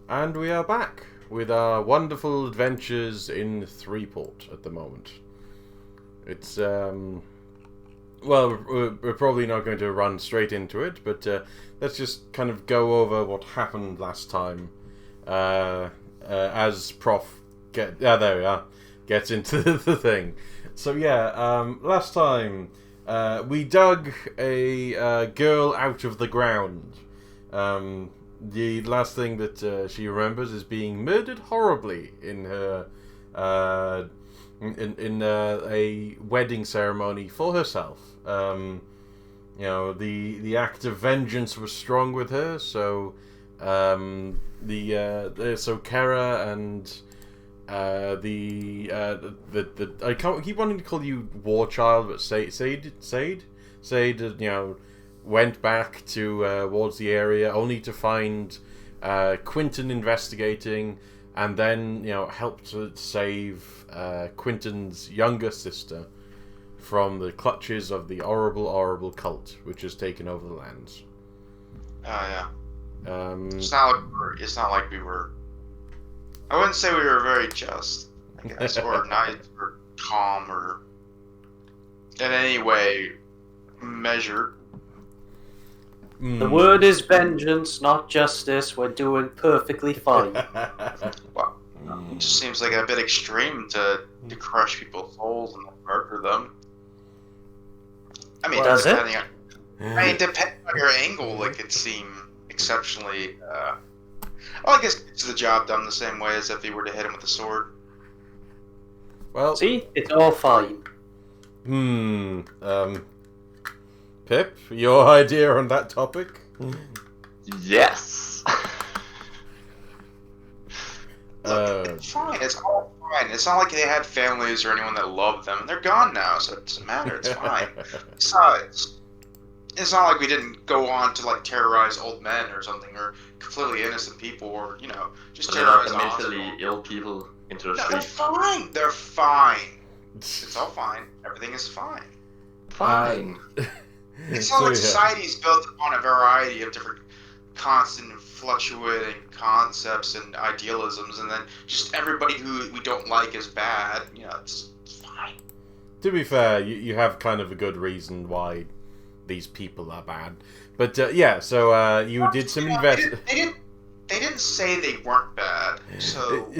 And we are back with our wonderful adventures in Threeport at the moment. It's, well, we're probably not going to run straight into it, but let's just kind of go over what happened last time. As Prof there we are, gets into the thing. So yeah, last time we dug a girl out of the ground. The last thing that she remembers is being murdered horribly in her in a wedding ceremony for herself. The act of vengeance was strong with her, so so Kara and the I keep wanting to call you War Child, but Sade, went back towards the area only to find Quentin investigating, and then helped to save Quentin's younger sister from the clutches of the horrible cult which has taken over the lands. Oh yeah. It's not like we were. I wouldn't say we were very just, I guess, or nice, or calm, or in any way measured. The word is vengeance, not justice. We're doing perfectly fine. Well, it just seems like a bit extreme to crush people's souls and murder them. I mean, Does depending on your angle, it could seem exceptionally. I guess it's the job done the same way as if he were to hit him with a sword. Well, see, it's all fine. Pip, your idea on that topic? Yes. Look, it's fine. It's all fine. It's not like they had families or anyone that loved them. They're gone now, so it doesn't matter. It's fine. It's not like we didn't go on to terrorize old men or something, or completely innocent people, or just terrorize the mentally ill people into the No, street. they're fine. They're fine. It's all fine. Everything is fine. Fine. It's not like society's built upon a variety of different constant and fluctuating concepts and idealisms, and then just everybody who we don't like is bad. It's fine. To be fair, you have kind of a good reason why these people are bad. But so you did some They didn't say they weren't bad, so...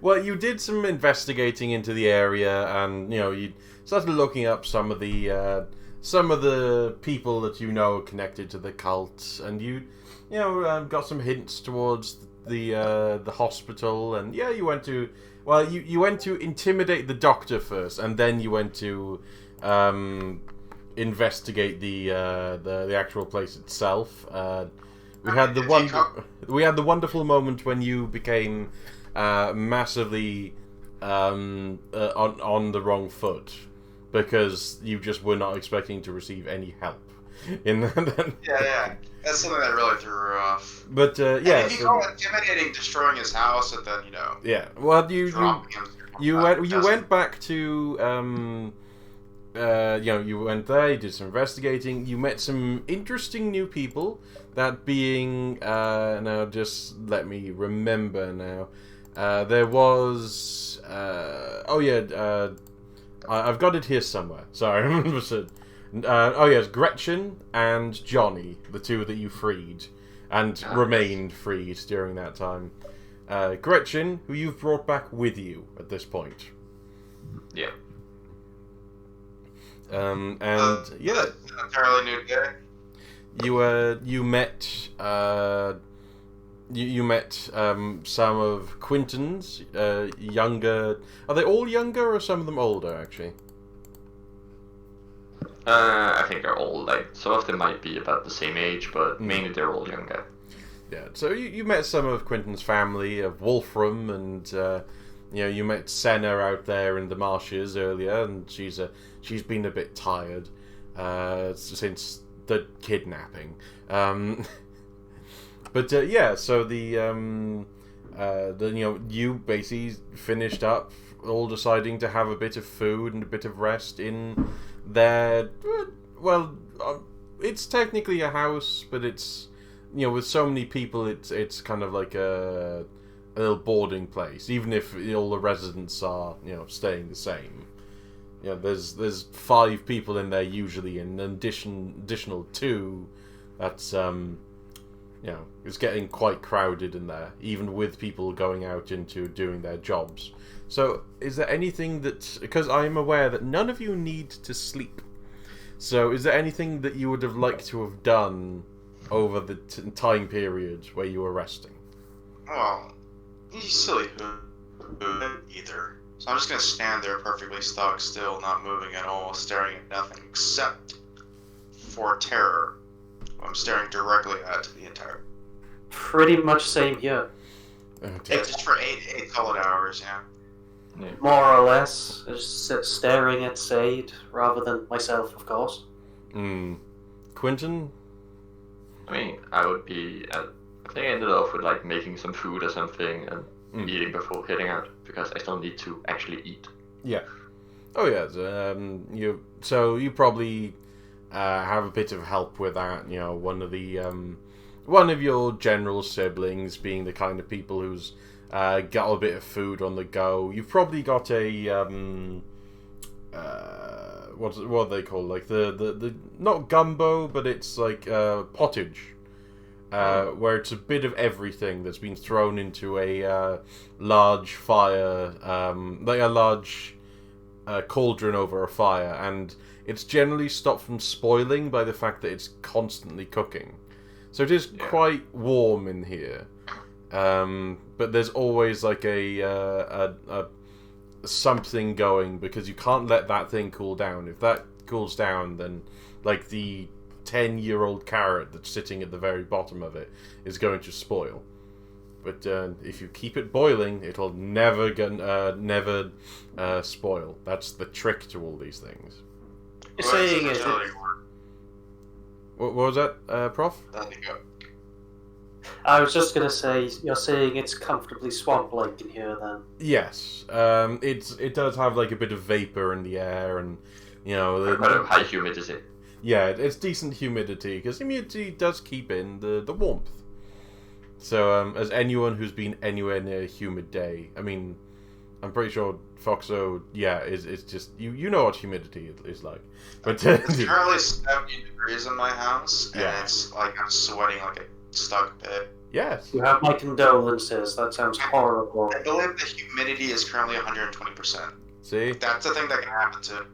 Well, you did some investigating into the area, and, you started looking up some of the people that connected to the cult, and you got some hints towards the hospital, and you went to... Well, you went to intimidate the doctor first, and then you went to investigate the actual place itself. We had the wonderful moment when you became massively on the wrong foot because you just were not expecting to receive any help. Yeah, that's something that really threw her off. But if you call it intimidating, destroying his house, and then yeah. Well, you went back to you went there, you did some investigating, you met some interesting new people, that being, now just let me remember now, there was, I've got it here somewhere, sorry, yes, Gretchen and Johnny, the two that you freed, and remained freed during that time. Gretchen, who you've brought back with you at this point. Yeah. Entirely new day. You met you met some of Quentin's younger. Are they all younger, or some of them older? Actually, I think they're all some of them might be about the same age, but mainly they're all younger. Yeah. So you met some of Quentin's family of Wolfram, and you met Senna out there in the marshes earlier, and she's been a bit tired since the kidnapping. So you basically finished up all deciding to have a bit of food and a bit of rest in their, it's technically a house, but it's with so many people, it's kind of like a little boarding place, even if all the residents are, staying the same. There's 5 people in there usually, and an additional 2 that's it's getting quite crowded in there, even with people going out into doing their jobs. So, is there anything because I'm aware that none of you need to sleep. So, is there anything that you would have liked to have done over the time period where you were resting? Well, you silly who either. So I'm just gonna stand there perfectly stock still, not moving at all, staring at nothing except for terror. I'm staring directly at the entire. Pretty much same here. It's just for 8 solid hours, yeah. More or less, just sit staring at Sade rather than myself, of course. Quentin? I mean, I would be. I think I ended off with like making some food or something and eating before heading out, because I still need to actually eat. Yeah. Oh yeah. You probably have a bit of help with that. One of your general siblings being the kind of people who's got a bit of food on the go. You've probably got a what are they called? Like the not gumbo, but it's like pottage. Where it's a bit of everything that's been thrown into a large fire, like a large cauldron over a fire, and it's generally stopped from spoiling by the fact that it's constantly cooking. So it is quite warm in here, but there's always like a something going, because you can't let that thing cool down. If that cools down, then like the 10-year-old carrot that's sitting at the very bottom of it is going to spoil. But if you keep it boiling, it'll never spoil. That's the trick to all these things. You're saying is What was that, Prof? I was just gonna say, you're saying it's comfortably swamp-like in here, then? Yes. It does have like a bit of vapor in the air, and Quite a high humidity. Yeah, it's decent humidity, because humidity does keep in the warmth. So, as anyone who's been anywhere near a humid day, I mean, I'm pretty sure Foxo, it's just, you know what humidity is like. But it's currently 70 degrees in my house, and it's like I'm sweating like a stuck pig. Yes. You have my condolences, that sounds horrible. I believe the humidity is currently 120%. See? That's the thing that can happen to.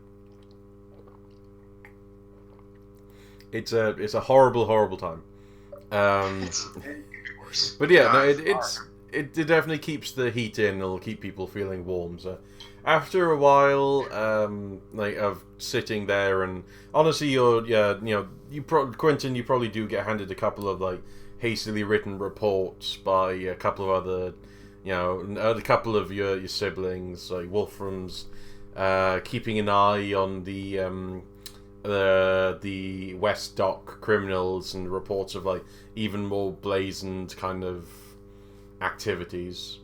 It's a horrible, horrible time. But yeah, no, it definitely keeps the heat in. It'll keep people feeling warm. So after a while, like of sitting there, and honestly, Quentin, you probably do get handed a couple of like hastily written reports by a couple of other, a couple of your siblings, like Wolfram's, keeping an eye on the West Dock criminals, and reports of like even more blazoned kind of activities.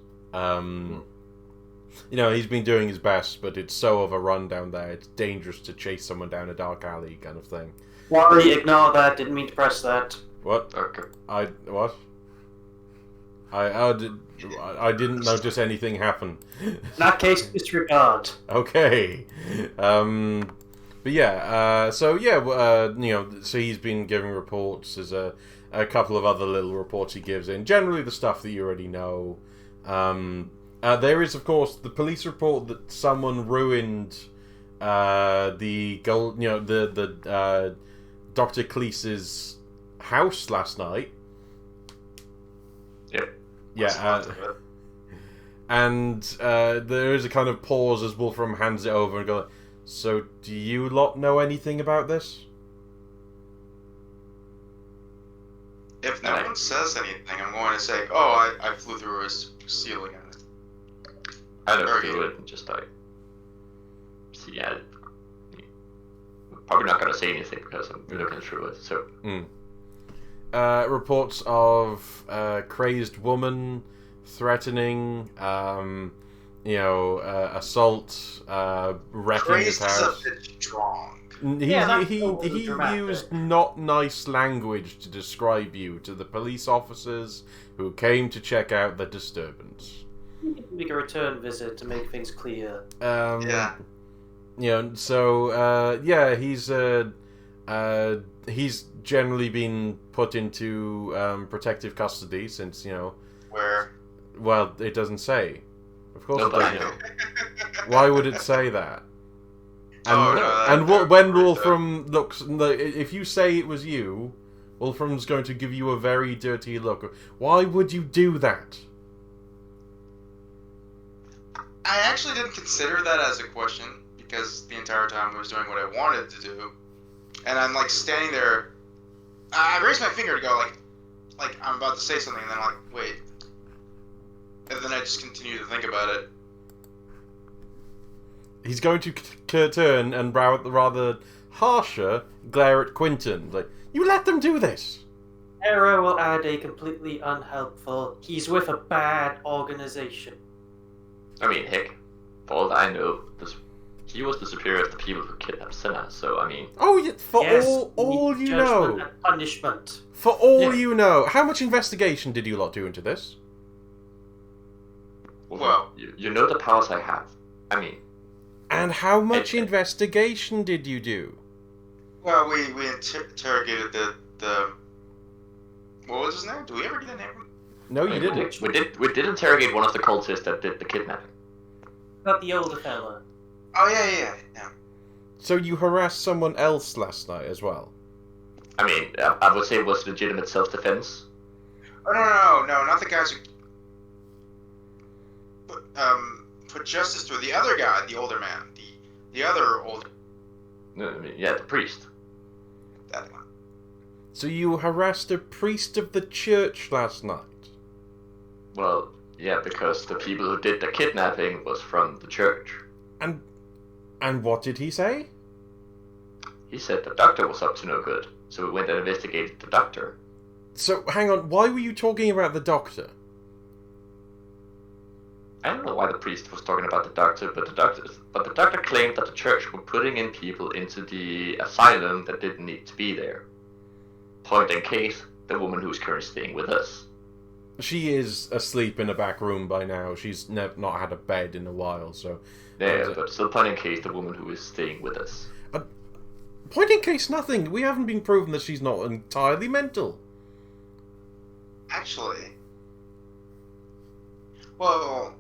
He's been doing his best, but it's so overrun down there. It's dangerous to chase someone down a dark alley, kind of thing. Worry, ignore that. Didn't mean to press that. What? Okay. What? I didn't notice anything happen. In that case, disregard. Okay. But yeah, so he's been giving reports. There's a couple of other little reports he gives in. Generally, the stuff that you already know. There is, of course, the police report that someone ruined the gold. The Dr. Cleese's house last night. Yep. Yeah. And there is a kind of pause as Wolfram hands it over and goes, "So, do you lot know anything about this?" If no one says anything, I'm going to say, "Oh, I flew through a ceiling." I looked through it and just like, see, yeah, probably not going to say anything because I'm looking through it. So, reports of crazed woman threatening, assault, wrecking his Crazed is house. a bit strong. He used not nice language to describe you to the police officers who came to check out the disturbance. You can make a return visit to make things clear. Yeah. So he's generally been put into protective custody since, Where? Well, it doesn't say. Of course it Nobody doesn't. knows. Why would it say that? And When Wolfram looks, if you say it was you, Wolfram's going to give you a very dirty look. Why would you do that? I actually didn't consider that as a question, because the entire time I was doing what I wanted to do. And I'm like standing there, I raised my finger to go like I'm about to say something, and then I'm like, wait. And then I just continue to think about it. He's going to turn and rather harsher glare at Quentin. Like, you let them do this! Arrow will add a completely unhelpful, he's with a bad organization. I mean, heck, for all that I know, he was the superior of the people who kidnapped Senna, so I mean... Oh, for Yes, all you judgment know... and punishment. For all you know, how much investigation did you lot do into this? Well, you know the powers I have. I mean... And how much investigation did you do? Well, we interrogated the... What was his name? Do we ever get a name? No, you didn't. We did interrogate one of the cultists that did the kidnapping. Not the older fella. Oh, yeah. So you harassed someone else last night as well? I mean, I would say it was legitimate self-defense. Oh, no, not the guys who... put justice to the other guy, the older man. The other older... No, I mean, yeah, the priest. That one. So you harassed a priest of the church last night? Well, yeah, because the people who did the kidnapping was from the church. And what did he say? He said the doctor was up to no good, so we went and investigated the doctor. So, hang on, why were you talking about the doctor? I don't know why the priest was talking about the doctor, but the doctor claimed that the church were putting in people into the asylum that didn't need to be there. Point in case, the woman who's currently staying with us. She is asleep in a back room by now. She's not had a bed in a while, so... Yeah, but still point in case, the woman who is staying with us. Point in case nothing. We haven't been proven that she's not entirely mental. Actually... Well...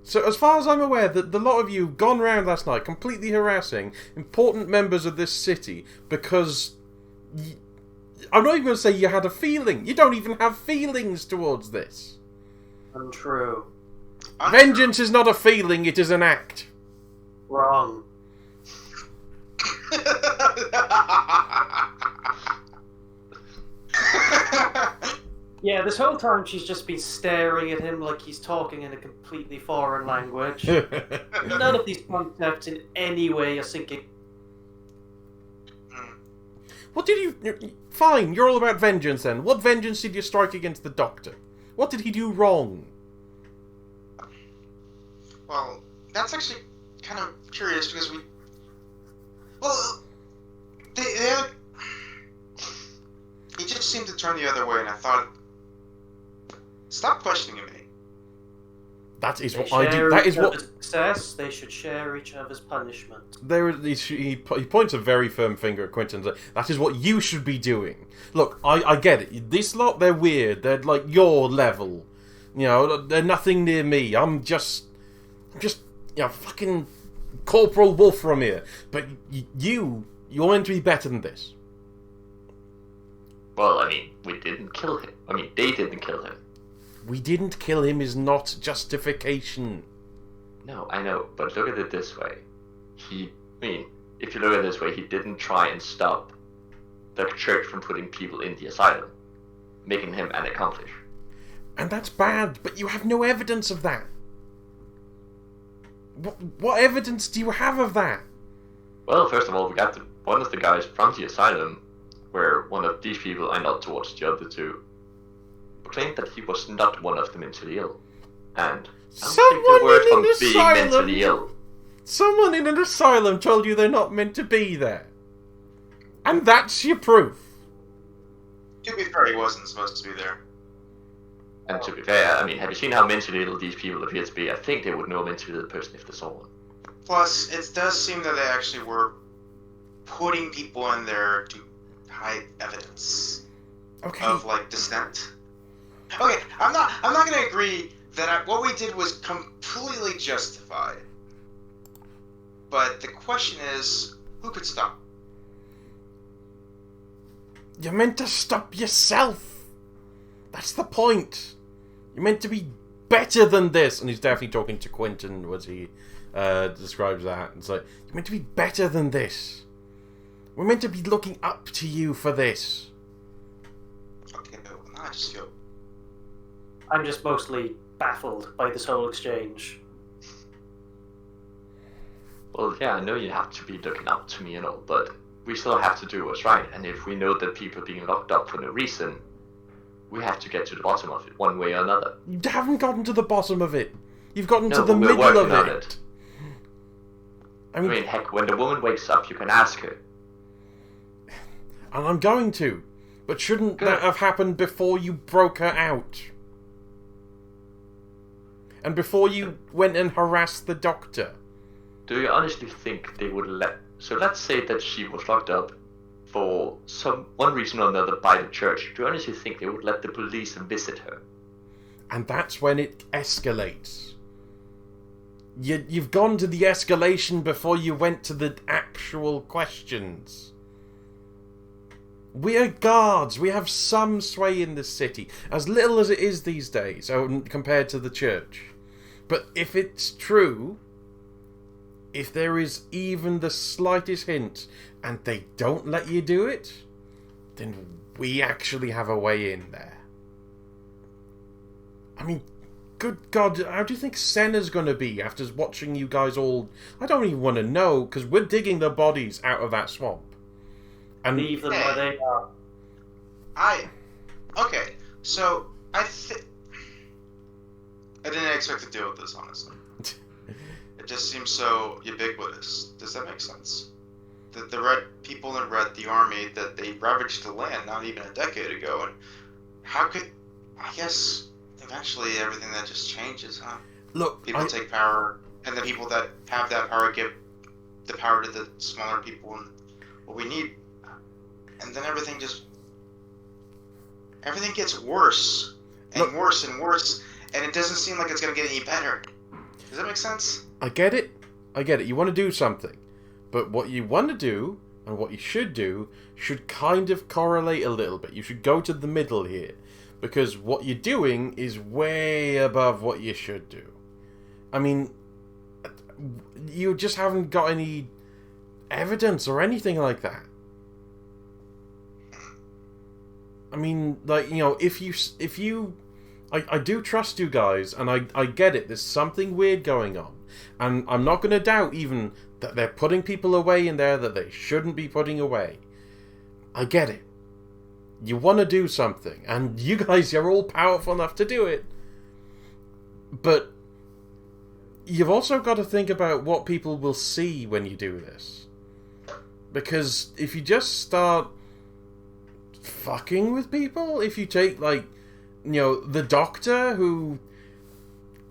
So, as far as I'm aware, the lot of you gone round last night completely harassing important members of this city because... I'm not even going to say you had a feeling. You don't even have feelings towards this. Untrue. Vengeance is not a feeling, it is an act. Wrong. Yeah, this whole time she's just been staring at him like he's talking in a completely foreign language. None of these concepts in any way are sinking. What did you... Fine, you're all about vengeance then. What vengeance did you strike against the doctor? What did he do wrong? Well, that's actually kind of curious because we... Well, he just seemed to turn the other way and I thought... Stop questioning me. That is They what I do. share That each is what... other's success, they should share each other's punishment. He points a very firm finger at Quentin. That is what you should be doing. Look, I get it. This lot, they're weird. They're like your level. You know, they're nothing near me. I'm just fucking Corporal Wolfram here. But you're meant to be better than this. Well, I mean, we didn't kill him. I mean, they didn't kill him. We didn't kill him is not justification. No, I know, but look at it this way. If you look at it this way, he didn't try and stop the church from putting people in the asylum, making him an accomplice. And that's bad, but you have no evidence of that. What evidence do you have of that? Well, first of all, we got one of the guys from the asylum, where one of these people, I not towards the other two, claimed that he was not one of the mentally ill. And I don't think the word from being mentally ill. Someone in an asylum told you they're not meant to be there. And that's your proof. To be fair, he wasn't supposed to be there. And to be fair, I mean, have you seen how mentally ill these people appear to be? I think they would know a mentally ill person if they saw one. Plus, it does seem that they actually were putting people in there to hide evidence of like dissent. Okay, I'm not gonna agree that what we did was completely justified. But the question is, who could stop? You're meant to stop yourself. That's the point. You're meant to be better than this. And he's definitely talking to Quentin, as he describes that. It's like, you're meant to be better than this. We're meant to be looking up to you for this. Okay, no, I just feel... I'm just mostly baffled by this whole exchange. Well, yeah, I know you have to be looking up to me and all, but we still have to do what's right. And if we know that people are being locked up for no reason, we have to get to the bottom of it, one way or another. You haven't gotten to the bottom of it. You've gotten to No, the we're middle of working on it. I mean, heck, when the woman wakes up, you can ask her. And I'm going to. But shouldn't that have happened before you broke her out? And before you went and harassed the doctor? Do you honestly think they would let... So let's say that she was locked up for one reason or another by the church. Do you honestly think they would let the police visit her? And that's when it escalates. You've gone to the escalation before you went to the actual questions. We are guards. We have some sway in this city. As little as it is these days, compared to the church. But if it's true, if there is even the slightest hint, and they don't let you do it, then we actually have a way in there. I mean, good God, how do you think Senna's going to be after watching you guys all... I don't even want to know, because we're digging the bodies out of that swamp. And leave them where they are. Okay, so I didn't expect to deal with this, honestly. It just seems so ubiquitous. Does that make sense? The red people in red, the army, that they ravaged the land not even a decade ago, and how could... I guess eventually everything that just changes, huh? Look, people take power, and the people that have that power give the power to the smaller people, and what we need... And then everything gets worse and worse and worse, and it doesn't seem like it's going to get any better. Does that make sense? I get it. You want to do something. But what you want to do, and what you should do, should kind of correlate a little bit. You should go to the middle here. Because what you're doing is way above what you should do. I mean, you just haven't got any evidence or anything like that. I mean, like, you know, if you... I do trust you guys, and I get it. There's something weird going on. And I'm not going to doubt even that they're putting people away in there that they shouldn't be putting away. I get it. You want to do something, and you guys are all powerful enough to do it. But you've also got to think about what people will see when you do this. Because if you just start fucking with people, if you take, like, you know, the doctor who...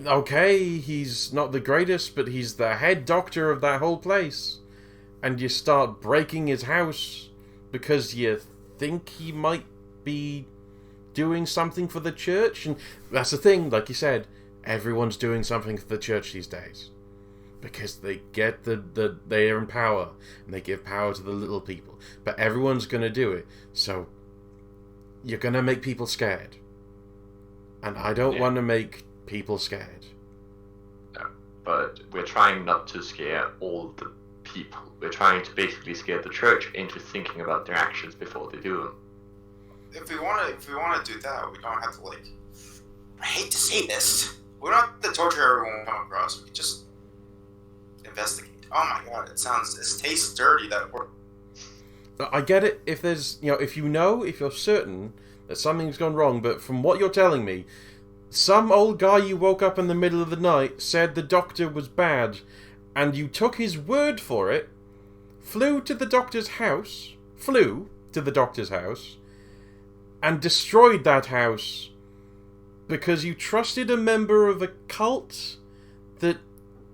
Okay, he's not the greatest, but he's the head doctor of that whole place. And you start breaking his house because you think he might be doing something for the church. And that's the thing, like you said, everyone's doing something for the church these days. Because they get they're in power, and they give power to the little people. But everyone's going to do it. So, you're going to make people scared. And I don't want to make people scared. No, but we're trying not to scare all the people. We're trying to basically scare the church into thinking about their actions before they do them. If we want to do that, we don't have to, like... I hate to say this. We don't have to torture everyone we come across. We can just investigate. Oh my god, it tastes dirty, that word. I get it if there's, if you're certain that something's gone wrong, but from what you're telling me, some old guy you woke up in the middle of the night said the doctor was bad, and you took his word for it, flew to the doctor's house, and destroyed that house because you trusted a member of a cult that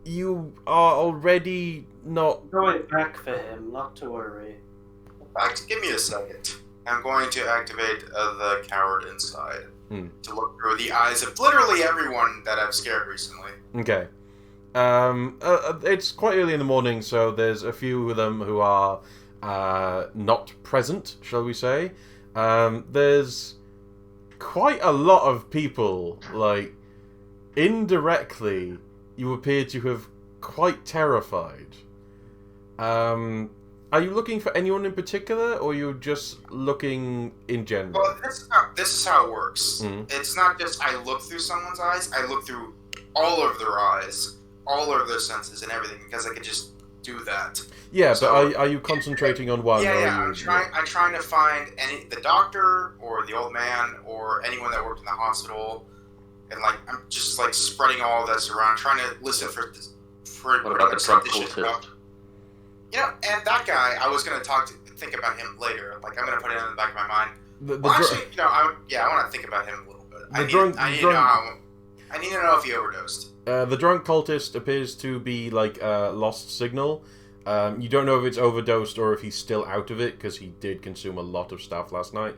you are already not... Going back for him, not to worry. In fact, give me a second. I'm going to activate the coward inside to look through the eyes of literally everyone that I've scared recently. Okay. It's quite early in the morning, so there's a few of them who are not present, shall we say. There's quite a lot of people, like, indirectly, you appear to have quite terrified. Are you looking for anyone in particular, or are you just looking in general? Well, this is how it works. It's not just I look through someone's eyes, I look through all of their eyes, all of their senses and everything, because I could just do that. Yeah, so, but are you concentrating on one? Yeah, I'm trying to find the doctor, or the old man, or anyone that worked in the hospital, and like I'm just like spreading all this around, trying to listen for what about the drug cultist? Yeah, and that guy, I was gonna think about him later. Like I'm gonna put it in the back of my mind. I want to think about him a little bit. I need to know if he overdosed. The drunk cultist appears to be like a lost signal. You don't know if it's overdosed or if he's still out of it, because he did consume a lot of stuff last night.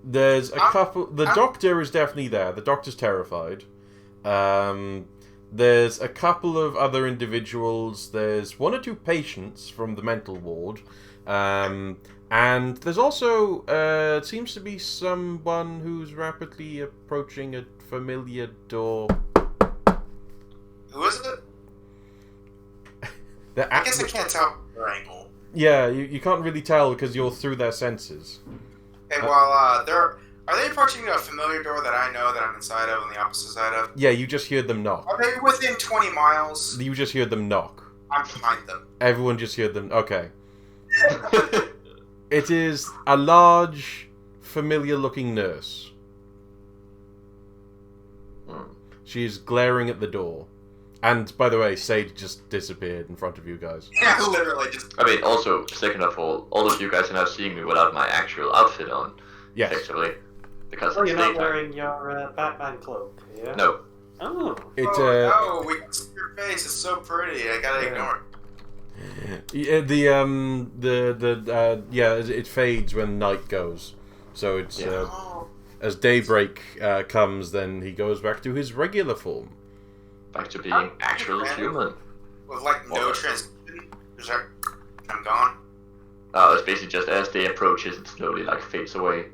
There's a couple... The doctor is definitely there. The doctor's terrified. There's a couple of other individuals. There's one or two patients from the mental ward. And there's also... it seems to be someone who's rapidly approaching a familiar door. Who is it? I guess I can't tell their angle. Yeah, you can't really tell because you're through their senses. Okay, well, are they approaching a familiar door that I know that I'm inside of on the opposite side of? Yeah, you just heard them knock. Are they within 20 miles? You just heard them knock. I'm behind them. Everyone just heard them. Okay. It is a large, familiar-looking nurse. She's glaring at the door. And, by the way, Sage just disappeared in front of you guys. Yeah, literally just... I mean, also, second of all of you guys are now seeing me without my actual outfit on. Yes. Effectively. Because you're not daytime. wearing your Batman cloak, yeah? No. Oh. No, we can see your face. It's so pretty. I gotta ignore it. Yeah, it fades when night goes. So it's... as daybreak comes, then he goes back to his regular form. Back to being actually human. With like no transition. Just like, I'm gone. It's basically just as day approaches, it slowly like fades away.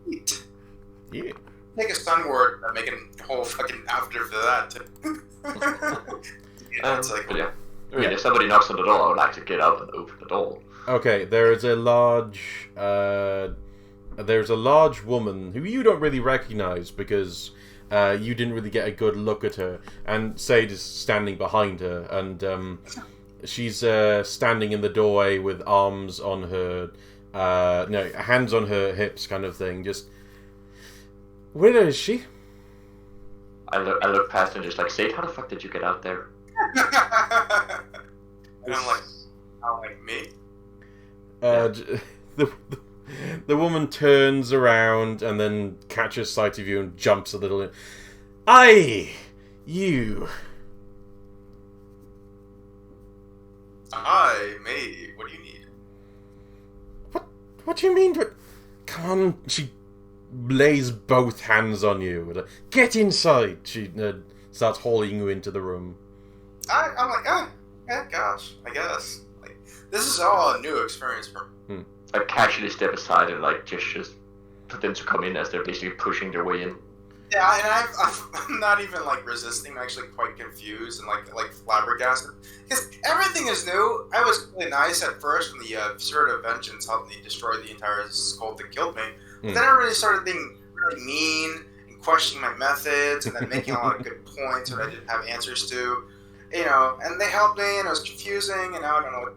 Neat. Yeah. Take a sun word and make a whole fucking after for that too. But yeah. I mean, if somebody knocks on the door, I would like to get up and open the door. Okay, there's a large woman who you don't really recognize because you didn't really get a good look at her, and Sade is standing behind her, and she's standing in the doorway with arms on her, hands on her hips, kind of thing. Just, where is she? I look past and just like, Sade, how the fuck did you get out there? And I'm like me. The woman turns around and then catches sight of you and jumps a little. Aye, you. Aye, me. What do you need? What do you mean? But come on, she lays both hands on you. Get inside. She starts hauling you into the room. I'm like, yeah, gosh, I guess. Like, this is all a new experience for me. I casually step aside and like just for them to come in as they're basically pushing their way in. Yeah, and I'm not even like resisting. I'm actually quite confused and like flabbergasted because everything is new. I was really nice at first when the Spirit of Vengeance helped me destroy the entire cult that killed me. But then I really started being really mean and questioning my methods and then making a lot of good points that I didn't have answers to. You know, and they helped me, and it was confusing, and now I don't know what.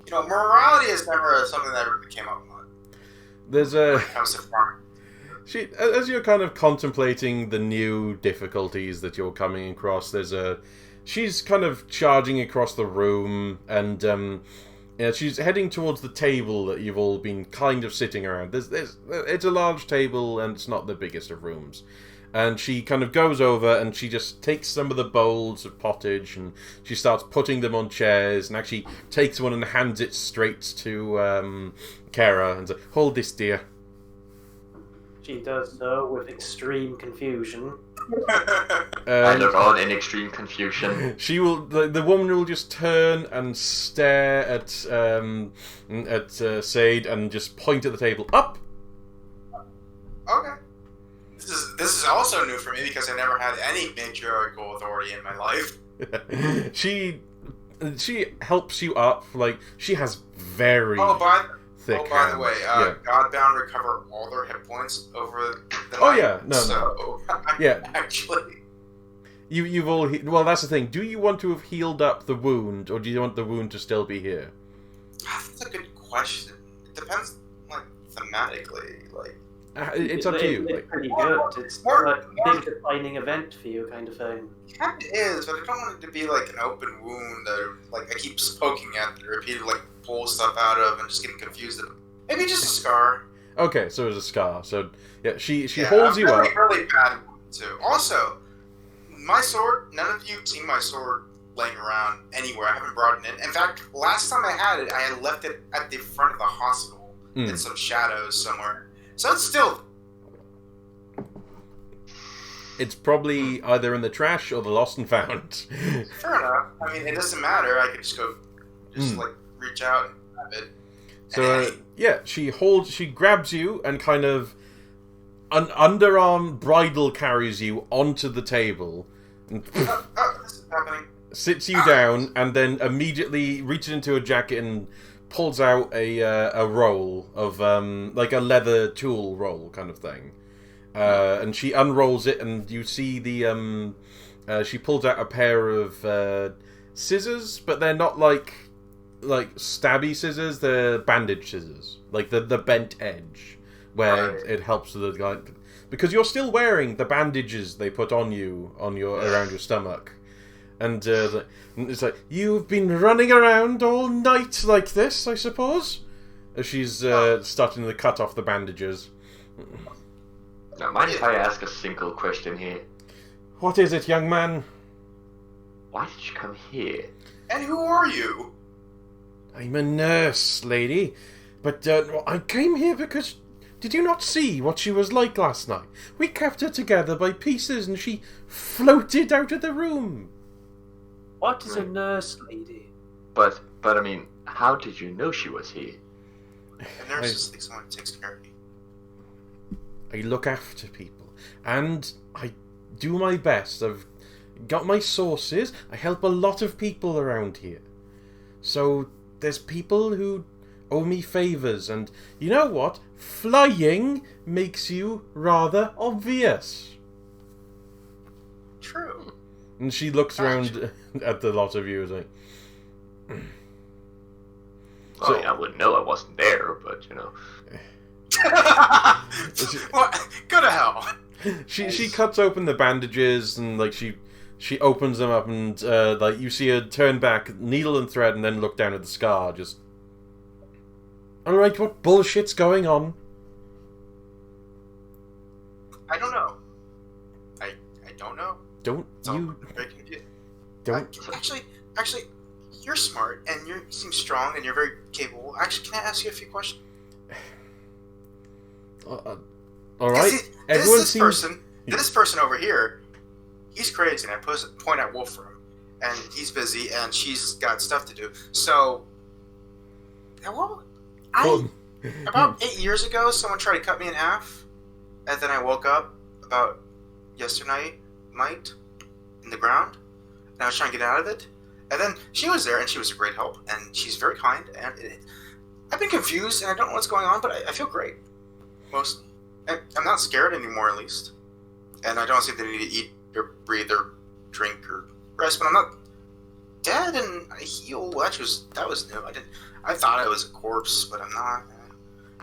You know, morality is never something that really came up a lot. There's when it comes to farming. As you're kind of contemplating the new difficulties that you're coming across, there's a she's kind of charging across the room, and she's heading towards the table that you've all been kind of sitting around. It's a large table, and it's not the biggest of rooms. And she kind of goes over, and she just takes some of the bowls of pottage, and she starts putting them on chairs, and actually takes one and hands it straight to Kara, and says, "Hold this, dear." She does so with extreme confusion. I look on in extreme confusion. She will. The woman will just turn and stare at Sade and just point at the table. Up. Okay. This is also new for me because I never had any matriarchal authority in my life. She helps you up. Like, she has very thick by the hands. way, Yeah. Godbound recover all their hit points over the Oh night, yeah, no. Yeah. Actually, You've all well. That's the thing. Do you want to have healed up the wound, or do you want the wound to still be here? that's a good question. It depends, like, thematically, like. It's up to you. It's Like, pretty good. It's a big defining event for you, kind of thing. It is, but I don't want it to be like an open wound that, like, I keep poking at it, repeatedly, like, pull stuff out of and just getting confused. Maybe just a scar. okay, so it's a scar. So yeah, she holds you up. Really bad too. Also, my sword. None of you seen my sword laying around anywhere. I haven't brought it in. In fact, last time I had it, I had left it at the front of the hospital in some shadows somewhere. So it's still. It's probably either in the trash or the lost and found. Fair enough. I mean, it doesn't matter. I could just go, like, reach out and grab it. So yeah, she grabs you and kind of an underarm bridle carries you onto the table, and This is happening. sits you down, and then immediately reaches into her jacket and pulls out a roll of like a leather tool roll kind of thing. And she unrolls it, and you see the she pulls out a pair of scissors, but they're not like stabby scissors. They're bandage scissors, like the bent edge, where it helps with the guy, because you're still wearing the bandages they put on you around your stomach, and it's like, you've been running around all night like this, I suppose. As she's starting to cut off the bandages. Now, mind if I ask a single question here? What is it, young man? Why did you come here? And who are you? I'm a nurse, lady. But I came here because... Did you not see what she was like last night? We kept her together by pieces and she floated out of the room. What is a nurse, lady? But I mean, how did you know she was here? A nurse is like someone who takes care of me. I look after people, and I do my best. I've got my sources. I help a lot of people around here. So there's people who owe me favours, and you know what? Flying makes you rather obvious. True. And she looks around at the lot of you and like... I mean, I wouldn't know, I wasn't there, but, you know... Well, go to hell. She cuts open the bandages and like she opens them up and like you see her turn back, needle and thread, and then look down at the scar. Just, all right, what bullshit's going on? I don't know. I don't know. Don't It's all you? very confusing. Don't. Actually, you're smart and you seem strong and you're very capable. Actually, can I ask you a few questions? All right. Everyone seems. This person over here, he's crazy, and I point at Wolfram, and he's busy, and she's got stuff to do. So, well, about 8 years ago, someone tried to cut me in half, and then I woke up about yesterday night in the ground, and I was trying to get out of it, and then she was there, and she was a great help, and she's very kind, and I've been confused, and I don't know what's going on, but I feel great. Mostly. I'm not scared anymore, at least. And I don't see the need to eat or breathe or drink or rest, but I'm not dead and I heal. That was new. I thought I was a corpse, but I'm not.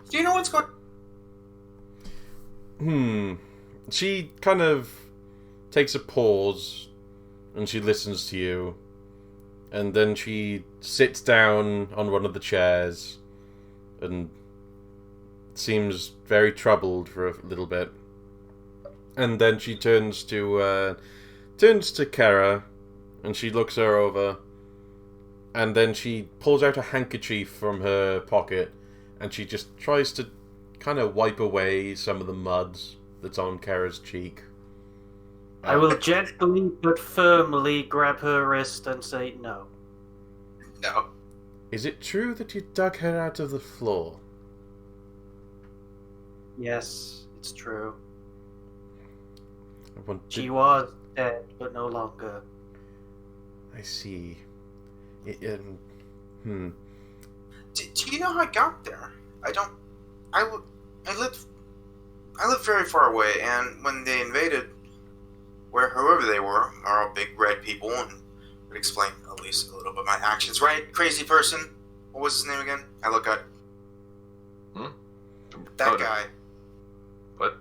Do you know what's going She kind of takes a pause and she listens to you, and then she sits down on one of the chairs and seems very troubled for a little bit, and then she turns to Kara, and she looks her over, and then she pulls out a handkerchief from her pocket, and she just tries to kind of wipe away some of the mud that's on Kara's cheek. I will gently but firmly grab her wrist and say no. No. Is it true that you dug her out of the floor? Yes, it's true. I wanted... She was dead, but no longer. I see. Do you know how I got there? I lived very far away, and when they invaded, whoever they were all big red people, and would explain at least a little bit my actions, right? Crazy person. What was his name again? I look at that guy. What?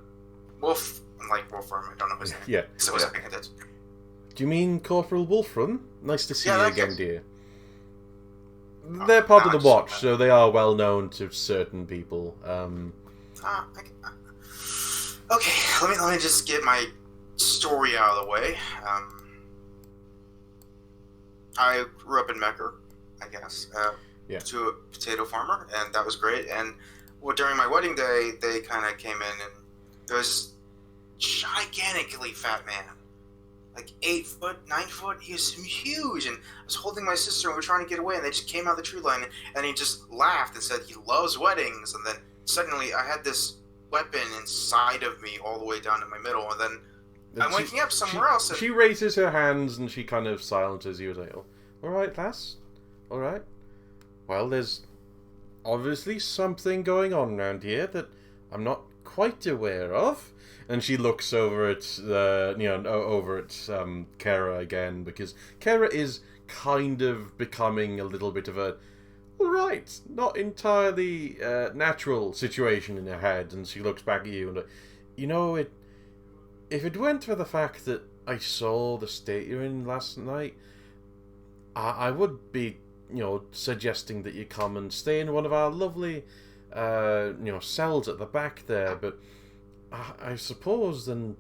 Wolf. I'm like Wolfram. I don't know his name. Yeah. So I wasn't paying attention. Do you mean Corporal Wolfram? Nice to see you that again, guy. dear. They're part of the just- Watch, so they are well known to certain people. Okay, let me just get my story out of the way. I grew up in Mecca, I guess, to a potato farmer, and that was great. And during my wedding day, they kind of came in, and there was this gigantically fat man, like 8 foot, 9 foot. He was huge, and I was holding my sister, and we were trying to get away, and they just came out of the tree line, and he just laughed and said he loves weddings. And then suddenly, I had this weapon inside of me all the way down to my middle, and then I'm waking up somewhere else. And... She raises her hands and she kind of silences you. Like, oh, all right, lass. All right. Well, there's obviously something going on around here that I'm not quite aware of. And she looks over at Kara again, because Kara is kind of becoming a little bit of a right, not entirely natural situation in her head, and she looks back at you and, if it weren't for the fact that I saw the state you're in last night, I would be, suggesting that you come and stay in one of our lovely, cells at the back there, but I suppose then,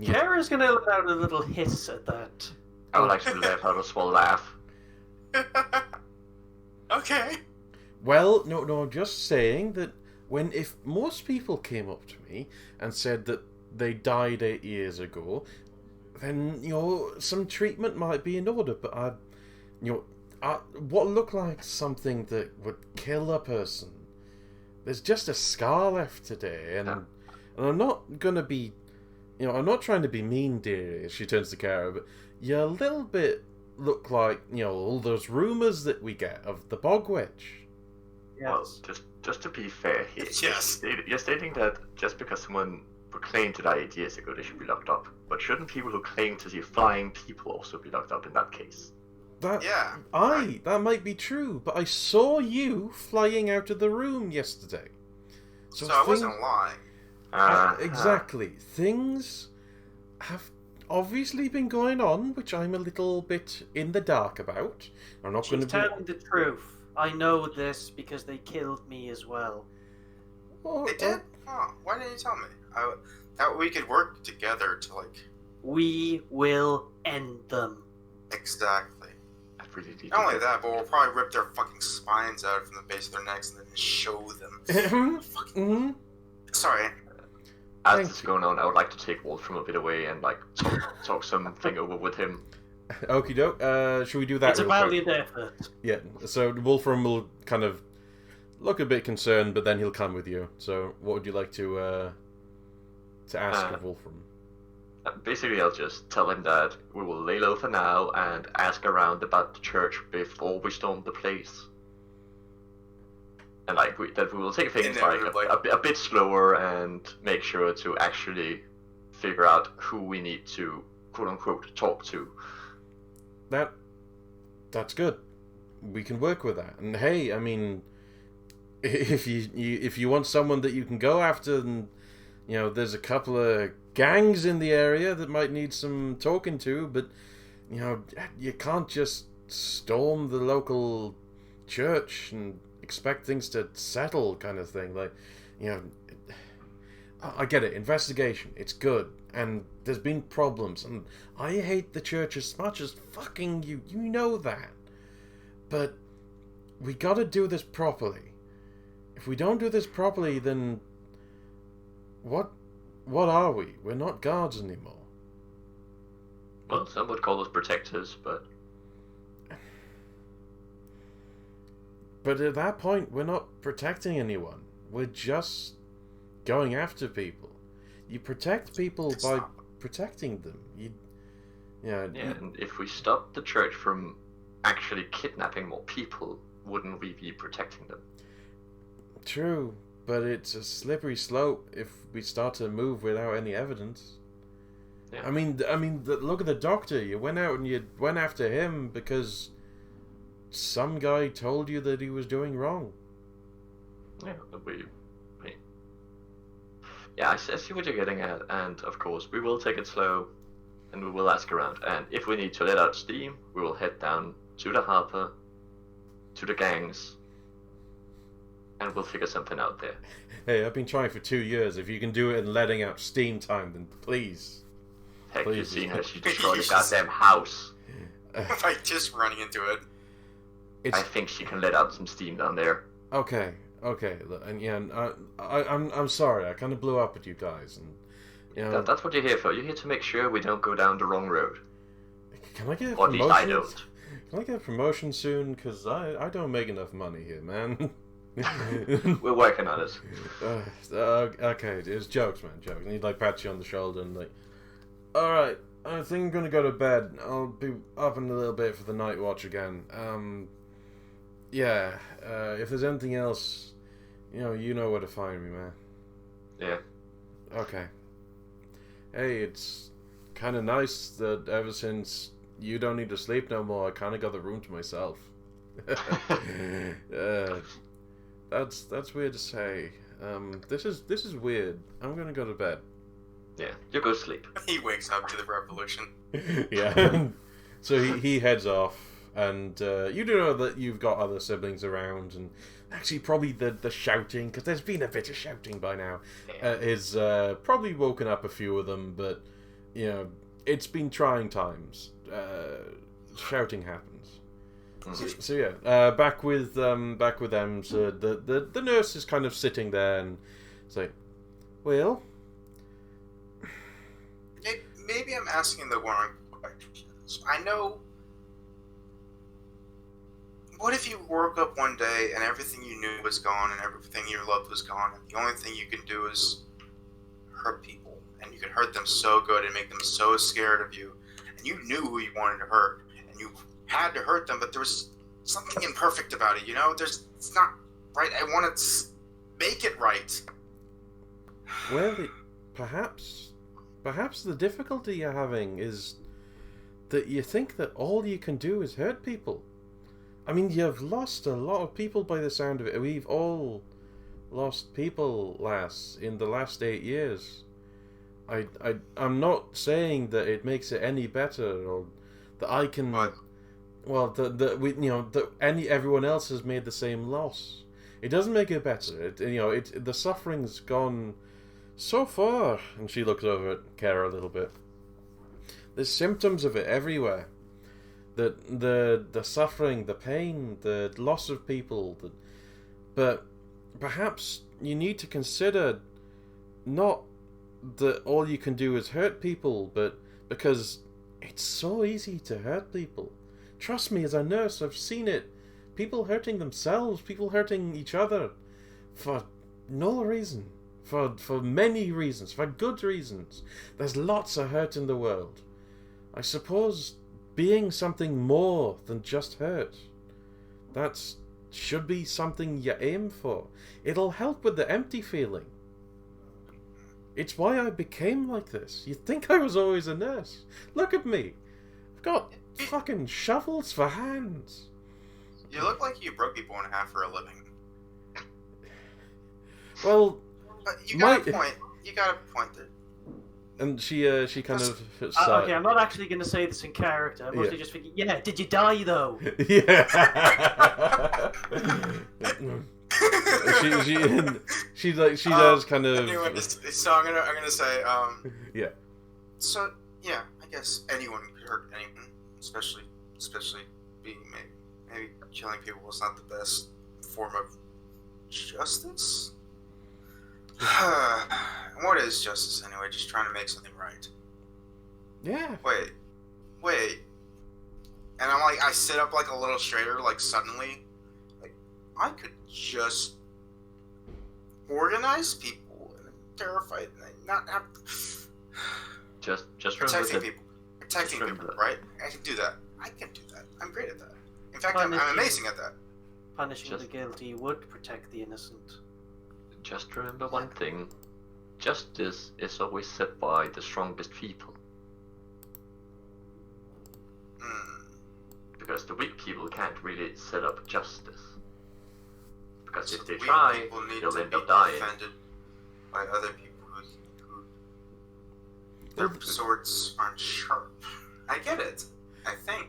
Kara's gonna let out a little hiss at that. I would actually let her a small laugh. Okay. Well, no, I'm just saying that if most people came up to me and said that they died 8 years ago, then, some treatment might be in order, but what looked like something that would kill a person, there's just a scar left today, and I'm not gonna be, I'm not trying to be mean, dear, she turns to Kara, but you're a little bit look like, all those rumours that we get of the Bog Witch. Yes. Well, just to be fair here, Yes. you're stating that just because someone proclaimed to die 8 years ago, they should be locked up. But shouldn't people who claim to see flying people also be locked up in that case? That might be true, but I saw you flying out of the room yesterday. So I wasn't lying. Exactly. Things have obviously been going on, which I'm a little bit in the dark about. I'm not going She's to be... telling the truth. I know this because they killed me as well. Oh, They did? Oh, why didn't you tell me? That we could work together to, We will end them. Exactly. I really need Not to only get- that, but we'll probably rip their fucking spines out from the base of their necks and then show them. Mm-hmm. Sorry. As Thank this is going on, I would like to take Wolfram a bit away and talk something over with him. Okie doke. Should we do that It's a real quick? valiant effort. Yeah, so Wolfram will kind of look a bit concerned, but then he'll come with you. So what would you like to ask of Wolfram? Basically, I'll just tell him that we will lay low for now and ask around about the church before we storm the place. And that we will take things Inevitably. a bit slower and make sure to actually figure out who we need to quote unquote talk to. That's good. We can work with that. And hey, if you want someone that you can go after, and there's a couple of gangs in the area that might need some talking to, but you can't just storm the local church and expect things to settle, kind of thing. Like, I get it. Investigation, it's good, and there's been problems, and I hate the church as much as fucking you. You know that. But we gotta do this properly. If we don't do this properly, then what are we? We're not guards anymore. Well, some would call us protectors, but at that point, we're not protecting anyone. We're just going after people. You protect people by protecting them. And if we stop the church from actually kidnapping more people, wouldn't we be protecting them? True, but it's a slippery slope if we start to move without any evidence. Yeah. I mean, look at the doctor. You went out and you went after him because some guy told you that he was doing wrong. Yeah, I see what you're getting at, and of course, we will take it slow, and we will ask around, and if we need to let out steam, we will head down to the harbor, to the gangs, and we'll figure something out there. Hey, I've been trying for 2 years. If you can do it in letting out steam time, then please. Heck, you've seen her. She destroyed a goddamn house. By just running into it. I think she can let out some steam down there. Okay, and I'm sorry. I kind of blew up at you guys, and that's what you're here for. You're here to make sure we don't go down the wrong road. Can I get a promotion? Or at least I don't. Can I get a promotion soon? Because I don't make enough money here, man. We're working on it. Okay, it's jokes, man, jokes. And he'd pat you on the shoulder and all right, I think I'm gonna go to bed. I'll be up in a little bit for the night watch again. If there's anything else, you know where to find me, man. Yeah. Okay. Hey, it's kind of nice that ever since you don't need to sleep no more, I kind of got the room to myself. That's weird to say. This is weird. I'm gonna go to bed. Yeah, you go sleep. He wakes up to the revolution. Yeah. So he heads off, and you do know that you've got other siblings around, and actually probably the shouting, because there's been a bit of shouting by now, is probably woken up a few of them, but it's been trying times. Shouting happens. So back with them. So the nurse is kind of sitting there and say, well, maybe I'm asking the wrong questions. I know. What if you woke up one day and everything you knew was gone and everything you loved was gone, and the only thing you can do is hurt people, and you can hurt them so good and make them so scared of you, and you knew who you wanted to hurt, and you had to hurt them, but there was something imperfect about it, it's not right. I want to make it right. Well, perhaps the difficulty you're having is that you think that all you can do is hurt people. I mean, you've lost a lot of people by the sound of it. We've all lost people, lass, in the last 8 years. I'm not saying that it makes it any better, or that I can. What? Well, everyone else has made the same loss. It doesn't make it better. The suffering's gone so far. And she looks over at Kara a little bit. There's symptoms of it everywhere. The suffering, the pain, the loss of people. But perhaps you need to consider not that all you can do is hurt people, but because it's so easy to hurt people. Trust me, as a nurse, I've seen it. People hurting themselves, people hurting each other, for no reason. For many reasons, for good reasons. There's lots of hurt in the world. I suppose being something more than just hurt, that should be something you aim for. It'll help with the empty feeling. It's why I became like this. You'd think I was always a nurse. Look at me. I've got fucking shovels for hands. You look like you broke people in half for a living. Well, but you got a point. You got a point there. And she kind of... okay, I'm not actually going to say this in character. I'm mostly just thinking, yeah, did you die, though? Yeah. she does kind of... Anyway, so I'm gonna say, yeah. So, yeah, I guess anyone could hurt anyone, especially being maybe killing people is not the best form of justice. What is justice anyway? Just trying to make something right. Yeah. Wait. And I'm like, I sit up like a little straighter, like suddenly, like I could just organize people and terrify and not have Just protecting people, right? I can do that. I'm great at that. In fact, I'm amazing at that. Punishing the guilty would protect the innocent. Just remember one thing. Justice is always set by the strongest people. Because the weak people can't really set up justice. Because if they try, they'll end up dying. Defended by other people who their swords aren't sharp. I get it. I think.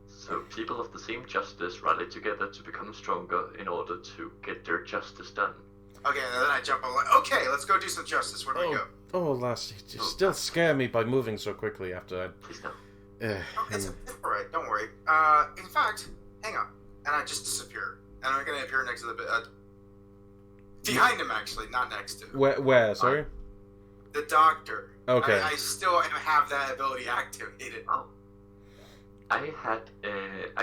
So people of the same justice rally together to become stronger in order to get their justice done. Okay, and then I jump on like, okay, let's go do some justice. Where do we go? Oh, lass, you still scare me by moving so quickly after that. Please don't. It's alright, don't worry. In fact, hang on. And I just disappear. And I'm gonna appear next to the bed. Behind him, actually, not next to him. Where, sorry? The doctor. Okay. I still have that ability activated. Oh. I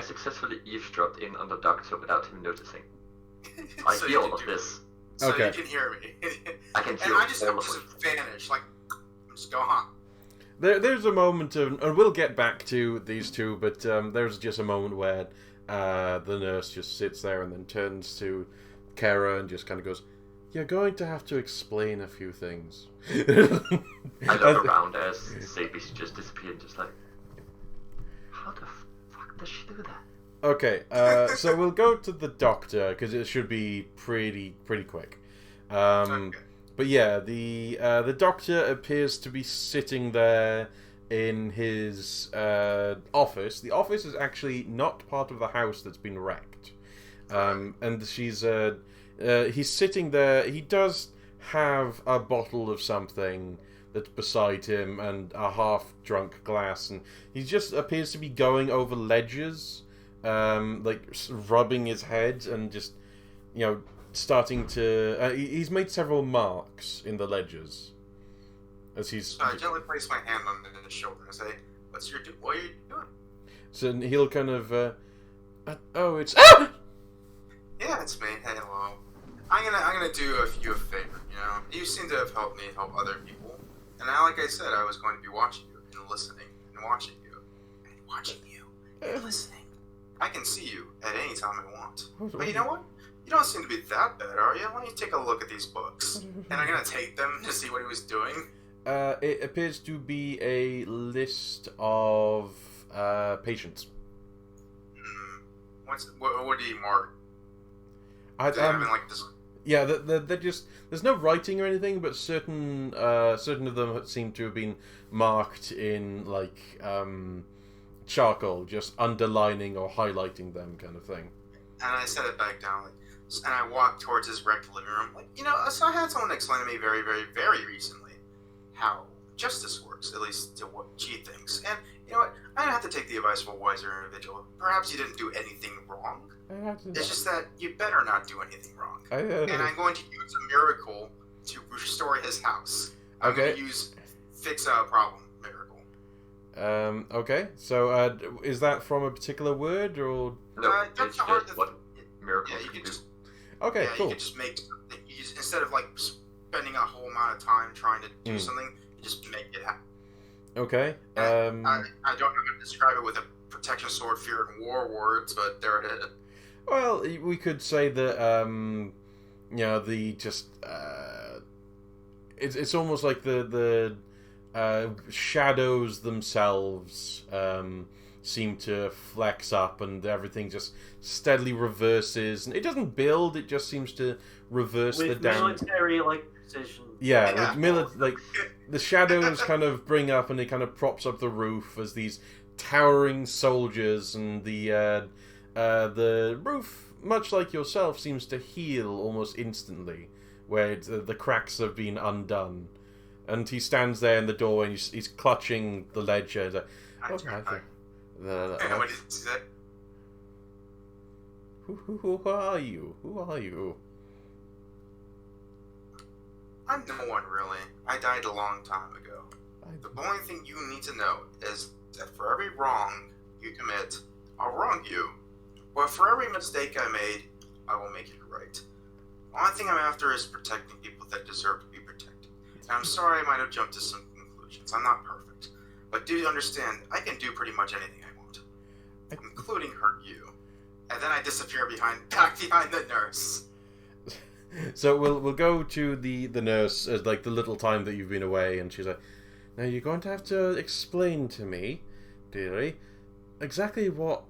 successfully eavesdropped in on the doctor without him noticing. I So hear you all of can this. So Okay. you can hear me. I can And feel I just all of vanish, like, I'm just gone. There's a moment of, and we'll get back to these two, but there's just a moment where the nurse just sits there and then turns to Kara and just kind of goes, "You're going to have to explain a few things." I look around as Sadie just disappeared, just like, how the fuck does she do that? Okay, so we'll go to the doctor because it should be pretty quick. Okay. But yeah, the doctor appears to be sitting there in his office. The office is actually not part of the house that's been wrecked, and he's sitting there. He does have a bottle of something that's beside him and a half-drunk glass, and he just appears to be going over ledgers. Like rubbing his head and just, starting to... he's made several marks in the ledgers. As he's... So I gently place my hand on his shoulder and say, what are you doing? So he'll kind of... it's... Yeah, it's me. Hey, hello. I'm gonna do you a favor, You seem to have helped me help other people. And like I said, I was going to be watching you and listening and watching you. And watching you and listening. I can see you at any time I want. But you know what? You don't seem to be that bad, are you? Why don't you take a look at these books? And I'm gonna take them to see what he was doing. It appears to be a list of patients. What do you mark? This... Yeah, they're just... There's no writing or anything, but certain of them seem to have been marked in, charcoal, just underlining or highlighting them kind of thing. And I set it back down, and I walked towards his wrecked living room. So I had someone explain to me very, very, very recently how justice works, at least to what she thinks. And you know what? I don't have to take the advice of a wiser individual. Perhaps you didn't do anything wrong. It's just that you better not do anything wrong. And I'm going to use a miracle to restore his house. I'm going to fix a problem. Okay, so is that from a particular word or? No, that's it's hard just what miracles you can do. just. Okay, yeah, cool. You can just make something. Instead of spending a whole amount of time trying to do something, you just make it happen. Okay. I don't know how to describe it with a protection sword, fear, and war words, but there it is. Well, we could say that it's almost like the shadows themselves seem to flex up and everything just steadily reverses. And it doesn't build, it just seems to reverse with the down... military precision. Yeah, the shadows kind of bring up, and it kind of props up the roof as these towering soldiers, and the roof, much like yourself, seems to heal almost instantly, where the cracks have been undone. And he stands there in the door, and he's clutching the ledger. He's like, What did he say? Who are you? Who are you? I'm no one, really. I died a long time ago. The only thing you need to know is that for every wrong you commit, I'll wrong you. But for every mistake I made, I will make it right. The only thing I'm after is protecting people that deserve to be protected. And I'm sorry I might have jumped to some conclusions. I'm not perfect. But do understand, I can do pretty much anything I want. Including hurt you. And then I disappear back behind the nurse. So we'll go to the nurse as like the little time that you've been away, and she's like, now you're going to have to explain to me, dearie, exactly what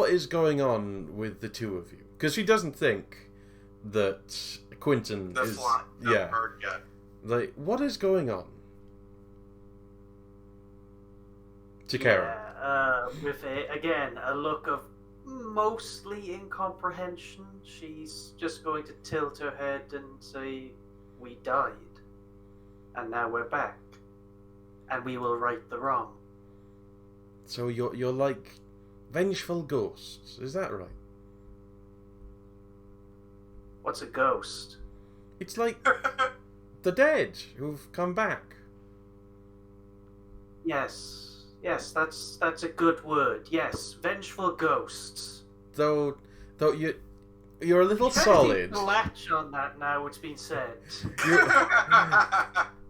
is going on with the two of you, because she doesn't think that Quentin is like, what is going on? To Karen. With a look of mostly incomprehension, she's just going to tilt her head and say, we died, and now we're back, and we will right the wrong. So you're like vengeful ghosts, is that right? What's a ghost? It's like the dead who've come back. Yes, that's a good word. Yes, vengeful ghosts. Though you're a little solid. The latch on that now. It's been said.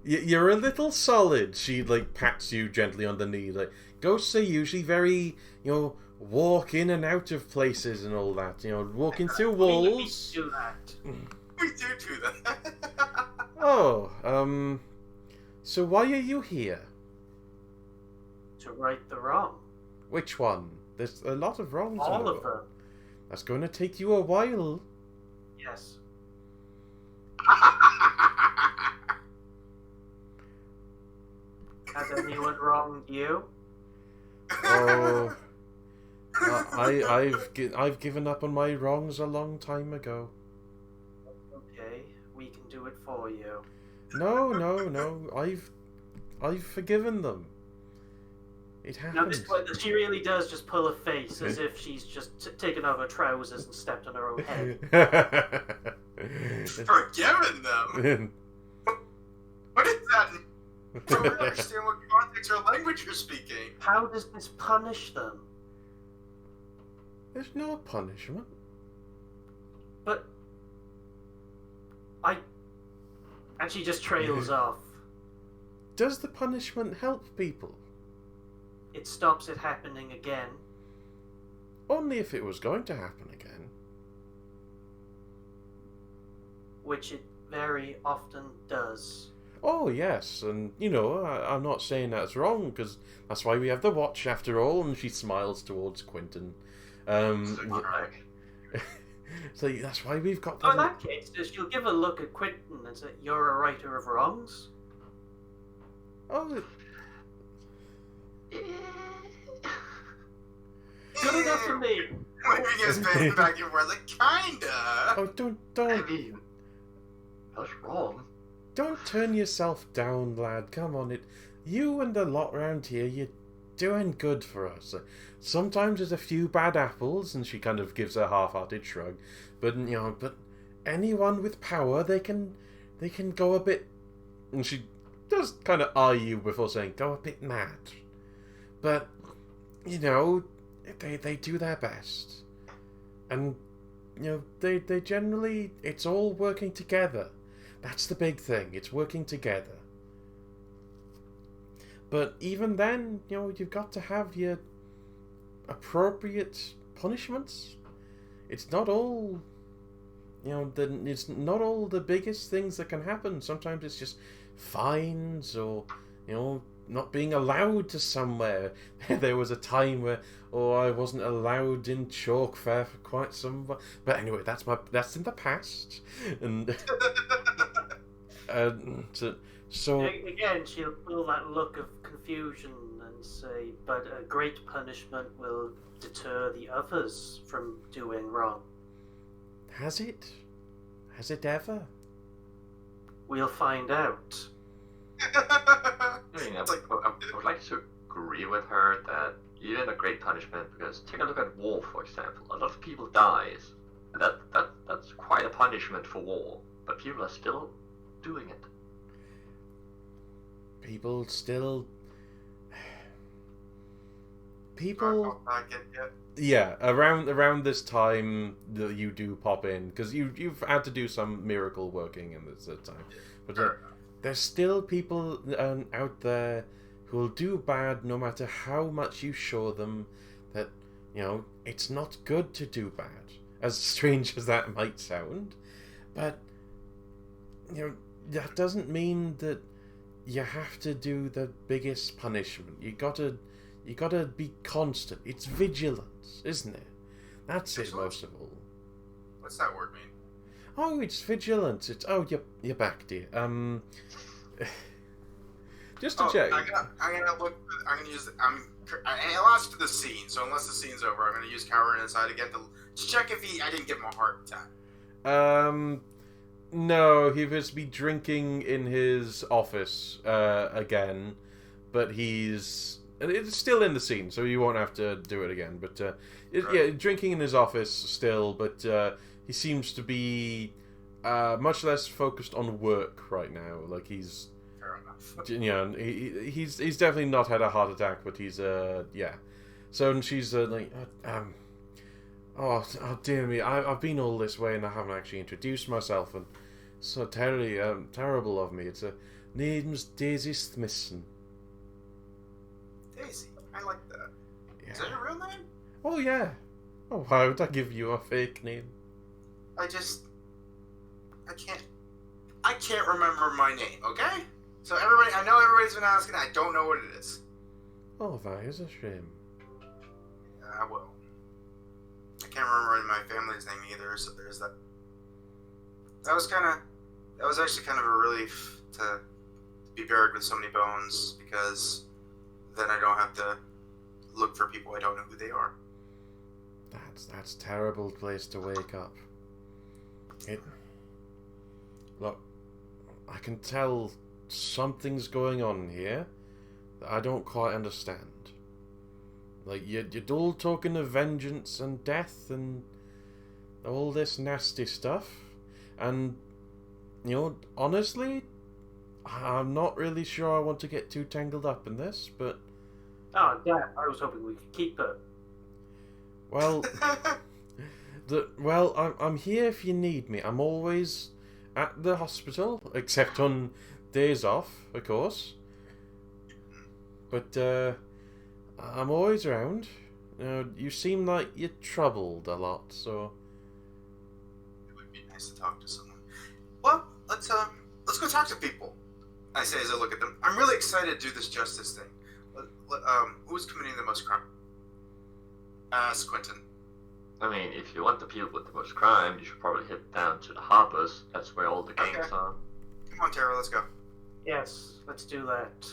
You're a little solid. She like pats you gently on the knee. Like, ghosts are usually very, walk in and out of places and all that. Walking through walls. We do that. We do that. Oh, so why are you here? To right the wrong. Which one? There's a lot of wrongs. All of them. That's going to take you a while. Yes. Has anyone wronged you? Oh, I've given up on my wrongs a long time ago. Okay, we can do it for you. No. I've forgiven them. It happened. No, she really does just pull a face as if she's just taken off her trousers and stepped on her own head. Forgiven them? What is that? I don't really understand what context or language you're speaking. How does this punish them? There's no punishment. But and she just trails off. Does the punishment help people? It stops it happening again. Only if it was going to happen again. Which it very often does. Oh, yes, and, I'm not saying that's wrong, because that's why we have the watch, after all, and she smiles towards Quentin. So that's why we've got... In that case, she'll give a look at Quentin and say, you're a righter of wrongs? Oh... Good enough for me. Waving his band back and forth, like, kinda. Oh, don't. I mean, that's wrong. Don't turn yourself down, lad. Come on, you and the lot round here, you're doing good for us. Sometimes there's a few bad apples, and she kind of gives a half-hearted shrug. But but anyone with power, they can go a bit. And she does kind of eye you before saying, go a bit mad. But they do their best, and they generally, it's all working together. That's the big thing. It's working together. But even then, you've got to have your appropriate punishments. It's not all, it's not all the biggest things that can happen. Sometimes it's just fines or, not being allowed to somewhere. There was a time where, I wasn't allowed in Chalk Fair for quite some. But anyway, that's in the past. And So Again, she'll pull that look of confusion and say, but a great punishment will deter the others from doing wrong. has it? Has it ever? We'll find out. I mean, I would like to agree with her that even a great punishment, because take a look at war, for example. A lot of people dies. And that's quite a punishment for war, but people are still doing it. People still. People. Yeah, around this time that you do pop in, because you've had to do some miracle working in this time, but there's still people out there who will do bad no matter how much you show them that it's not good to do bad. As strange as that might sound, but that doesn't mean that you have to do the biggest punishment. You gotta be constant. It's vigilance, isn't it? That's it, most of all. What's that word mean? Oh, it's vigilance. It's you're back, dear. Just to check. I'm gonna look. I'm gonna use. I lost for the scene, so unless the scene's over, I'm gonna use Coward Inside again to check if I didn't give him a heart attack. No, he was be drinking in his office again, but it's still in the scene, so you won't have to do it again. But yeah, drinking in his office still, but he seems to be much less focused on work right now. Like he's. He's definitely not had a heart attack, but he's yeah. So she's like, oh dear me, I've been all this way and I haven't actually introduced myself, and so terrible of me. It's name's Daisy Smithson. Daisy, I like that. Yeah. Is that your real name? Oh yeah. Oh, why would I give you a fake name? I can't remember my name. Okay. So I know everybody's been asking. I don't know what it is. Oh, that is a shame. I will. I can't remember my family's name either. So there's that. That was actually kind of a relief to be buried with so many bones, because then I don't have to look for people I don't know who they are. That's a terrible place to wake up. Look, I can tell something's going on here that I don't quite understand. Like, you're all talking of vengeance and death and all this nasty stuff, and honestly, I'm not really sure I want to get too tangled up in this, but oh yeah, I was hoping we could keep it. Well, I'm here if you need me. I'm always at the hospital, except on days off, of course. But I'm always around. You seem like you're troubled a lot, so it would be nice to talk to someone. Well, let's go talk to people. I say as I look at them. I'm really excited to do this justice thing. Who's committing the most crime? Ask Quentin. I mean, if you want the people with the most crime, you should probably head down to the harbors. That's where all the gangs are. Come on, Tara, let's go. Yes, let's do that.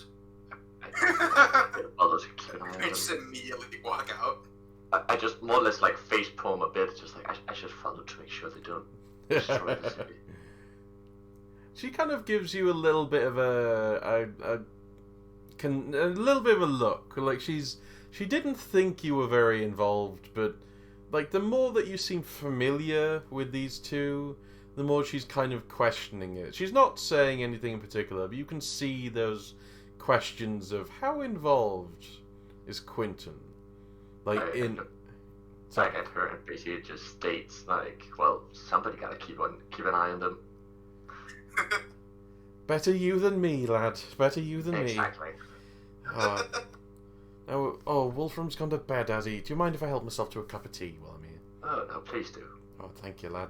Others can keep an eye on I them. just immediately walk out. I just more or less like face palm a bit, just like I should follow to make sure they don't destroy the city. She kind of gives you a little bit of a little bit of a look. Like she didn't think you were very involved, but like the more that you seem familiar with these two, the more she's kind of questioning it. She's not saying anything in particular, but you can see those questions of how involved is Quentin. Like Back at her, and basically it just states like, well, somebody gotta keep an eye on them. Better you than me, lad. Better you than Exactly. me. Wolfram's gone to bed, has he? Do you mind if I help myself to a cup of tea while I'm here? Oh no, please do. Oh, thank you, lad.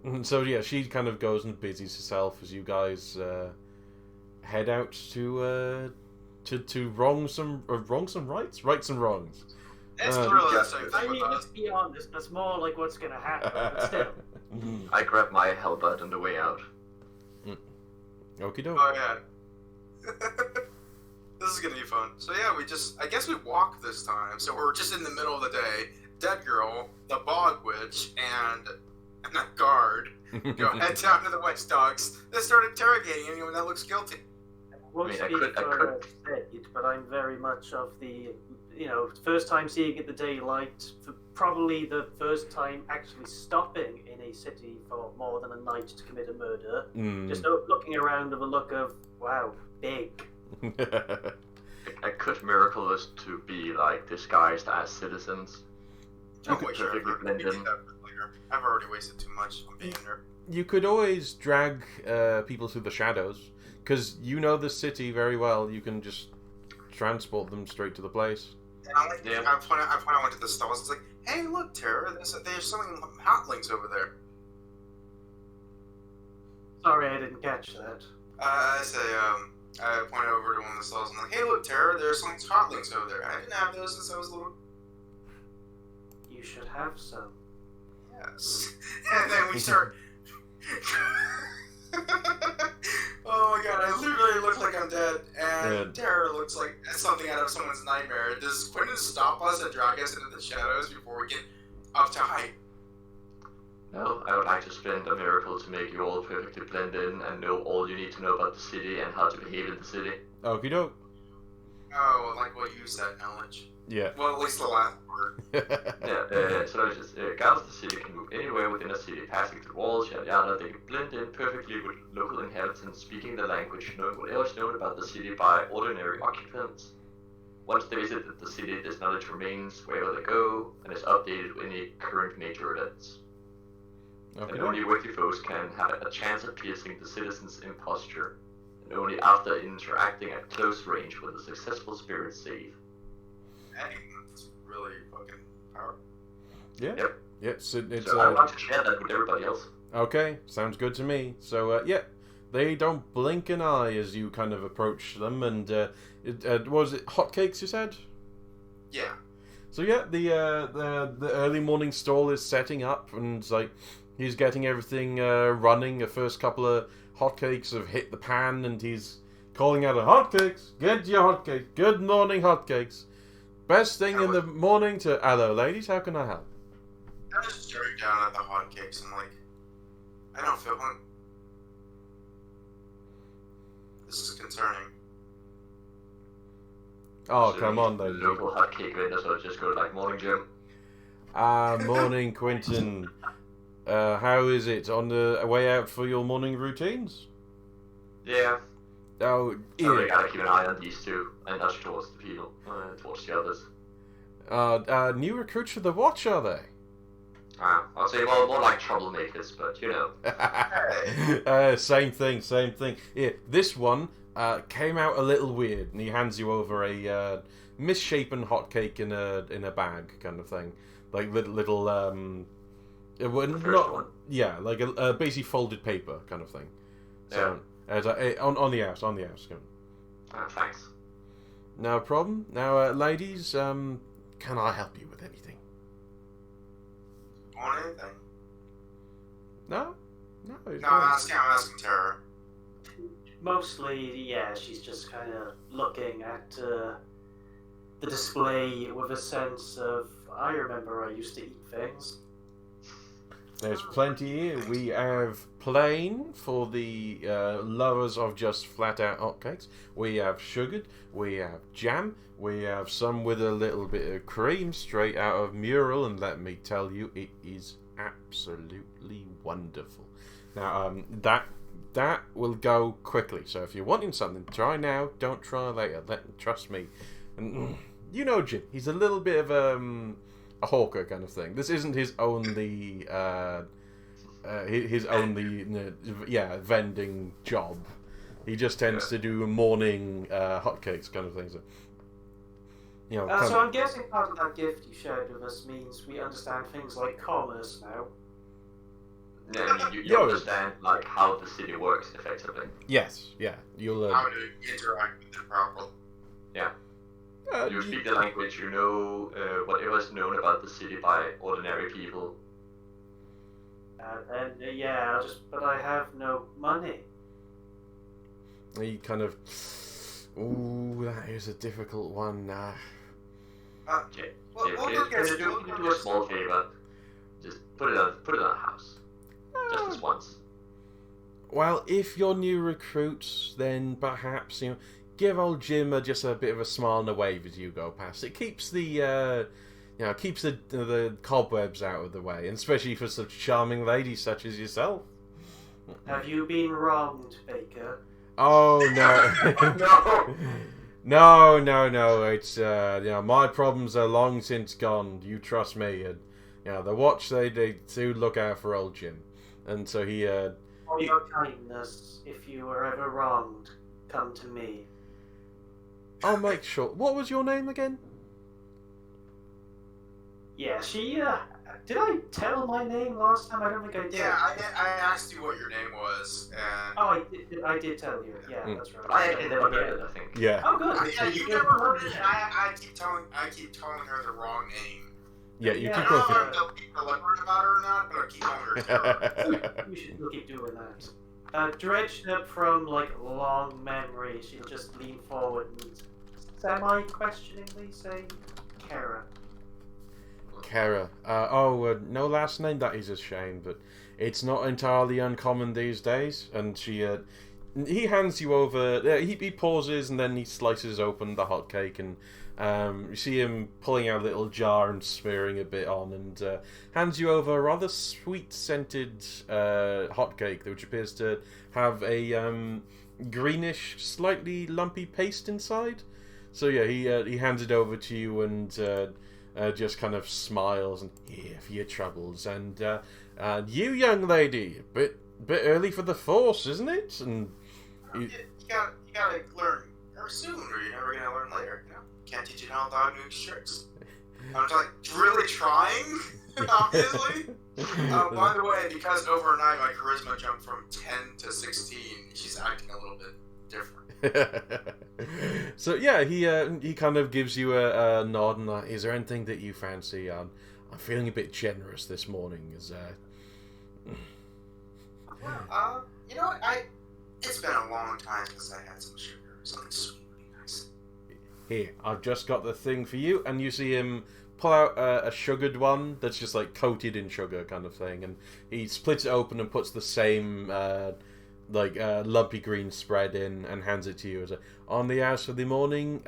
And so yeah, she kind of goes and busies herself as you guys head out to right some wrongs. It's really the same I thing mean, with let's us. be honest, that's more like what's gonna happen, but still. I grab my halberd on the way out. Okie doke. Oh yeah, This is gonna be fun. So yeah, I guess we walk this time. So we're just in the middle of the day. Dead girl, the bog witch, and a guard go head down to the witch dogs. They start interrogating anyone that looks guilty. Won't speak for Sid, but I'm very much of the, first time seeing it the daylight, for probably the first time actually stopping in a city for more than a night to commit a murder. Just looking around with a look of, wow, big. I could miracle us to be like disguised as citizens. I've already wasted too much on being there. You could always drag people through the shadows, because you know the city very well. You can just transport them straight to the place. And I went to the stalls. It's like, hey, look, Tara, there's selling hotlings over there. Sorry, I didn't catch that. I pointed over to one of the stalls and like, hey, look, Tara, there's some hotlings over there. I didn't have those since I was little. You should have some. Yes. And then we start. Oh my god, I literally look like I'm dead, and Tara looks like something out of someone's nightmare. Does Quentin stop us and drag us into the shadows before we get up to height? No, I would like to spend a miracle to make you all perfectly blend in and know all you need to know about the city and how to behave in the city. Okie doke. Oh, like what you said, knowledge. Yeah. Well, at least the last word. So it's just, guards of the city can move anywhere within a city, passing through walls, yada yada. They can blend in perfectly with local inhabitants, speaking the language, knowing whatever is known about the city by ordinary occupants. Once they visit the city, this knowledge remains wherever they go, and is updated with any current major events. Okay. And only worthy foes can have a chance of piercing the citizens' imposture, and only after interacting at close range will the successful spirits save. Dang, that's really fucking powerful. Yeah. Yep. Yep. So I want to share that with everybody else. Okay, sounds good to me. So they don't blink an eye as you kind of approach them, and was it hotcakes you said? Yeah. So yeah, the early morning stall is setting up, and it's like he's getting everything running. The first couple of hotcakes have hit the pan, and he's calling out, "Hotcakes, get your hotcakes. Good morning, hotcakes. Best thing in the morning to... Hello, ladies, how can I help?" I was staring down at the hotcakes and like, I don't feel hungry. This is concerning. Oh, So come on, those local hotcake vendors will just go like, "Morning, Jim." Morning, Quentin. How is it? On the way out for your morning routines? Yeah. Oh, So we gotta keep an eye on these two, and nudge towards the people, towards the others. New recruits for the watch, are they? I'll say more like troublemakers, but you know. Same thing. Yeah, this one came out a little weird, and he hands you over a misshapen hotcake in a bag, kind of thing, like little The first one. Yeah, like a basically folded paper kind of thing. So on the house. Thanks. No problem. Now, ladies, can I help you with anything? Want anything? No. No, I'm asking Tara. Mostly, yeah, she's just kind of looking at the display with a sense of, I remember I used to eat things. There's plenty here. We have plain for the lovers of just flat-out hotcakes. We have sugared. We have jam. We have some with a little bit of cream straight out of Mural, and let me tell you, it is absolutely wonderful. Now, that will go quickly. So if you're wanting something, try now. Don't try later. Trust me. And you know Jim. He's a little bit of a hawker kind of thing. This isn't his only vending job. He just tends to do morning hotcakes kind of thing. So, you know, so I'm guessing part of that gift you shared with us means we understand things like commerce now. Yeah, you understand like how the city works effectively. Yes, yeah. You'll How to interact with it properly. Yeah. You speak the language, you know whatever is known about the city by ordinary people. But I have no money. He kind of Ooh, that is a difficult one. Jim, Well, Jim, we'll can look at it. you do a small favor? Just put it on a house. Just this once. Well, if you're new recruits, then perhaps, give old Jim just a bit of a smile and a wave as you go past. It keeps the cobwebs out of the way, and especially for such charming ladies such as yourself. Have you been wronged, Baker? Oh no. No. It's my problems are long since gone. You trust me. And the watch they do look out for old Jim, and so he. For your kindness, if you were ever wronged, come to me. I'll make sure. What was your name again? Yeah, she. Did I tell my name last time? I don't think I did. Yeah, I asked you what your name was, and Oh, I did tell you. Yeah, that's right. I actually never heard it, I think. Yeah. Oh, good. yeah, you never heard it. I keep telling her the wrong name. Yeah, you Yeah, keep I don't going. know if people are learning about her or not, but I keep telling her. Tara. You should keep doing that. Dredged up from long memory, she'll just lean forward and semi-questioningly say, "Kara." Kara. No last name. That is a shame, but it's not entirely uncommon these days. And he hands you over. He pauses and then he slices open the hotcake, and you see him pulling out a little jar and smearing a bit on, and hands you over a rather sweet-scented hotcake, which appears to have a greenish, slightly lumpy paste inside. So yeah, he hands it over to you and just kind of smiles and here for your troubles. And you, young lady, a bit early for the force, isn't it? And You gotta learn soon, or you're never gonna learn later. Can't teach an old dog new tricks. I'm just really trying, obviously. By the way, because overnight my charisma jumped from 10 to 16, she's acting a little bit different. So yeah, he kind of gives you a nod and is there anything that you fancy? I'm feeling a bit generous this morning. You know what? It's been a long time since I had some sugar. Something sweet would be nice. Here, I've just got the thing for you, and you see him pull out a sugared one that's just coated in sugar kind of thing, and he splits it open and puts the same lumpy green spread in and hands it to you as on the house for the morning.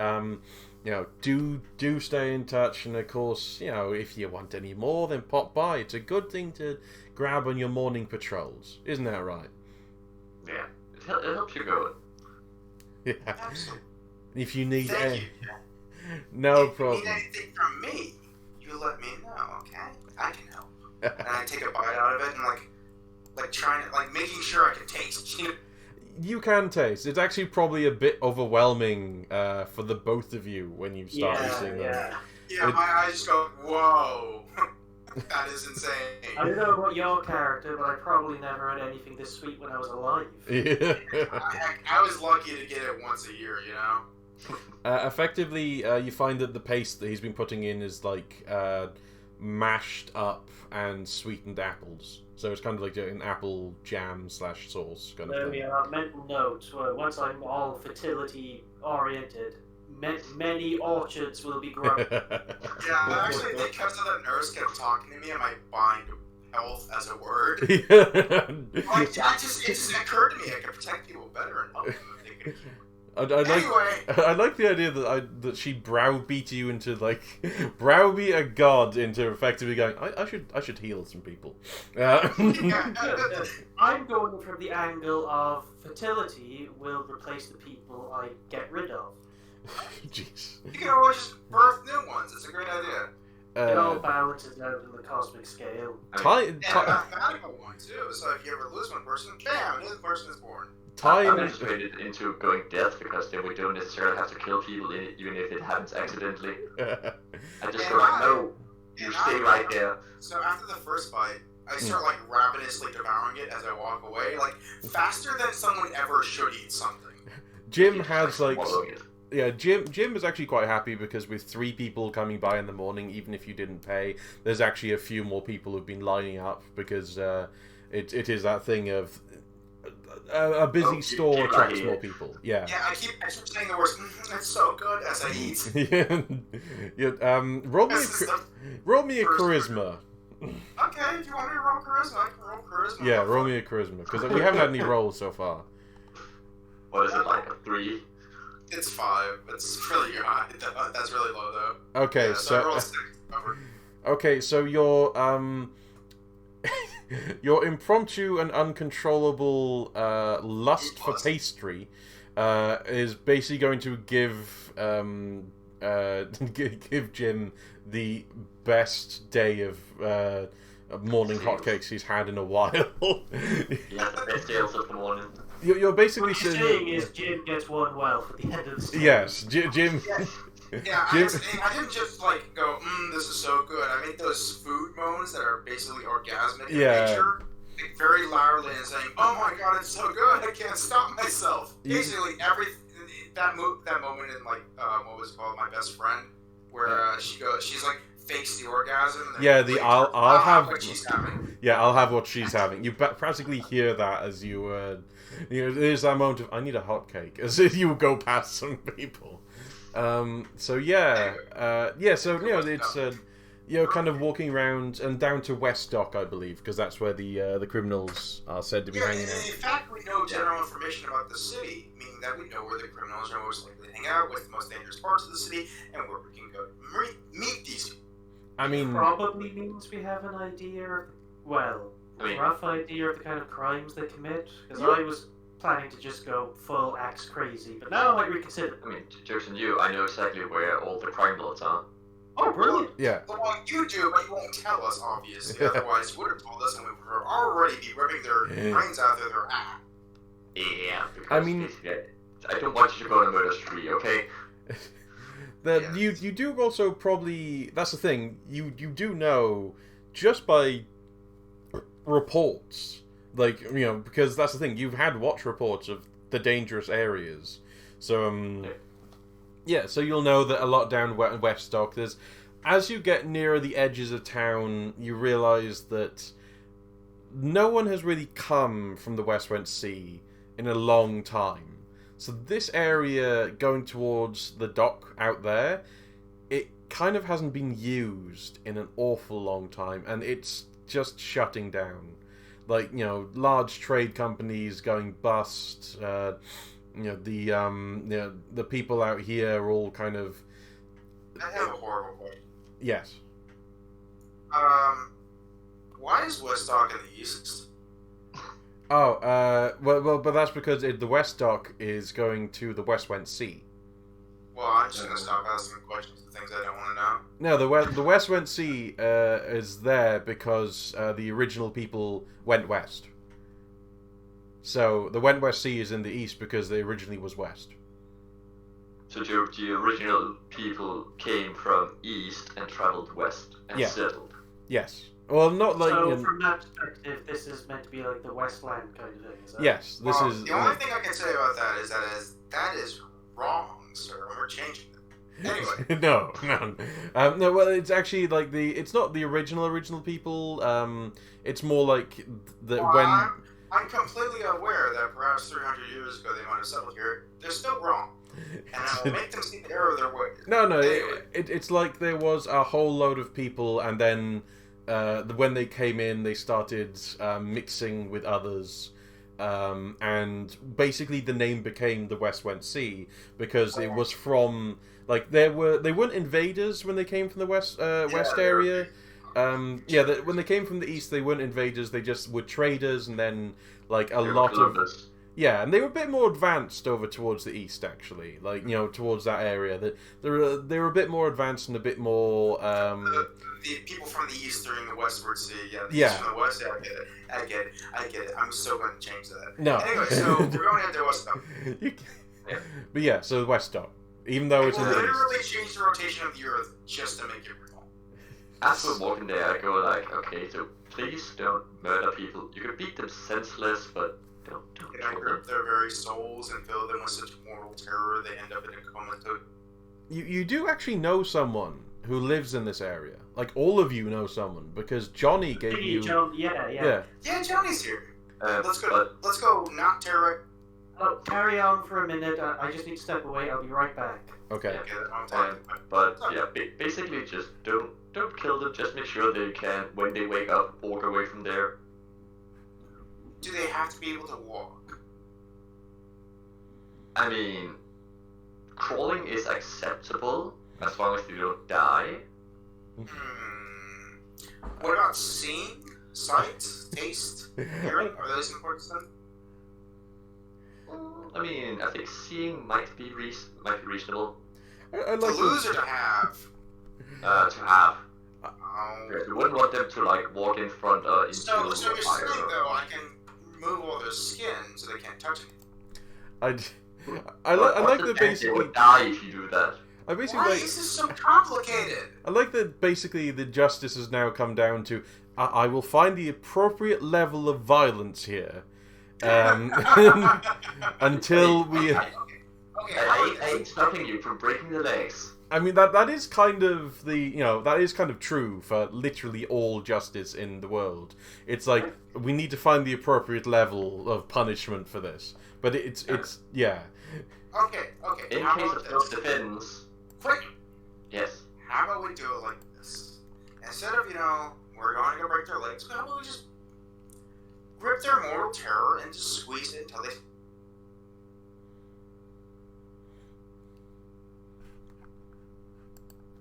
Do stay in touch, and of course, if you want any more, then pop by. It's a good thing to grab on your morning patrols, isn't that right? Yeah, it helps you go. Yeah. Absolutely. If you need Thank you. no If problem. you need anything from me, you let me know, okay? I can help. And I take a bite out of it and trying to making sure I can taste. You can taste. It's actually probably a bit overwhelming for the both of you when you start eating them. Yeah, my eyes just go, whoa. That is insane. I don't know about your character, but I probably never had anything this sweet when I was alive. Yeah. I was lucky to get it once a year, Effectively, you find that the paste that he's been putting in is mashed up and sweetened apples. So it's kind of like an apple jam / sauce kind of thing. Mental note. Once I'm all fertility oriented, many orchards will be grown. Yeah, actually, because of the nurse kept talking to me, I might bind health as a word. Yeah. It just occurred to me I could protect people better and help them if they could. I like the idea that she browbeat you into browbeat a god into effectively going. I should heal some people. I'm going from the angle of fertility will replace the people I get rid of. Jeez. You can always just birth new ones. It's a great idea. It all balances out in the cosmic scale. And a mathematical one too. So if you ever lose one person, bam, another person is born. I'm persuaded into going death because then we don't necessarily have to kill people even if it happens accidentally. I just go no, you stay right there. So after the first bite, I start ravenously devouring it as I walk away, faster than someone ever should eat something. Jim has Jim is actually quite happy because with 3 people coming by in the morning, even if you didn't pay, there's actually a few more people who've been lining up because it is that thing of a busy store keep attracts right more here. people. Yeah. Yeah, I keep saying the words, it's so good as I eat. Roll me This is the a first- charisma. Okay, if you want me to roll charisma, I can roll charisma. Yeah, roll me a charisma, because we haven't had any rolls so far. What is it, like a 3? It's 5. It's really high. That's really low, though. Okay, Yeah, so I rolled 6. Okay, so your your impromptu and uncontrollable lust for pastry is basically going to give give Jim the best day of morning hotcakes he's had in a while. Yeah, the best sales of the morning. You're basically What you're saying is Jim gets one well for the end of the story. Yes, Jim. Yeah, Jim. I didn't just like go, this is so good. I made those food moans that are basically orgasmic in nature, like, very loudly and saying, "Oh my god, it's so good! I can't stop myself." Basically, that moment in like what was it called, My Best Friend, where she's like fakes the orgasm. And then I'll have what she's having. Yeah, I'll have what she's having. You practically hear that as you there's that moment of I need a hot cake as you go past some people. So it's kind of walking around and down to West Dock, I believe, because that's where the criminals are said to be hanging In out. fact, we know general information about the city, meaning that we know where the criminals are most likely to hang out, what's the most dangerous parts of the city, and where we can go meet these people. I mean, Probably means we have an idea, rough idea of the kind of crimes they commit. Because I was planning to just go full axe crazy, but now I might reconsider. I mean, jokes on you, I know exactly where all the crime lords are. Oh, brilliant! yeah. Well, you do, but you won't tell us, obviously. Otherwise, you would have told us, and we would already be ripping their brains out of their ass. Yeah, because I mean- I don't want you to go on a murder spree, okay? You do also probably, that's the thing, you do know just by reports, like, because that's the thing, you've had watch reports of the dangerous areas, so so you'll know that a lot down West Dock. As you get nearer the edges of town, you realise that no one has really come from the Westwent Sea in a long time. So this area going towards the dock out there, it kind of hasn't been used in an awful long time, and it's just shutting down. Like, large trade companies going bust. The people out here are all kind of. I have a horrible question. Yes. Why is West Dock in the east? Oh, but that's because the West Dock is going to the Westwent Sea. Well, I'm just gonna stop asking questions of things I don't want to know. No, the Westwent Sea is there because the original people went west. So the West Sea is in the east because they originally was west. So the original people came from east and traveled west and settled. Yes. Well, not like. So from that perspective, this is meant to be like the Westland kind of thing, is that? Yes, this is. The only thing I can say about that is that is wrong, sir. We're changing it. Anyway. No. No. Well, it's actually like it's not the original people. It's more like I'm completely aware that perhaps 300 years ago they might have settled here. They're still wrong. And I will make them see the error of their ways. No. Anyway. It's like there was a whole load of people, and then when they came in, they started mixing with others, and basically the name became the Westwent Sea because it was from they weren't invaders when they came from the west area. When they came from the east, they weren't invaders. They just were traders, and then and they were a bit more advanced over towards the east, actually. Towards that area. They were a bit more advanced and a bit more. The people from the east during the Westward Sea, the Yeah. east from the west. Yeah, I get it. I'm still going to change that. No. Anyway, so we're going into West Dock. But yeah, so the West Dock, even though it's in We'll the literally east. change the rotation of the Earth just to make it real. As we're walking there, I go okay, so please don't murder people. You can beat them senseless, but don't Can I kill them. grip their very souls and fill them with such mortal terror they end up in a comatose? You do actually know someone who lives in this area. Like, all of you know someone, because Johnny gave you... Yeah. Yeah, Johnny's here. Let's go. Not terror. Oh, carry on for a minute. I just need to step away. I'll be right back. Okay. But yeah, basically just don't kill them. Just make sure they can, when they wake up, walk away from there. Do they have to be able to walk? I mean, crawling is acceptable as long as they don't die. What about seeing, sight, taste, hearing? Are those important stuff? I mean, I think seeing might be reasonable. I like to lose or to have? To have. Oh. We wouldn't want them to like walk in front into So you're saying fire. though I can remove all their skin so they can't touch it? I like that They basically. would die if you do that. I basically Why like. is this so complicated? I like that basically the justice has now come down to I will find the appropriate level of violence here, until we. Okay. I ain't stopping you from breaking the legs. I mean that is kind of that is kind of true for literally all justice in the world. It's like we need to find the appropriate level of punishment for this, but it's yeah. Okay. In How case about of this? self-defense. Quick. Yes. How about we do it like this? Instead of we're going to go break their legs, how about we just grip their mortal terror and just squeeze it until they.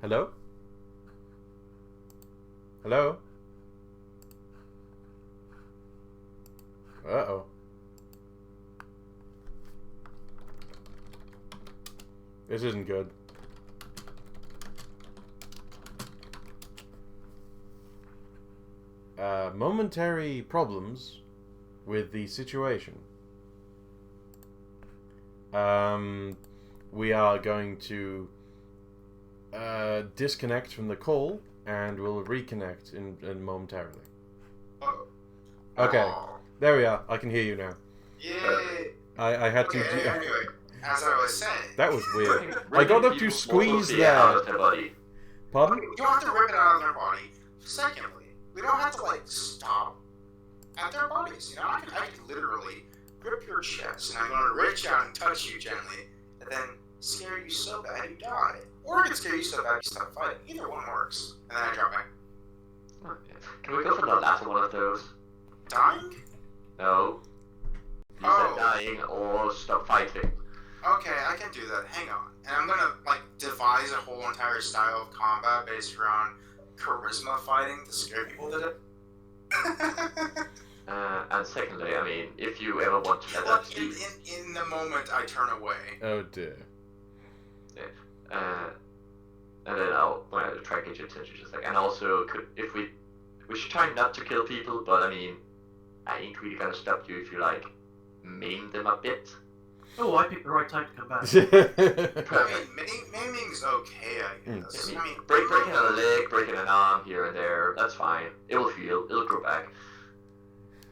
Hello? Hello? Uh-oh. This isn't good. Momentary problems with the situation. We are going to disconnect from the call, and we'll reconnect in momentarily. Okay, there we are. I can hear you now. Yay! I had to. Anyway, as I was saying, That was weird. I got up to squeeze there. Pardon? you don't have to rip it out of their body. Secondly, we don't have to stop at their bodies. I can literally grip your chest, and I'm going to reach out and touch you gently, and then scare you so bad you die. Or I can scare you so bad you stop fighting. Either one works. And then I drop back. Can we go for the latter one of those? Dying? No. Either dying or stop fighting. Okay, I can do that. Hang on. And I'm gonna devise a whole entire style of combat based around charisma fighting to scare people to death. And secondly, I mean, if you ever want to let that speak... in the moment I turn away. Oh dear. And then I'll try to get your attention just and also we should try not to kill people, but I mean, I ain't really gonna stop you if you maim them a bit. Oh, I picked the right time to come back. I mean, maiming's okay, I guess. I mean, breaking a leg, breaking an arm here and there, that's fine. It'll heal, it'll grow back.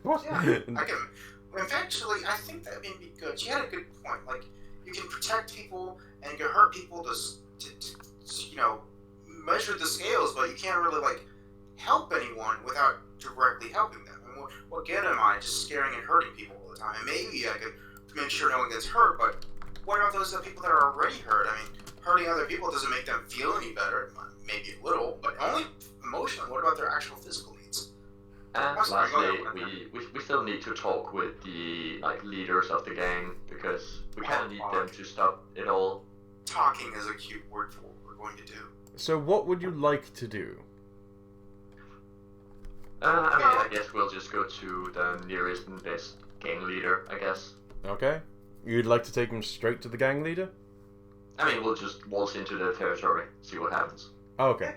What? Yeah, I can. Eventually, I think that may be good. She had a good point. You can protect people and you can hurt people to measure the scales, but you can't really help anyone without directly helping them. I mean, what good am I just scaring and hurting people all the time? And maybe I could make sure no one gets hurt, but what about those people that are already hurt? I mean, hurting other people doesn't make them feel any better. Maybe a little, but only emotionally. What about their actual physical needs? And lastly, we still need to talk with the leaders of the gang, because we kind of need them to stop it all. Talking is a cute word for what we're going to do. So what would you like to do? I guess we'll just go to the nearest and best gang leader, I guess. Okay. You'd like to take him straight to the gang leader? I mean, we'll just waltz into the territory, see what happens. Okay.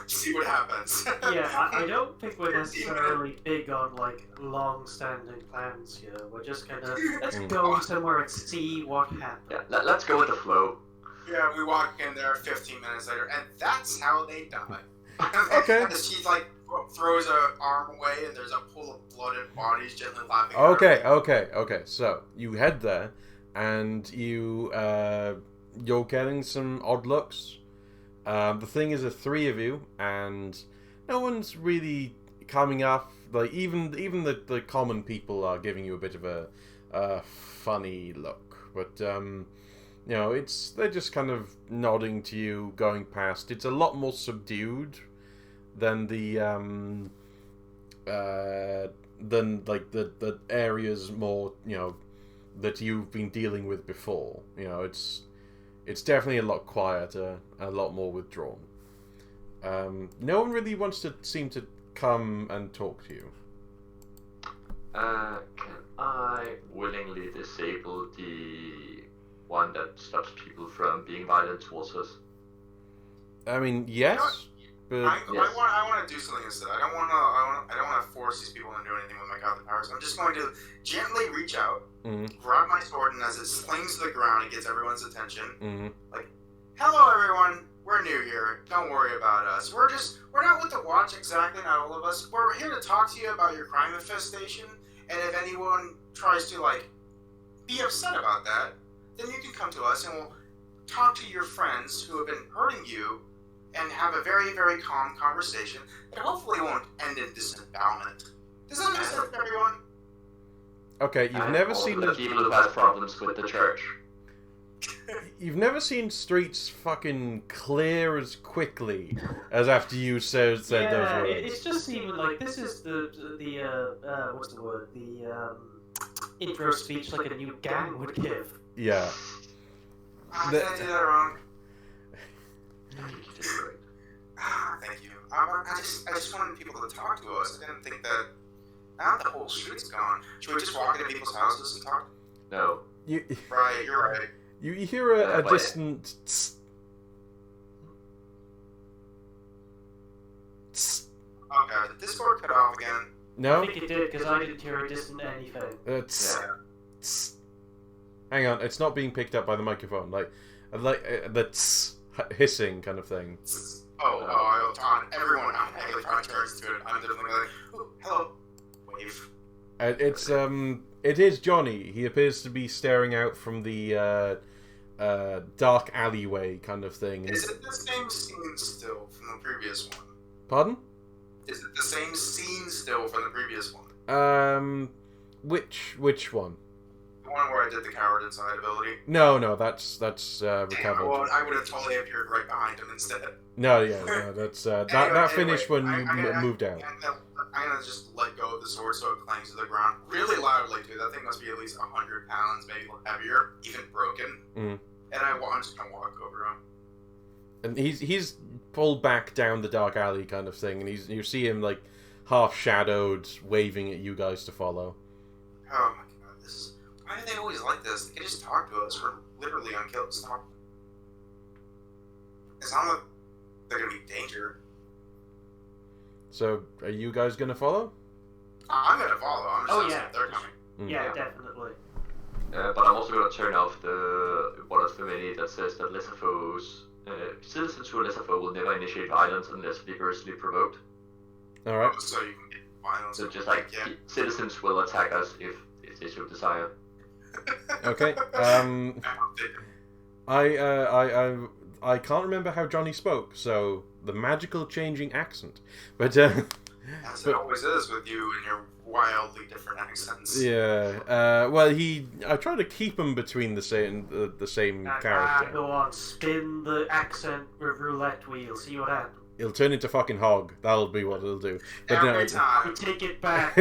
See what happens. Yeah, I don't think we're necessarily big on long-standing plans here. We're just gonna let's go somewhere and see what happens. Yeah, let's go with the flow. Yeah, we walk in there 15 minutes later, and that's how they die. Okay. She throws an arm away, and there's a pool of blood and bodies gently laughing. Okay. So you head there, and you're getting some odd looks. The thing is, the three of you, and no one's really, coming up, like even the common people are giving you a bit of a funny look, but you know, they're just kind of nodding to you, going past. It's a lot more subdued than the areas more, you know, that you've been dealing with before. You know, it's definitely a lot quieter, a lot more withdrawn. No one really wants to seem to come and talk to you. Can I willingly disable the one that stops people from being violent towards us? I mean, yes, but I want to do something instead. I don't want to force these people into doing anything with my godly powers. I'm just going to gently reach out, grab my sword, and as it slings to the ground, it gets everyone's attention. Like, hello everyone, we're new here. Don't worry about us. We're not with the watch exactly, not all of us. We're here to talk to you about your crime infestation, and if anyone tries to be upset about that, then you can come to us and we'll talk to your friends who have been hurting you and have a very, very calm conversation that hopefully won't end in disembowelment. Does that make sense to everyone? Okay, you've never seen the people who have problems with the church. You've never seen streets fucking clear as quickly as after you said those words. It's just seeming like this is the what's the word? The intro speech like a new gang would give. Yeah. Did I do that wrong? Thank you. I just wanted people to talk to us. I didn't think that. Now the whole street's gone. Should we just walk into people's houses and talk? No. Right, you're right. You hear a distant tss. Tss. Okay, did Discord cut off again? No? I think it did, because I didn't hear a distant anything. Tss. Tss. Hang on, it's not being picked up by the microphone. Like the tss, hissing kind of thing. Everyone, everyone turns to it. I'm definitely like, oh, hello, wave. It is Johnny. He appears to be staring out from the dark alleyway kind of thing. Is it the same scene still from the previous one? Pardon? Is it the same scene still from the previous one? Which one? The one where I did the coward inside ability? No, that's recovered. Well, I would have totally appeared right behind him instead. No, that's that finished when you moved out. I'm gonna just let go of the sword so it clangs to the ground really loudly too. That thing must be at least 100 pounds, maybe heavier, even broken. And I'm just gonna walk over him. And he's pulled back down the dark alley kind of thing, and you see him like half shadowed, waving at you guys to follow. Oh my god, why do they always like this? They can just talk to us. We're literally unkillable. Stop. It's not like they're gonna be danger. So, are you guys gonna follow? I'm gonna follow. I'm just saying they're coming. Yeah, definitely. But I'm also gonna turn off the one of the many that says that Lesafos, citizens who are Lesafo will never initiate violence unless vigorously provoked. Alright. So you can get violence. So just citizens will attack us if they so desire. Okay. I can't remember how Johnny spoke, so the magical changing accent. But as it always is with you and your wildly different accents. Yeah. Well, I try to keep him between the same character. Go on, spin the accent roulette wheel. See what happens. He'll turn into fucking hog. That'll be what it'll do. But Every time. We take it back.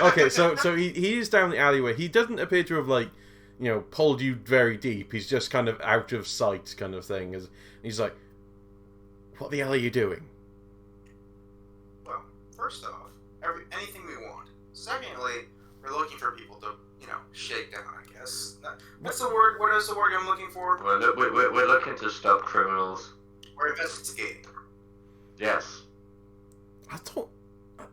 Okay, so he's down the alleyway. He doesn't appear to have pulled you very deep. He's just kind of out of sight kind of thing. He's like, what the hell are you doing? Well, first off, anything we want. Secondly, we're looking for people to, shake down, I guess. What's the word? What is the word I'm looking for? We're looking to stop criminals. We're investigating. Yes. I thought...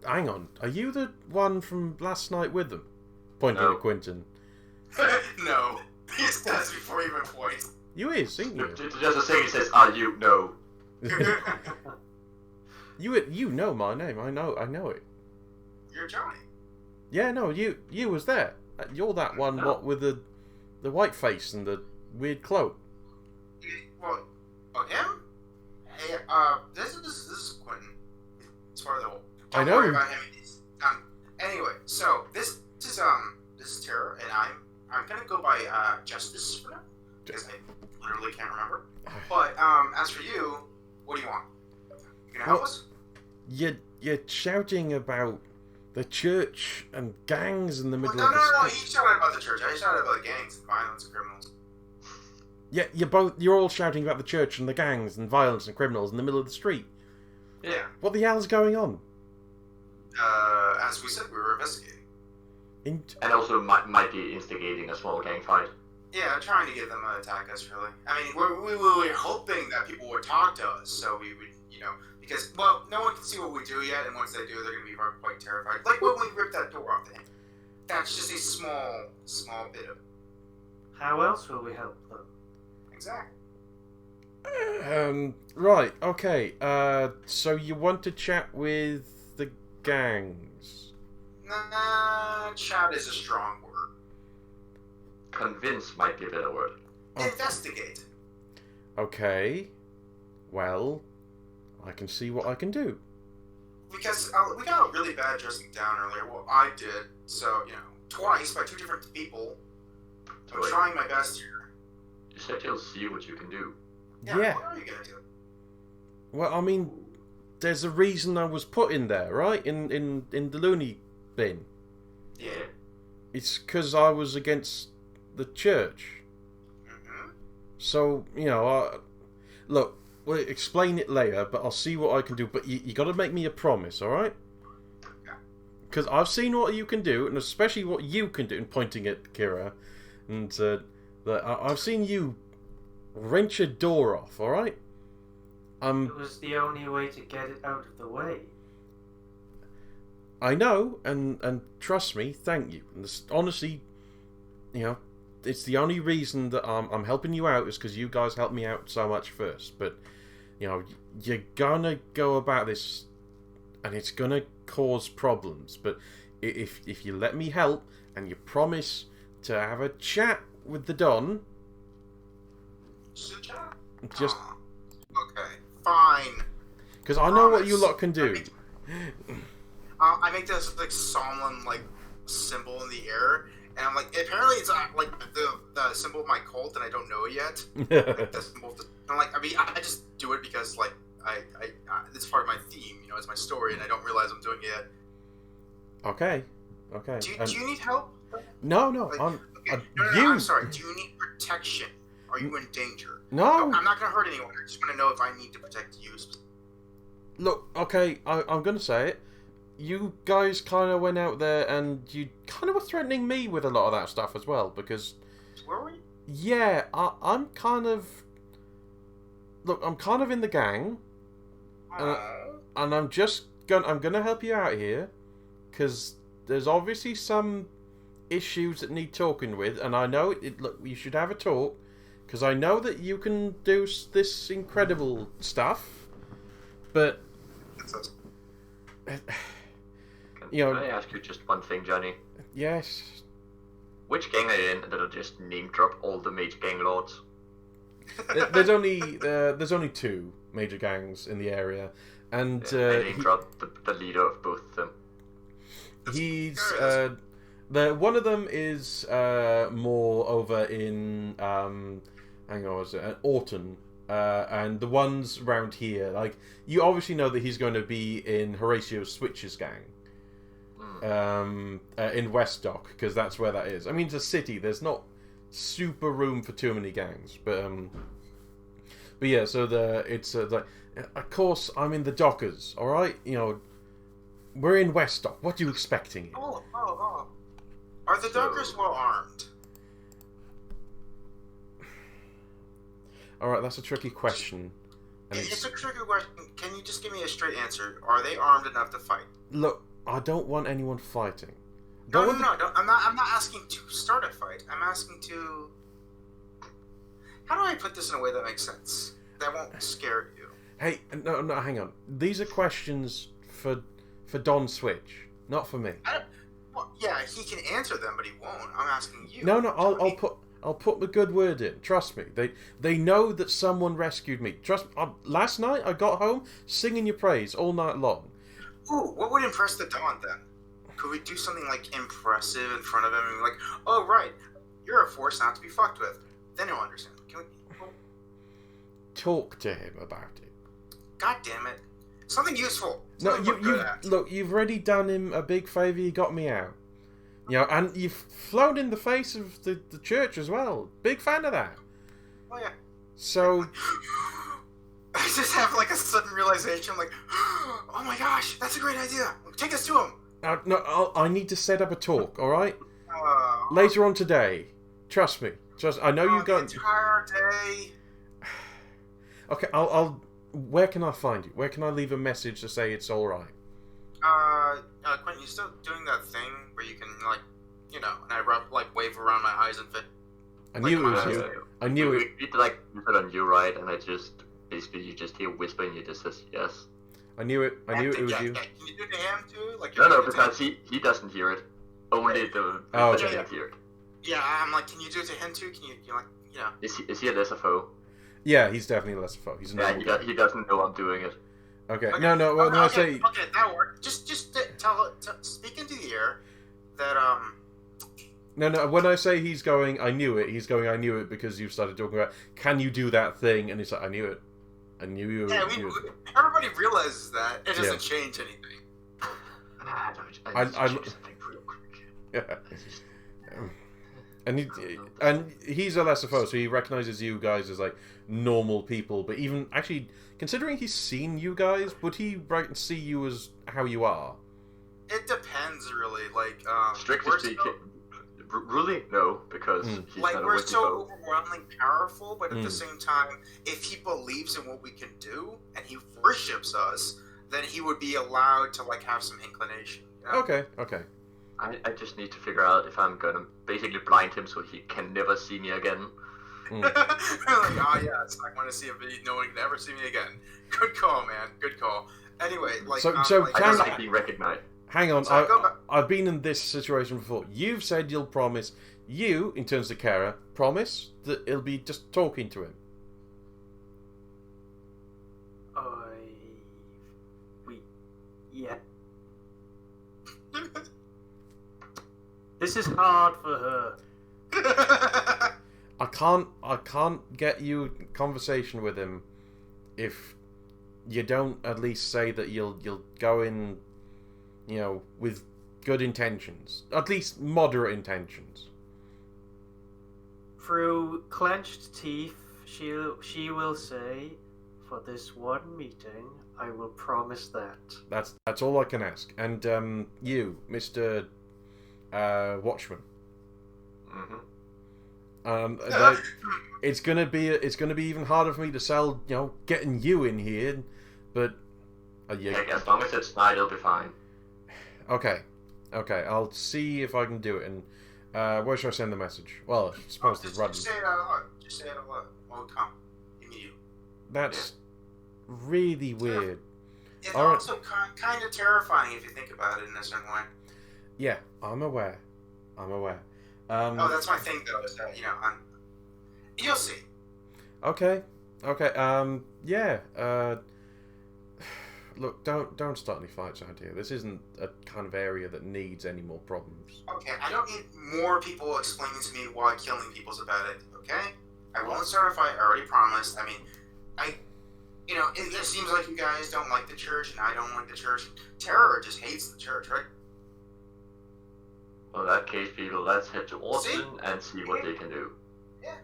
Hang on. Are you the one from last night with them? Pointing at Quentin. No. He does before you even point. You is, ain't you? Just a thing he says, are you? No. You know my name. I know it. You're Johnny. Yeah, no, you was there. You're that one what with the white face and the weird cloak. Well, him? Hey, this is Quentin. It's part of the I Don't know. worry about him. Anyway, so this is Tara, and I'm gonna go by Justice for now because I literally can't remember. But as for you, what do you want? You gonna help us? You're shouting about the church and gangs in the middle of the No. street. He shouted about the church. I shouted about gangs and violence and criminals. Yeah, you're all shouting about the church and the gangs and violence and criminals in the middle of the street. Yeah. What the hell's going on? As we said, we were investigating. And also might be instigating a small gang fight. Yeah, trying to get them to attack us, really. I mean, we were hoping that people would talk to us, so we would, because, well, no one can see what we do yet, and once they do, they're going to be quite terrified. Like when we ripped that door off the hinge. That's just a small bit of... How else will we help them? Exactly. Right, okay. So you want to chat with the gangs? Nah, chat is a strong word. Convince might be a better word. Investigate. Okay. Well, I can see what I can do. Because we got a really bad dressing down earlier. Well, I did. So, twice by 2 different people. I'm trying my best here. You said you'll see what you can do. Yeah. What are you going to do? Well, I mean, there's a reason I was put in there, right? In the loony bin. Yeah. It's because I was against the church. Mm-hmm. So, look, we'll explain it later, but I'll see what I can do. But you got to make me a promise, all right? Because I've seen what you can do, and especially what you can do, and pointing at Kira, and I've seen you wrench a door off, all right? It was the only way to get it out of the way. I know, and trust me, thank you. And this, honestly, it's the only reason that I'm helping you out is because you guys helped me out so much first. But, you're gonna go about this, and it's gonna cause problems. But if you let me help, and you promise to have a chat with the Don, just... Okay, fine. Because I know what you lot can do. I make this solemn symbol in the air, and I'm like, apparently it's the symbol of my cult, and I don't know it yet. The symbol of I just do it because it's part of my theme, it's my story, and I don't realize I'm doing it yet. Okay. Do you need help? No. I'm sorry. Do you need protection? Are you in danger? No. I'm not gonna hurt anyone. I just want to know if I need to protect you. Look, okay, I'm gonna say it. You guys kind of went out there and you kind of were threatening me with a lot of that stuff as well, because... Were we? Yeah, I'm kind of... Look, I'm kind of in the gang, and I'm gonna help you out here, because there's obviously some issues that need talking with, and I know look, you should have a talk, because I know that you can do this incredible stuff, but... Can I ask you just one thing, Johnny? Yes. Which gang are you in that'll just name drop all the major gang lords? There's only 2 major gangs in the area, and name drop the leader of both of them. He's one of them is more over in Orton, and the ones around here, you obviously know that he's going to be in Horatio Switch's gang. In West Dock, because that's where that is. I mean, it's a city. There's not super room for too many gangs, but yeah. So of course, I'm in the Dockers. All right, we're in West Dock. What are you expecting? Oh. Are the Dockers well armed? All right, that's a tricky question. It's a tricky question. Can you just give me a straight answer? Are they armed enough to fight? Look, I don't want anyone fighting. No. I'm not asking to start a fight. I'm asking to... How do I put this in a way that makes sense? That won't scare you. Hey, no, hang on. These are questions for Don Switch, not for me. Well, yeah, he can answer them, but he won't. I'm asking you. No, I'll put the good word in. Trust me. They know that someone rescued me. Trust me. Last night I got home singing your praise all night long. Ooh, what would impress the Don then? Could we do something like impressive in front of him and be like, oh right, you're a force not to be fucked with. Then he'll understand. Can we talk to him about it? God damn it. Something useful. No, Something you've already done him a big favour. You got me out. You know, and you've flown in the face of the church as well. Big fan of that. Oh yeah. So I just have like a sudden realization, like, oh my gosh, that's a great idea. Take us to him. No, I need to set up a talk. All right. Uh, Later on today. Trust me. I know you've got the entire day. Okay, I'll. Where can I find you? Where can I leave a message to say it's all right? Quentin, you still doing that thing where you can like, and I wave around my eyes and fit. I knew it was you. I knew it. You like you said on you, right? And I just basically you just hear whisper and you just says yes. I knew it. I knew it was you. Can you do it to him too? Like no, because he doesn't hear it. Only the okay. hear it. Yeah, I'm like, can you do it to him too? Can you Is he a SFO? Yeah, he's definitely less FO. He's he doesn't know I'm doing it. Okay. No. When I say okay, that works. Just speak into the air that No. When I say he's going, I knew it. He's going, I knew it because you've started talking about. Can you do that thing? And he's like, I knew it. I knew you. Yeah, everybody realizes that. It doesn't change anything. Yeah. And he's a lesser foe, so he recognizes you guys as like normal people. But even actually, considering he's seen you guys, would he see you as how you are? It depends, really. Like, strictly speaking, really no, because he's like not we're a so overwhelmingly powerful, but at the same time, if he believes in what we can do and he worships us, then he would be allowed to like have some inclination. You know? Okay. I just need to figure out if I'm gonna basically blind him so he can never see me again. Like, oh yes, I want to see him. No one can ever see me again. Good call, man. Good call. Anyway, like, so I don't like being recognized. Hang on, I've been in this situation before. You've said you'll promise. You, in terms of Kara, promise that it'll be just talking to him. Yeah. This is hard for her. I can't get you a conversation with him if you don't at least say that you'll go in, with good intentions, at least moderate intentions. Through clenched teeth, she will say, "For this one meeting, I will promise that." That's all I can ask. And you, Mr. Watchman. It's gonna be even harder for me to sell, getting you in here, but as long as it's night, it'll be fine. Okay, I'll see if I can do it. And where should I send the message? Well, I suppose it's Rudden. Just say it out loud. Just say it out loud. Won't come immediately. That's really weird. It's also kind of terrifying if you think about it in a certain way. Yeah, I'm aware. That's my thing though. Is that you'll see. Okay. Yeah. Look, don't start any fights out here. This isn't a kind of area that needs any more problems. Okay, I don't need more people explaining to me why killing people's a bad idea. Okay, I won't start a fight. I already promised. I mean, it seems like you guys don't like the church, and I don't like the church. Terror just hates the church, right? Well, in that case, people, let's head to Austin and see what they can do. Yeah.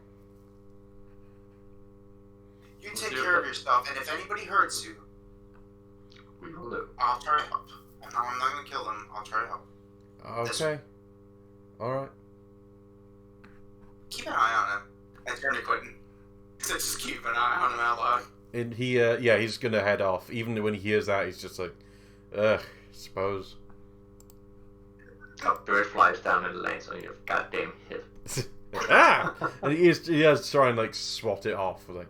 You take care of yourself, and if anybody hurts you, we will do. I'll try to help. I'm not going to kill them. I'll try to help. Okay. Alright. Keep an eye on him. I turn to Quentin. Just keep an eye on him out loud. And he's going to head off. Even when he hears that, he's just like, I suppose. A bird flies down and lands on your goddamn head. And he has to try and swat it off. Like,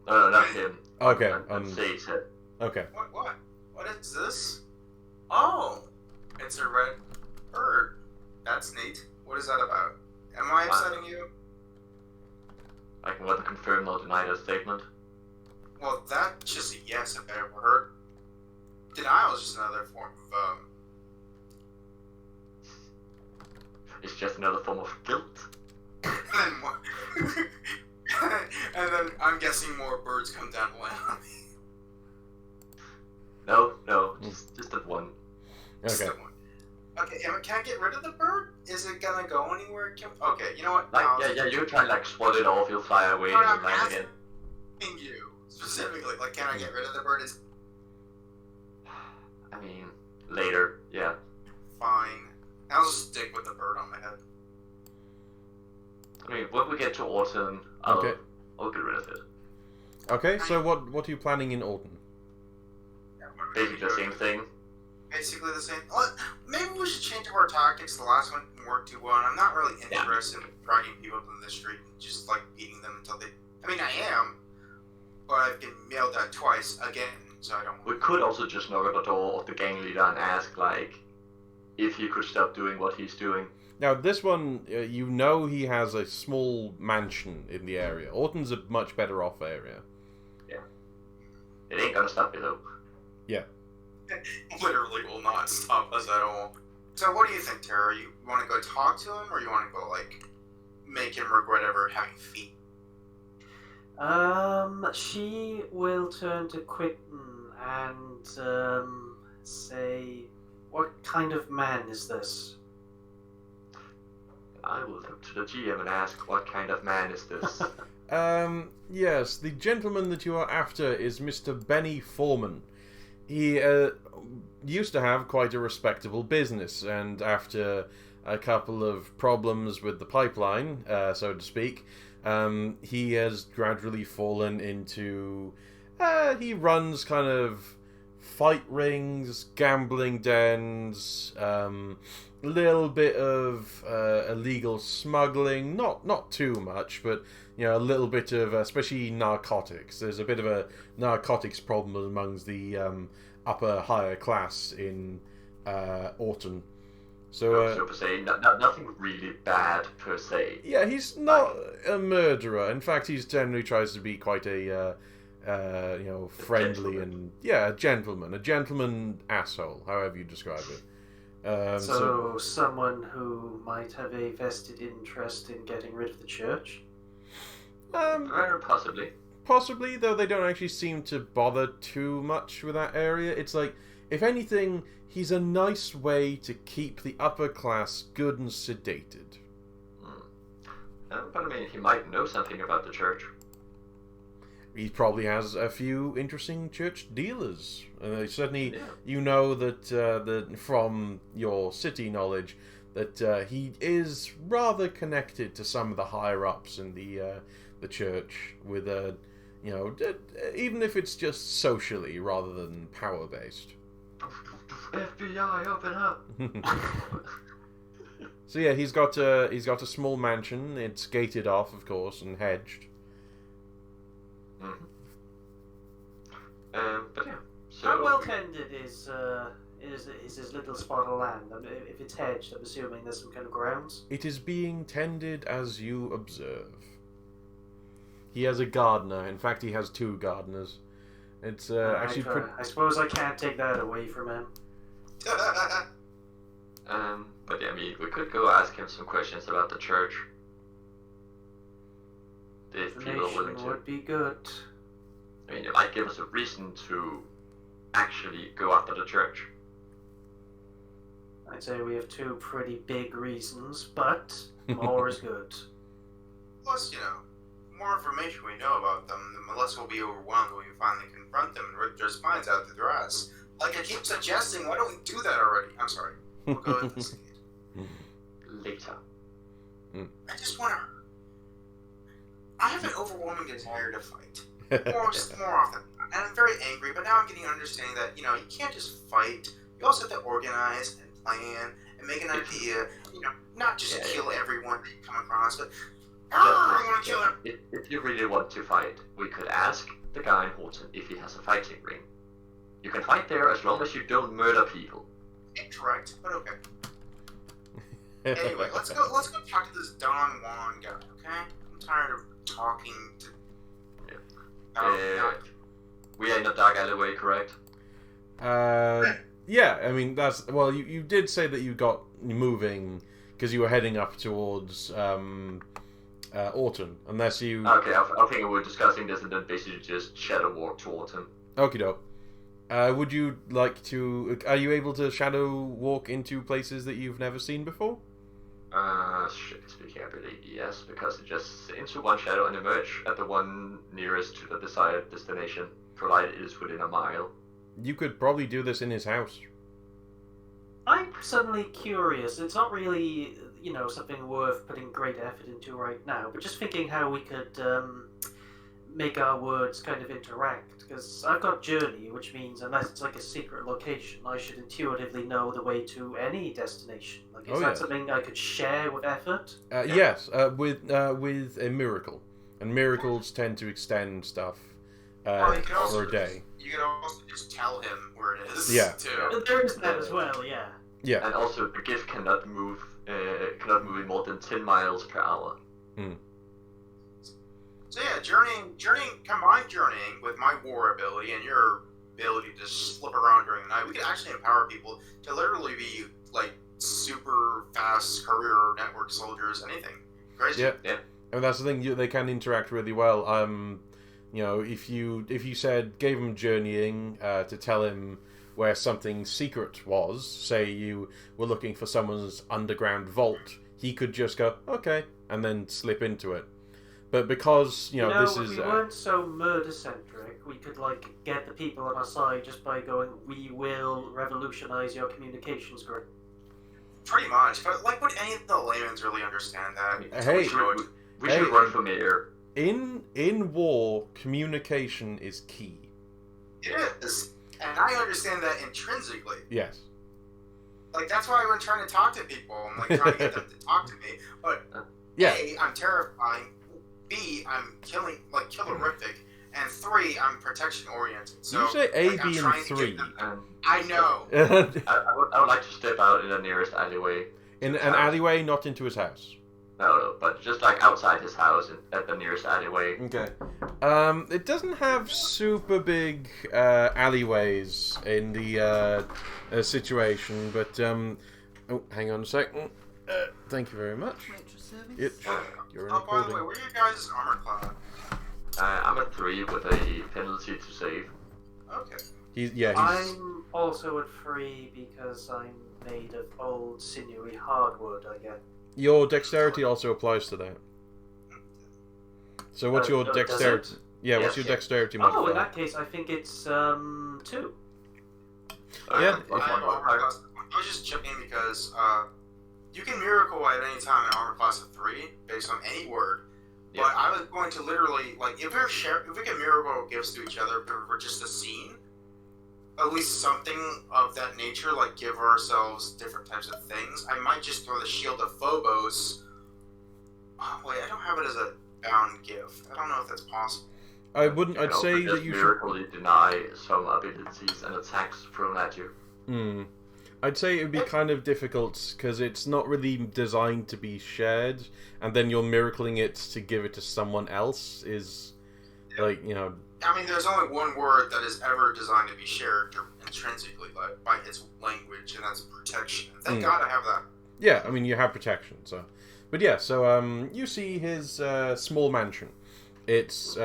no, not him. Okay. Sage's head. Okay. What is this? Oh, it's a red bird. That's neat. What is that about? Am I upsetting you? I can either confirm or deny that statement. Well, that's just a yes if I ever heard. denial is just another form of It's just another form of guilt. and then I'm guessing more birds come down the line on me. No, just that one. Just Okay. the one. Okay, can I get rid of the bird? Is it gonna go anywhere? Okay, you know what? Like, No, yeah, you try like swat it off, you'll fly away No, and I'm land again. asking you specifically. Like, can I get rid of the bird? Is I mean, later, yeah. fine. I'll just stick with the bird on my head. I mean, when we get to autumn, I'll get rid of it. Okay, so what are you planning in Alton? Yeah, what are we Basically the gonna same do? thing. Basically the same. Well, maybe we should change up our tactics. The last one didn't work too well, and I'm not really interested in dragging people up in the street and just like beating them until they. I mean, I am, but I've been mailed at twice again, so I don't. We could also just knock at the door of the gang leader and ask, like, if he could stop doing what he's doing. Now, this one, you know he has a small mansion in the area. Alton's a much better off area. It ain't gonna stop me though. Literally will not stop us at all. So what do you think, Tara? You want to go talk to him, or you want to go like make him regret ever having feet? She will turn to Quentin and say, "What kind of man is this?" I will look to the GM and ask, what kind of man is this? Yes, the gentleman that you are after is Mr. Benny Foreman. He used to have quite a respectable business, and after a couple of problems with the pipeline, so to speak, he has gradually fallen into... he runs kind of fight rings, gambling dens, little bit of illegal smuggling, not too much, but you know, a little bit of especially narcotics. There's a bit of a narcotics problem amongst the upper higher class in Autumn. So per se, nothing really bad per se. Yeah, he's not a murderer. In fact, he generally tries to be quite a friendly and a gentleman asshole, however you describe it. So someone who might have a vested interest in getting rid of the church? Very possibly. Possibly, though they don't actually seem to bother too much with that area. It's like, if anything, he's a nice way to keep the upper class good and sedated. But I mean, he might know something about the church. He probably has a few interesting church dealers. Certainly, you know that from your city knowledge that he is rather connected to some of the higher ups in the church. With even if it's just socially rather than power based. FBI, open up! So yeah, he's got a small mansion. It's gated off, of course, and hedged. But yeah. So How well tended is his little spot of land? I mean, if it's hedged, I'm assuming there's some kind of grounds. It is being tended as you observe. He has a gardener. In fact, he has two gardeners. It's actually pretty... I suppose I can't take that away from him. But yeah, I mean, we could go ask him some questions about the church. If people are willing to. Would be good. I mean, it might give us a reason to actually go after the church. I'd say we have two pretty big reasons, but more is good. Plus, the more information we know about them, the less we'll be overwhelmed when we finally confront them and rip their spines out through their ass. Like I keep suggesting, why don't we do that already? I'm sorry. We'll go investigate. Later. I just want to... I have an overwhelming desire to fight. More often. And I'm very angry, but now I'm getting an understanding that, you can't just fight. You also have to organize and plan and make an idea. Not just kill everyone that you come across, but... I want to kill him! If you really want to fight, we could ask the guy in Horton if he has a fighting ring. You can fight there as long as you don't murder people. Incorrect, but okay. Anyway, let's go talk to this Don Juan guy, okay? I'm tired of talking to... We are in a dark alleyway, correct? Yeah, I mean, that's... Well, you did say that you got moving because you were heading up towards Autumn, unless you... Okay, I think we were discussing this and then basically just shadow walk towards him. Okie doke. Would you like to... Are you able to shadow walk into places that you've never seen before? Strictly speaking, I believe yes, because it just into one shadow and emerge at the one nearest to the desired destination, provided it is within a mile. You could probably do this in his house. I'm suddenly curious. It's not really, something worth putting great effort into right now, but just thinking how we could make our words kind of interact. Because I've got Journey, which means unless it's like a secret location, I should intuitively know the way to any destination. Like, is that something I could share with effort? Yes, with a miracle. And miracles tend to extend stuff for a day. You could also just tell him where it is. Yeah. Too. There is that as well, yeah. Yeah. And also, the gift cannot move in more than 10 miles per hour. So yeah, combined journeying with my war ability and your ability to slip around during the night, we could actually empower people to literally be like super fast courier network soldiers, anything. Crazy. Yeah. And that's the thing, they can interact really well. If you gave him journeying to tell him where something secret was, say you were looking for someone's underground vault, he could just go, okay, and then slip into it. But because, this is... if we weren't so murder-centric, we could, get the people on our side just by going, we will revolutionize your communications grid. Pretty much, but, would any of the layman's really understand that? Hey, we should run for mayor. In war, communication is key. It is, and I understand that intrinsically. Yes. That's why I'm trying to talk to people. I'm, trying to get them to talk to me. But, yeah. A, I'm terrifying. B, I'm killerific, and 3, I'm protection-oriented. So, you say A, B, and 3. I know. I would like to step out in the nearest alleyway. In an alleyway, not into his house. No, but just outside his house at the nearest alleyway. Okay. It doesn't have super big alleyways in the situation, but oh, hang on a second. Thank you very much. You're by the way, where are you guys' armor class? I'm at 3 with a penalty to save. Okay. I'm also at 3 because I'm made of old sinewy hardwood, I guess. Your dexterity also applies to that. So what's your dexterity? Yeah, what's your dexterity modifier? Oh, in that case, I think it's 2. Yeah. I was just checking because you can miracle at any time in armor class of 3 based on any word. Yeah. But I was going to literally if we can miracle gifts to each other for just a scene, at least something of that nature, give ourselves different types of things. I might just throw the Shield of Phobos. Oh, wait, I don't have it as a bound gift. I don't know if that's possible. I'd say that you should miracly deny some abilities and attacks thrown at you. I'd say it would be kind of difficult because it's not really designed to be shared, and then you're miracling it to give it to someone else is I mean, there's only one word that is ever designed to be shared intrinsically by its language, and that's protection. Thank God I have that. Yeah, I mean, you have protection, so... But yeah, so you see his small mansion. It's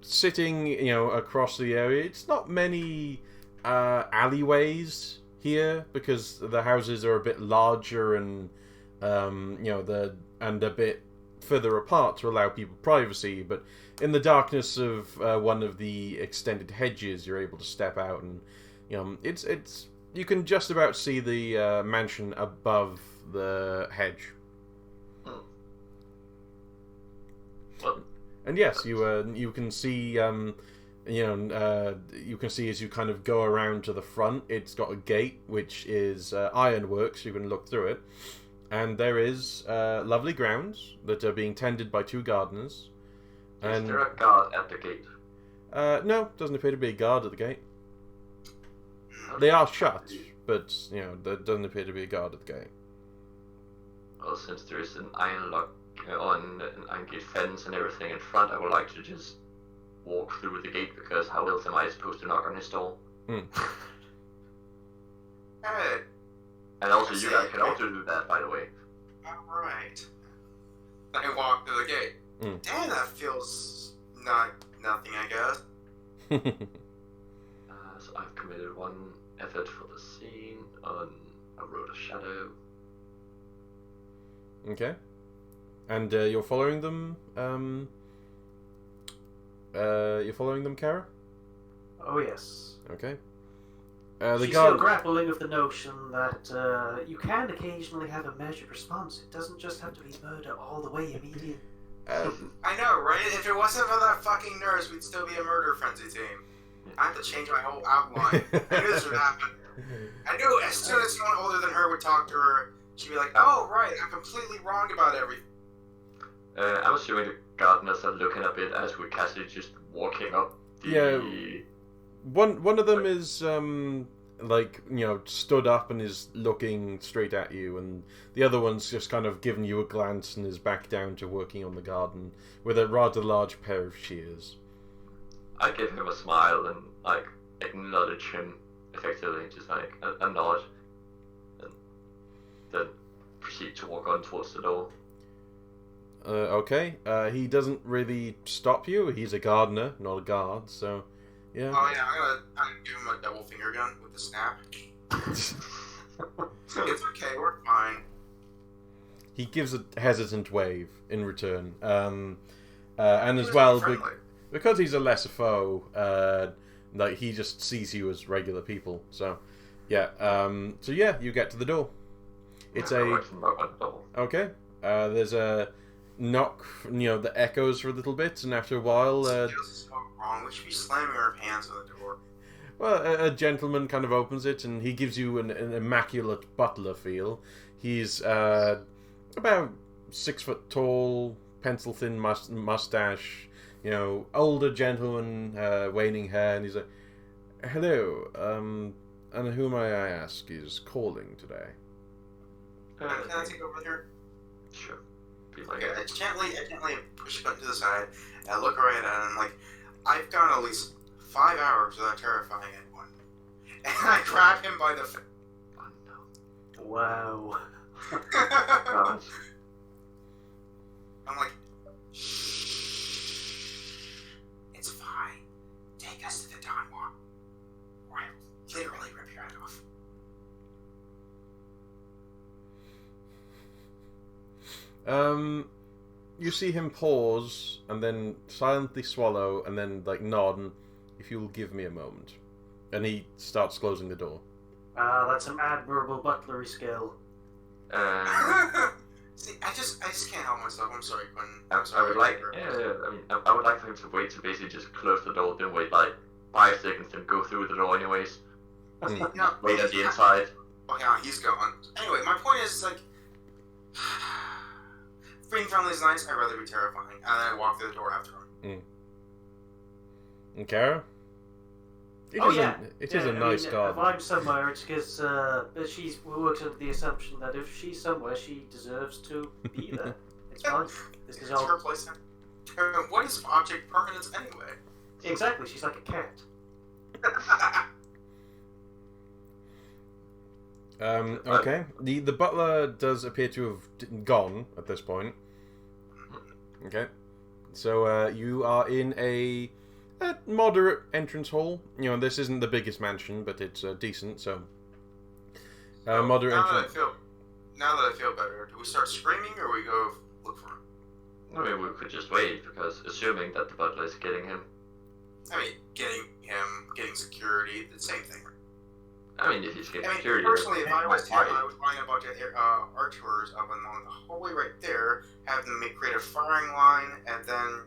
sitting, across the area. It's not many alleyways here, because the houses are a bit larger and, and a bit further apart to allow people privacy, but in the darkness of one of the extended hedges, you're able to step out and, it's you can just about see the mansion above the hedge. And yes, you can see you can see as you kind of go around to the front, it's got a gate which is ironwork, so you can look through it. And there is lovely grounds that are being tended by 2 gardeners. Is there a guard at the gate? No, doesn't appear to be a guard at the gate. They are shut, but, there doesn't appear to be a guard at the gate. Well, since there is an iron lock on an iron gate fence and everything in front, I would like to just walk through the gate, because how else am I supposed to knock on his door? Hey. And also, you guys can also do that, by the way. Alright. I walk to the gate. Damn, that feels nothing, I guess. So I've committed one effort for the scene on a road of shadow. Okay. And you're following them, Kara? Oh yes. Okay. She's still grappling with the notion that you can occasionally have a measured response. It doesn't just have to be murder all the way immediate. I know, right? If it wasn't for that fucking nurse, we'd still be a murder frenzy team. I have to change my whole outline. I knew this would happen. I knew as soon as someone older than her would talk to her, she'd be like, "Oh, right, I'm completely wrong about everything." I'm assuming the gardeners are looking a bit as we're casually just walking up the... Yeah. One of them is stood up and is looking straight at you, and the other one's just kind of giving you a glance and is back down to working on the garden with a rather large pair of shears. I give him a smile and acknowledge him effectively, just a nod, and then proceed to walk on towards the door. Okay. He doesn't really stop you. He's a gardener, not a guard, so yeah. Oh yeah, I'm gonna give him a double finger gun with the snap. It's okay, we're fine. He gives a hesitant wave in return, and as well because he's a lesser foe, he just sees you as regular people. So yeah, you get to the door. It's okay. There's a knock, that echoes for a little bit, and after a while, feels so wrong. We should be slamming our hands on the door. Well, a gentleman kind of opens it, and he gives you an immaculate butler feel. He's about 6 foot tall, pencil thin mustache, older gentleman, waning hair, and he's like, "Hello, and who may I ask is calling today?" Can I take over here? Sure. Okay, I gently push a button to the side, and I look right at it, and I'm like, I've gone at least 5 hours without terrifying anyone. And I grab him by the face. Oh no. Wow. Gosh. I'm like, shh. It's fine. Take us to the Dawn Walk. Or I will literally rip your head off. You see him pause, and then silently swallow, and then, nod, and if you'll give me a moment. And he starts closing the door. That's an admirable butlery skill. See, I just can't help myself. I'm sorry, Quentin. I would like for him to wait to basically just close the door, then wait 5 seconds, then go through the door anyways. No, Wait at the inside. Oh yeah, he's gone. Anyway, my point is being friendly is nice. I'd rather be terrifying, and then I walk through the door after him. And Kara? It is a nice garden. If I'm somewhere, it's because she works under the assumption that if she's somewhere, she deserves to be there. It's fine. This is all. Her place. What is object permanence anyway? Exactly. She's like a cat. Okay. The butler does appear to have gone at this point. Okay. So you are in a moderate entrance hall. This isn't the biggest mansion, but it's decent. So moderate entrance. Now that I feel better, do we start screaming or we go look for him? I mean, we could just wait, because assuming that the butler is getting him. I mean, getting security, the same thing. I mean, if he's getting security. Personally, if I was him, I would line a bunch of archers up along the hallway right there, have them create a firing line, and then,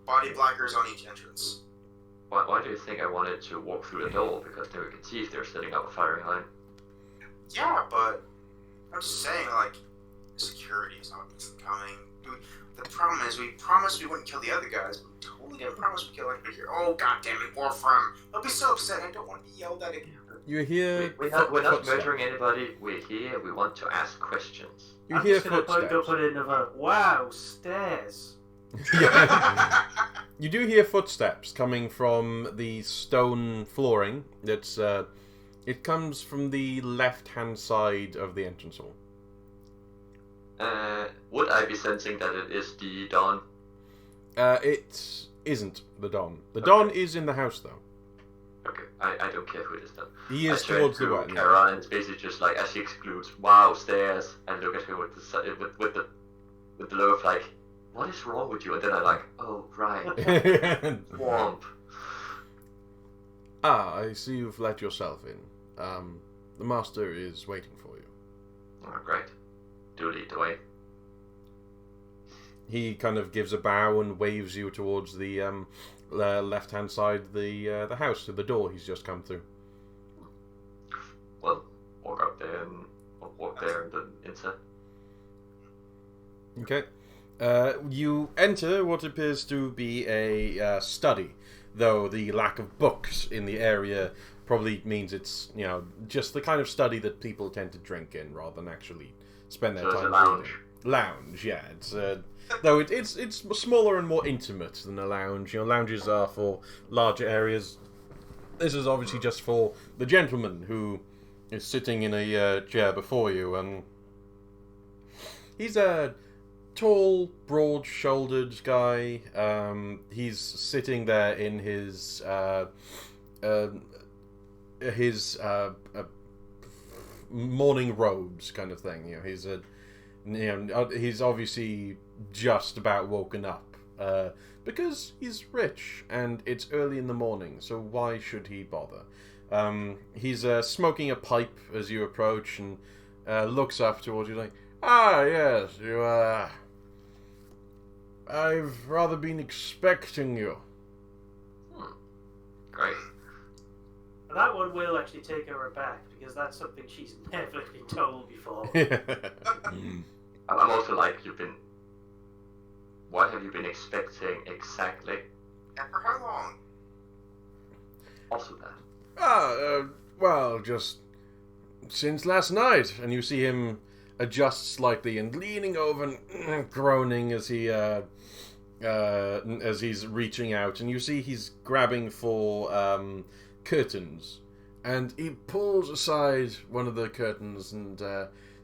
body blackers on each entrance. Why do you think I wanted to walk through the door? Because then we can see if they're setting up a firing line. Yeah, but I'm just saying, security is obviously coming. The problem is, we promised we wouldn't kill the other guys, but we totally didn't promise we'd kill anybody here. Oh, goddammit, Wolfram! I'll be so upset, I don't want to be yelled at again. You hear we're not murdering anybody. We're here. We want to ask questions. I'm just gonna put in of a wow stairs. You do hear footsteps coming from the stone flooring. It comes from the left-hand side of the entrance hall. Would I be sensing that it is the Dawn? It isn't the Don. The Don is in the house, though. Okay, I don't care who it is then. He is towards the right. Kara, and it's basically just like, as she excludes, wow, stairs, and look at her with the look of like, what is wrong with you? And then I'm like, oh, right. Swamp. I see you've let yourself in. The master is waiting for you. Oh, great. Do lead the way. He kind of gives a bow and waves you towards the left-hand side of the house, to the door he's just come through. Well, walk up there and then inside. Okay. You enter what appears to be a study, though the lack of books in the area probably means it's, just the kind of study that people tend to drink in rather than actually spend their time it's a lounge. reading. Lounge, yeah. It's though it's smaller and more intimate than a lounge. Lounges are for larger areas. This is obviously just for the gentleman who is sitting in a chair before you, and he's a tall, broad-shouldered guy. He's sitting there in his morning robes, kind of thing. He's obviously just about woken up because he's rich and it's early in the morning. So why should he bother? He's smoking a pipe as you approach and looks up towards you like, "Ah, yes, you. I've rather been expecting you." Great. That one will actually take her aback, because that's something she's never been told before. I'm also like, what have you been expecting exactly? And for how long? Also that. Well, just since last night. And you see him adjust slightly and leaning over and groaning as he's reaching out. And you see he's grabbing for curtains. And he pulls aside one of the curtains, and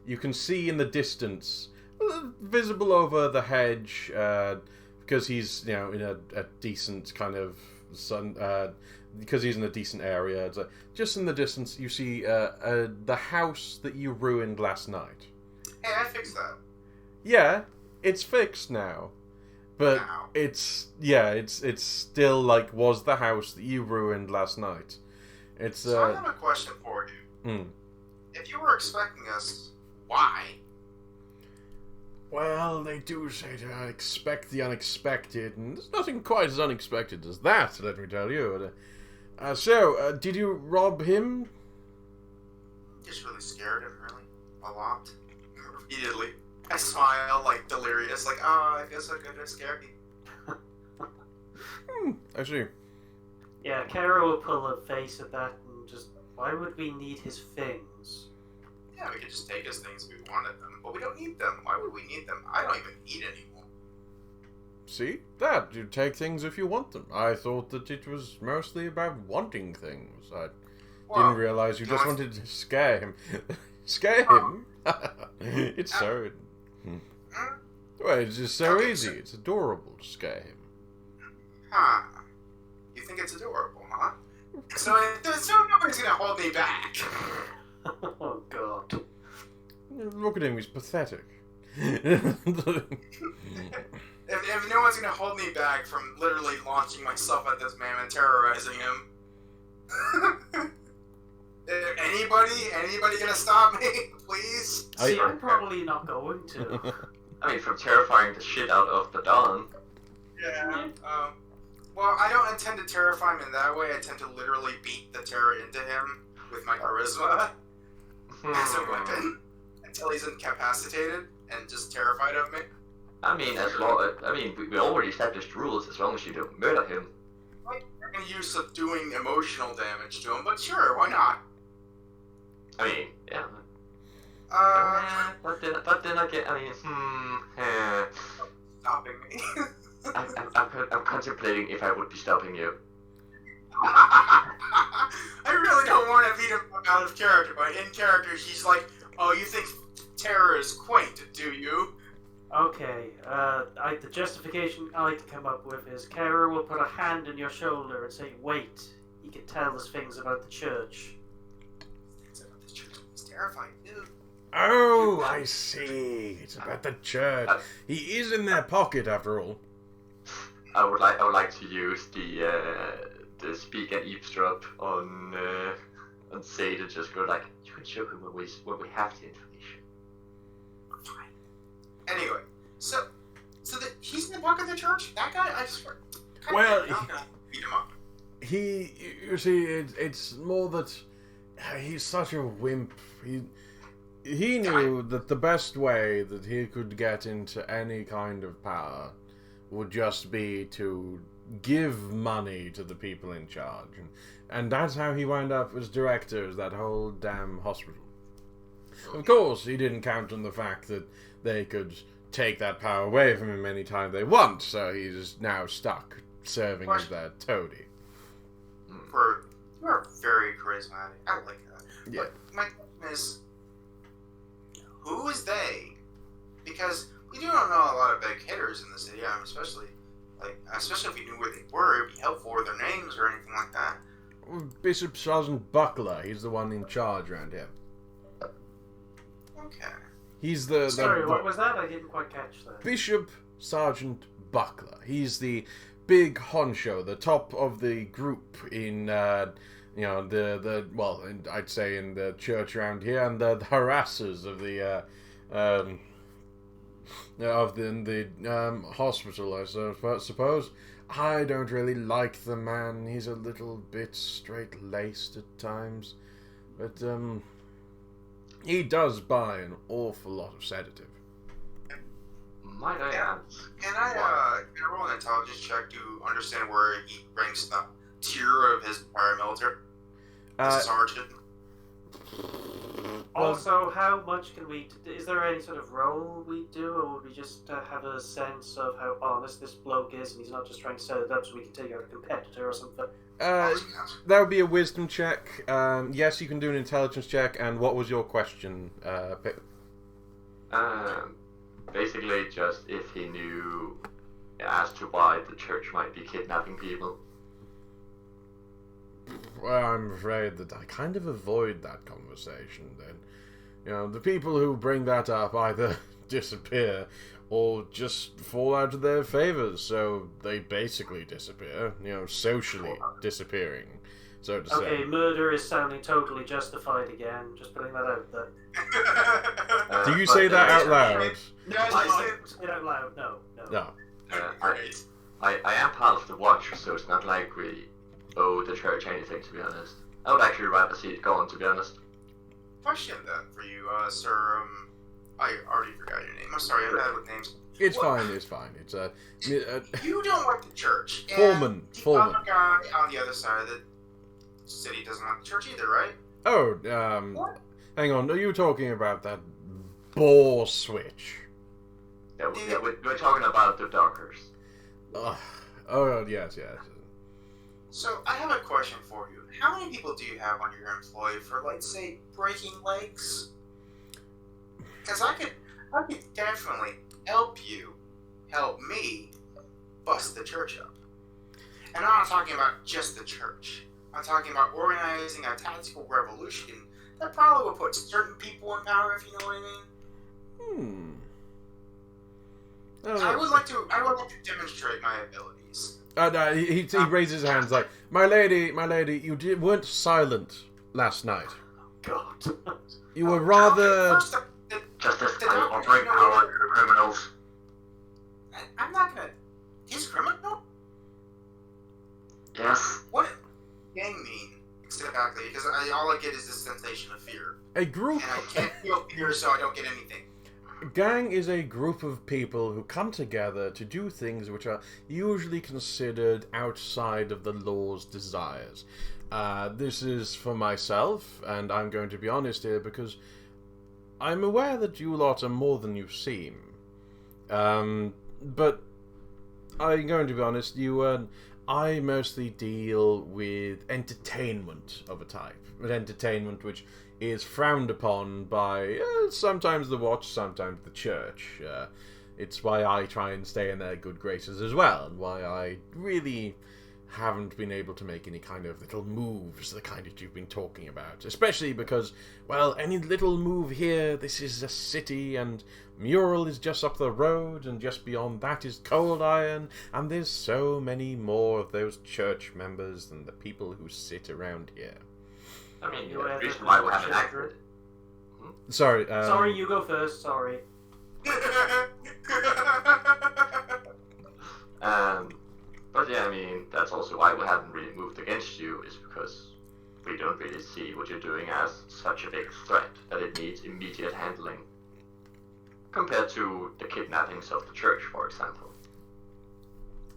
you can see in the distance, visible over the hedge, because he's in a decent kind of sun, because he's in a decent area. Just in the distance, you see the house that you ruined last night. Hey, I fixed that. Yeah, it's fixed now, but Now. it's still like was the house that you ruined last night. It's So I have a question for you. If you were expecting us, why? Well, they do say to expect the unexpected, and there's nothing quite as unexpected as that, let me tell you. So, did you rob him? Just really scared him, really. A lot. Repeatedly. I smile, like, delirious, like, oh, I guess I'm gonna scare you. I see. Yeah, Kara will pull a face at that and just, why would we need his things? Yeah, we could just take his things if we wanted them, but we don't need them. Why would we need them? I don't even eat anymore. See? That, you take things if you want them. I thought that it was mostly about wanting things. I didn't realize you just wanted to scare him. Scare him? It's so... Well, it's just so easy. It's adorable to scare him. Huh. You think it's adorable, huh? So nobody's gonna hold me back. Oh, God. Look at him, he's pathetic. If no one's gonna hold me back from literally launching myself at this man and terrorizing him. Anybody gonna stop me, please? See, I'm probably not going to. I mean, from terrifying the shit out of the Dawn. Yeah. Well, I don't intend to terrify him in that way. I tend to literally beat the terror into him with my charisma as a weapon until he's incapacitated and just terrified of me. I mean, we already established rules. As long as you don't murder him. I'm used to doing emotional damage to him, but sure, why not? I mean, yeah. But then again, Stopping me. I'm contemplating if I would be stopping you. I really don't want to beat him up out of character, but in character, he's like, "Oh, you think terror is quaint, do you?" Okay, the justification I like to come up with is Kara will put a hand on your shoulder and say, "Wait, he can tell us things about the church." Things about the church. He's terrified, dude. Oh, I see. It's about the church. He is in their pocket, after all. I would like to use the speak and eavesdrop on Say to just go like, you can show him when we have the information. Fine. Anyway, so he's in the bucket of the church. That guy, I swear. Well, I'm gonna beat him up. You see, it's more that he's such a wimp. He knew that the best way that he could get into any kind of power would just be to give money to the people in charge. And that's how he wound up as director of that whole damn hospital. Of course, he didn't count on the fact that they could take that power away from him anytime they want, so he's now stuck serving as their toady. You are very charismatic. I like that. Yeah. But my question is, who is they? Because we do not know a lot of big hitters in the city. Especially if we knew where they were, it'd be helpful with their names or anything like that. Bishop Sergeant Buckler, he's the one in charge around here. Okay. He's the Sorry, what was that? I didn't quite catch that. Bishop Sergeant Buckler. He's the big honcho, the top of the group in, I'd say in the church around here, and the harassers of the hospital, I suppose. I don't really like the man. He's a little bit straight-laced at times, but he does buy an awful lot of sedative. Might I ask? Can I roll an intelligence check to understand where he ranks the tier of his paramilitary? Sergeant. Also, how much can we... Is there any sort of role we do, or would we just have a sense of how honest this bloke is, and he's not just trying to set it up so we can take out a competitor or something? That would be a wisdom check. Yes, you can do an intelligence check, and what was your question, Pip? Basically just if he knew as to why the church might be kidnapping people. Well, I'm afraid that I kind of avoid that conversation then. The people who bring that up either disappear or just fall out of their favors, so they basically disappear, socially disappearing, so to say. Okay, murder is sounding totally justified again, just putting that out there. Do you say that out loud? No, I say it out loud, no. I am part of the watch, so it's not like we owe the church anything, to be honest. I would actually rather see it going, to be honest. Question then for you, sir. I already forgot your name. I'm sorry, I'm bad with names. It's fine. It's You don't like the church. Foreman. The other guy on the other side of the city doesn't like the church either, right? Oh, What? hang on. Are you talking about that bore switch? Yeah, we're talking about the Dockers. Oh, yes. So, I have a question for you. How many people do you have on your employ for, let's say, breaking legs? Because I could definitely help me, bust the church up. And I'm not talking about just the church. I'm talking about organizing a tactical revolution that probably would put certain people in power, if you know what I mean. I would like to demonstrate my abilities. No, he raises his hands like, my lady, you weren't silent last night. God. You were rather... Justice, I will bring power to the criminals. I'm not gonna... He's a criminal? Yes. What does gang mean? Exactly, because all I get is this sensation of fear. A group... And I can't feel fear, so I don't get anything. Gang is a group of people who come together to do things which are usually considered outside of the law's desires. This is for myself, and I'm going to be honest here because I'm aware that you lot are more than you seem. But I'm going to be honest. I mostly deal with entertainment of a type, but entertainment which is frowned upon by sometimes the Watch, sometimes the Church. It's why I try and stay in their good graces as well, and why I really haven't been able to make any kind of little moves, the kind that you've been talking about. Especially because, well, any little move here, this is a city, and Mural is just up the road, and just beyond that is Cold Iron, and there's so many more of those church members than the people who sit around here. I mean, You the have reason the why we haven't children. acted. Sorry. Sorry, you go first. Sorry. But yeah, I mean, that's also why we haven't really moved against you, is because we don't really see what you're doing as such a big threat that it needs immediate handling. Compared to the kidnappings of the church, for example.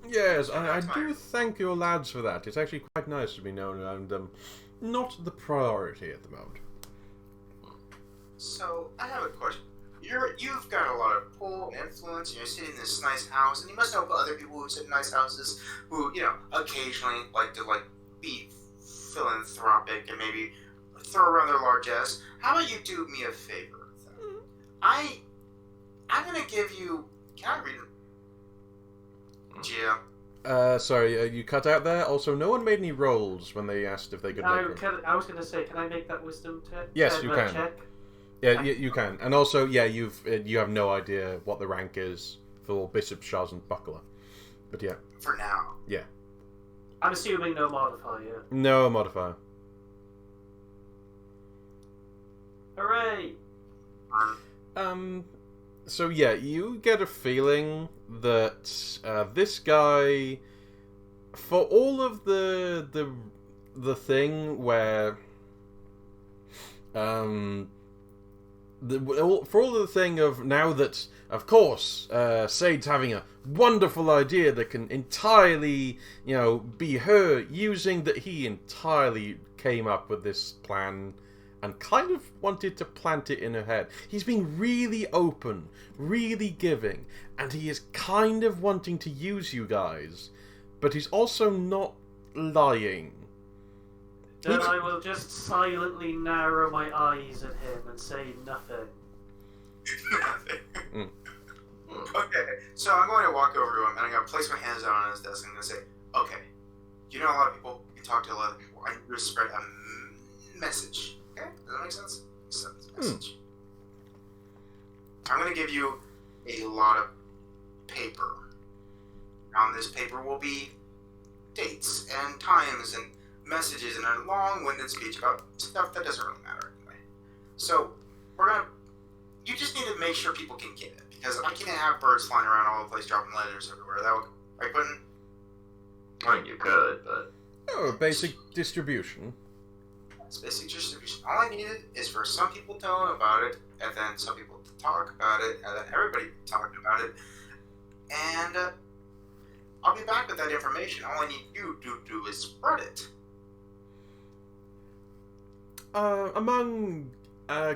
Yes, I do thank your lads for that. It's actually quite nice to be known around them. Not the priority at the moment. So, I have a question. You've got a lot of pull and influence, and you're sitting in this nice house, and you must know other people who sit in nice houses who, occasionally like to, be philanthropic and maybe throw around their largesse. How about you do me a favor? I'm gonna give you... Can I read it? Gio. Sorry, you cut out there. Also, no one made any rolls when they asked if they could make them. I was going to say, can I make that wisdom check? Yes, you can. Check? Yeah, you can. And also, yeah, you have no idea what the rank is for Bishop, Shaz, and Buckler. But yeah. For now. Yeah. I'm assuming no modifier. No modifier. Hooray! So yeah, you get a feeling that this guy, for all of the thing where, for all of the thing of now that, of course, Sade's having a wonderful idea that can entirely, be her using that he entirely came up with this plan and kind of wanted to plant it in her head. He's been really open, really giving, and he is kind of wanting to use you guys, but he's also not lying. Then I will just silently narrow my eyes at him and say nothing. Nothing. Okay, so I'm going to walk over to him and I'm going to place my hands down on his desk and I'm going to say, okay, you know a lot of people, you talk to a lot of people, I need to spread a message. Okay? Does that make sense? Message. I'm going to give you a lot of paper. On this paper will be dates and times and messages and a long-winded speech about stuff that doesn't really matter anyway. So, you just need to make sure people can get it, because I can't have birds flying around all the place dropping letters everywhere. That would, right, Quentin? I mean, you could, but... Oh, basic distribution. It's basic distribution. All I needed is for some people to know about it, and then some people to talk about it, and then everybody talking about it, and I'll be back with that information. All I need you to do is spread it. Among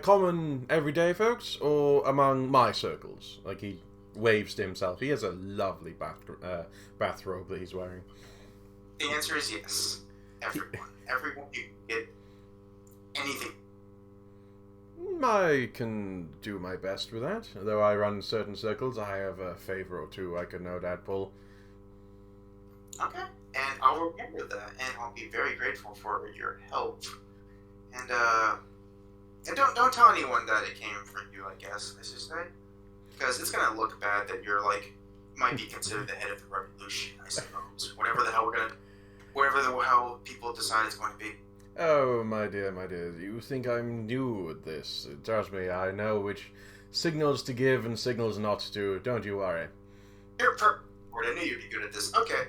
common everyday folks, or among my circles? Like, he waves to himself. He has a lovely bathrobe that he's wearing. The answer is yes. Everyone. Everyone you can get anything. I can do my best with that. Though I run certain circles, I have a favor or two I could no doubt pull. Okay. And I'll remember that, and I'll be very grateful for your help. And don't tell anyone that it came from you, I guess, I should say. Because it's gonna look bad that you're, might be considered the head of the revolution, I suppose. Whatever the hell people decide it's going to be. Oh, my dear, you think I'm new at this. Trust me, I know which signals to give and signals not to. Don't you worry. You're perfect. I knew you'd be good at this. Okay.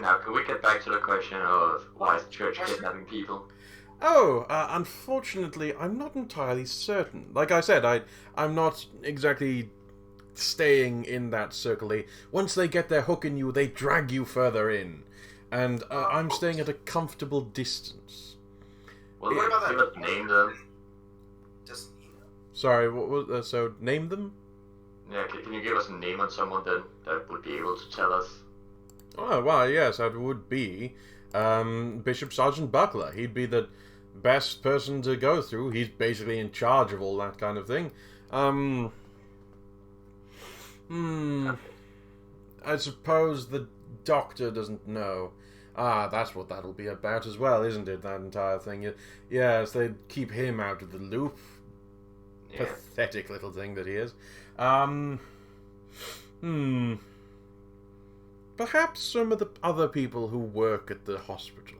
Now, can we get back to the question of why is the church kidnapping people? Oh, unfortunately, I'm not entirely certain. Like I said, I'm not exactly staying in that circle. Once they get their hook in you, they drag you further in. And I'm staying at a comfortable distance. Well, what about give that? us name them. Just name them. Sorry, what was so name them? Yeah, can you give us a name on someone that would be able to tell us Oh, well, yes, that would be Bishop Sergeant Buckler. He'd be the best person to go through. He's basically in charge of all that kind of thing. I suppose the doctor doesn't know. Ah, that's what that'll be about as well, isn't it, that entire thing? Yes, they'd keep him out of the loop. Yeah. Pathetic little thing that he is. Perhaps some of the other people who work at the hospital.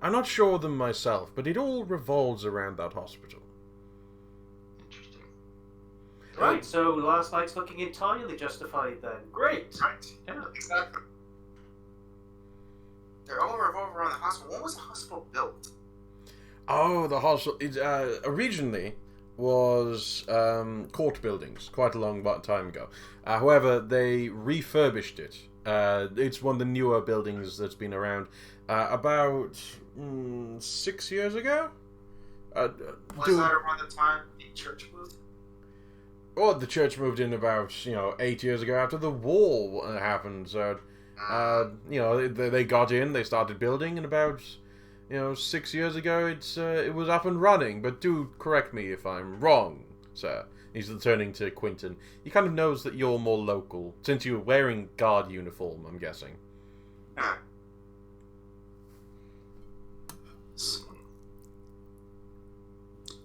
I'm not sure of them myself, but it all revolves around that hospital. Interesting. Right, so last night's looking entirely justified then. Great! Right. Yeah, exactly. They're all revolve around the hospital. When was the hospital built? Oh, the hospital. It originally was court buildings quite a long time ago. However, they refurbished it. It's one of the newer buildings that's been around about 6 years ago. Was that around the time the church moved? Oh, the church moved in about 8 years ago after the war happened. So they got in, they started building, and about 6 years ago it was up and running. But do correct me if I'm wrong, sir. He's turning to Quentin. He kind of knows that you're more local, since you're wearing guard uniform, I'm guessing.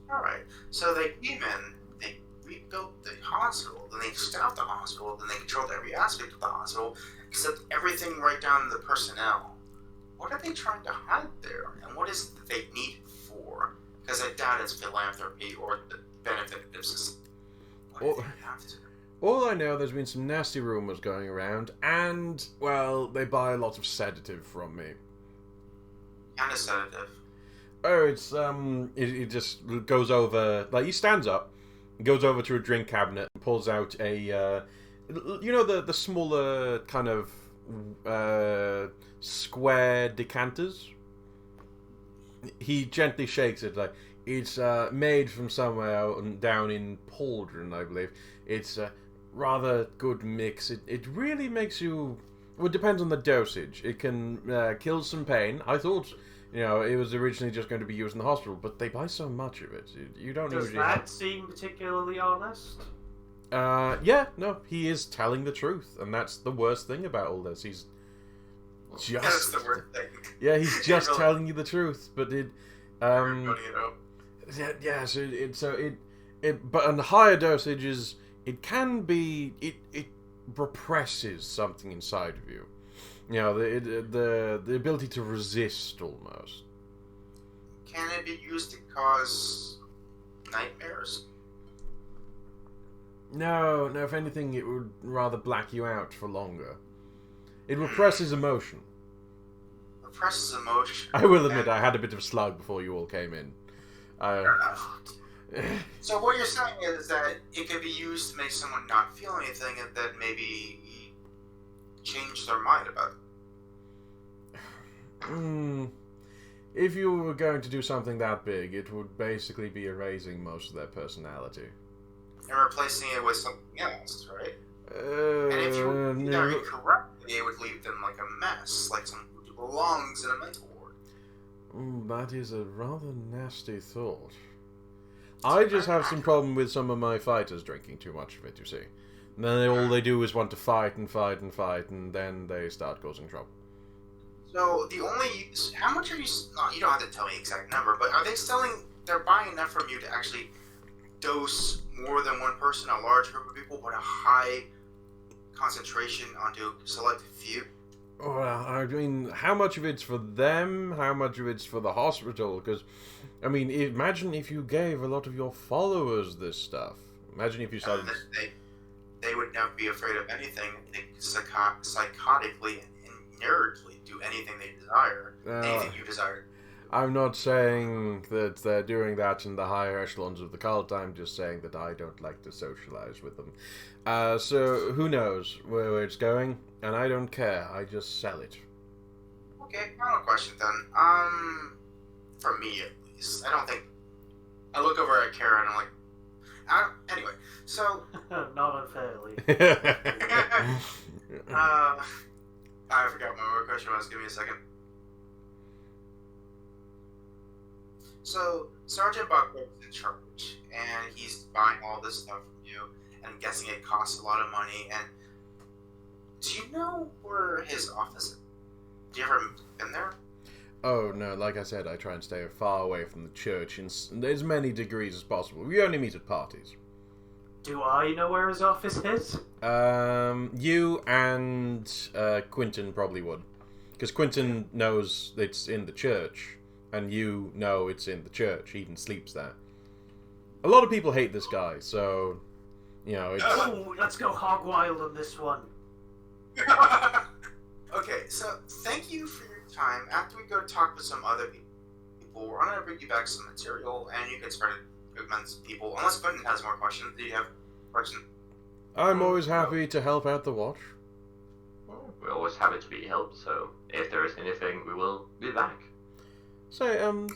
Alright, so they came in, they rebuilt the hospital, then they staffed the hospital, then they controlled every aspect of the hospital, except everything right down to the personnel. What are they trying to hide there, and what is it that they need it for? Because I doubt it's philanthropy or the benefit of society. All I know, there's been some nasty rumors going around, and, well, they buy a lot of sedative from me. Kind of sedative. Oh, it's, it just goes over, like, he stands up, goes over to a drink cabinet, and pulls out a, the smaller kind of, square decanters? He gently shakes it, like, it's made from somewhere down in Pauldron, I believe. It's a rather good mix. It really makes you... Well, it depends on the dosage. It can kill some pain. I thought, it was originally just going to be used in the hospital, but they buy so much of it. You don't Does usually... that seem particularly honest? Yeah, no, he is telling the truth, and that's the worst thing about all this. He's just... That's the worst thing. Yeah, he's just telling you the truth, but it... But on the higher dosages, it can be it represses something inside of you. The ability to resist almost. Can it be used to cause nightmares? No. If anything, it would rather black you out for longer. It represses emotion. Represses emotion. I will admit, I had a bit of a slug before you all came in. Fair enough. So what you're saying is that it can be used to make someone not feel anything, and then maybe change their mind about it. If you were going to do something that big, it would basically be erasing most of their personality. And replacing it with something else, right? And if you did that incorrectly, it would leave them like a mess, like someone who belongs in a mental ward. That is a rather nasty thought. I just have some problem with some of my fighters drinking too much of it, you see. And then all they do is want to fight and fight and fight, and then they start causing trouble. So, how much are you, you don't have to tell me the exact number, but are they they're buying enough from you to actually dose more than one person, a large group of people, but a high concentration onto a select few? Well, I mean, how much of it's for them, how much of it's for the hospital? Because, I mean, imagine if you gave a lot of your followers this stuff. Imagine if you started... They would not be afraid of anything. They psychotically and nerdly do anything they desire. Anything you desire. I'm not saying that they're doing that in the higher echelons of the cult. I'm just saying that I don't like to socialize with them. So, who knows where it's going? And I don't care. I just sell it. Okay, final question then. For me at least, I don't think... I look over at Kara and I'm like... anyway, so... Not unfairly. I forgot what my question was. Give me a second. So, Sergeant Buckler's in charge, and he's buying all this stuff from you, and I'm guessing it costs a lot of money, and do you know where his office is? Have you ever been there? Oh, no, like I said, I try and stay far away from the church in as many degrees as possible. We only meet at parties. Do I know where his office is? You and Quentin probably would. Because Quentin knows it's in the church, and you know it's in the church. He even sleeps there. A lot of people hate this guy, so, you know, it's... Oh, let's go hog wild on this one. Okay, so thank you for your time. After we go talk with some other people, we're going to bring you back some material, and you can spread it amongst people. Unless Quentin has more questions. Do you have a question? I'm always happy to help out the watch. Well, we're always happy to be helped, so if there is anything, we will be back. So,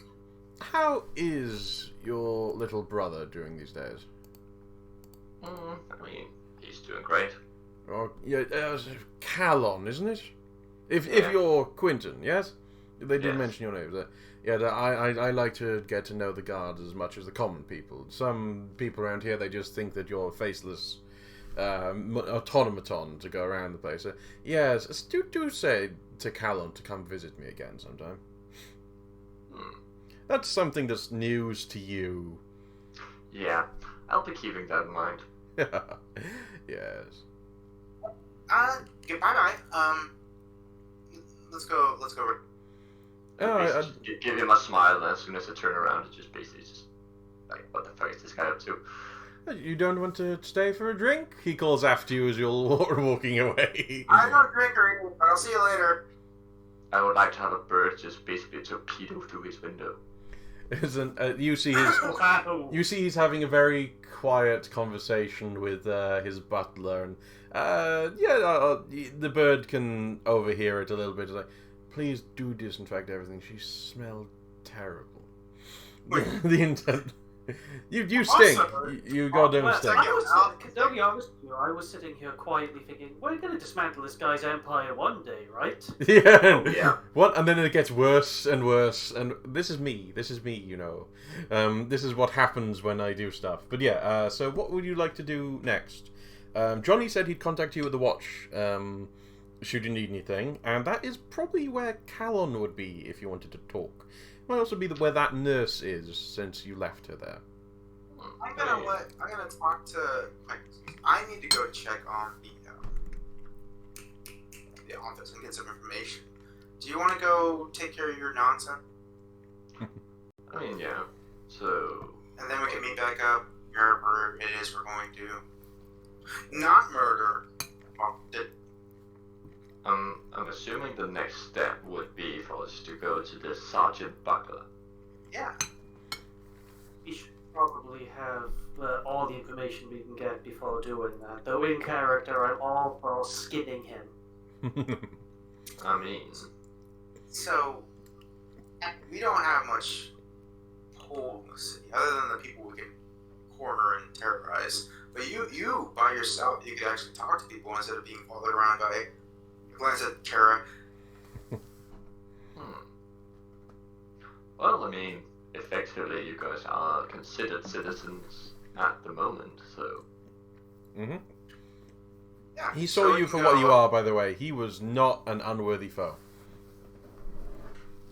how is your little brother during these days? I mean, he's doing great. Oh, yeah, Calon, isn't it? If Yeah. you're Quentin, yes? They did Yes. mention your name. Yeah, I like to get to know the guards as much as the common people. Some people around here, they just think that you're a faceless automaton to go around the place. Yes, do say to Calon to come visit me again sometime. That's something that's news to you. Yeah, I'll be keeping that in mind. Yes. Goodbye. Let's go. Give him a smile, and as soon as I turn around, it's just basically just like, what the fuck is this guy up to? You don't want to stay for a drink? He calls after you as you're walking away. I don't drink or anything, but I'll see you later. I would like to have a bird just basically torpedo through his window. You see his... Wow. You see he's having a very quiet conversation with his butler, and the bird can overhear it a little bit. It's like, please do disinfect everything. She smelled terrible. The intent. You stink. You goddamn Well, stink. to be honest with you, I was sitting here quietly thinking, we're going to dismantle this guy's empire one day, right? Yeah. Yeah. What? And then it gets worse and worse. And this is me. You know. This is what happens when I do stuff. But yeah. So what would you like to do next? Johnny said he'd contact you at the watch. Should you need anything, and that is probably where Calon would be if you wanted to talk. Might also be where that nurse is, since you left her there. I'm gonna talk to. I need to go check on the office and get some information. Do you want to go take care of your nonsense? I mean, yeah. So. And then we can meet back up wherever it is we're going to. Not murder. I'm assuming the next step would be for us to go to the Sergeant Buckler. Yeah. We should probably have all the information we can get before doing that. Though in character, I'm all for skinning him. I mean... So, we don't have much hold in the city, other than the people we can corner and terrorize. But you by yourself, you could actually talk to people instead of being followed around by... glance at Kara. Well, I mean, effectively, you guys are considered citizens at the moment, so... Mm-hmm. Yeah, He saw you for what you are, by the way. He was not an unworthy foe.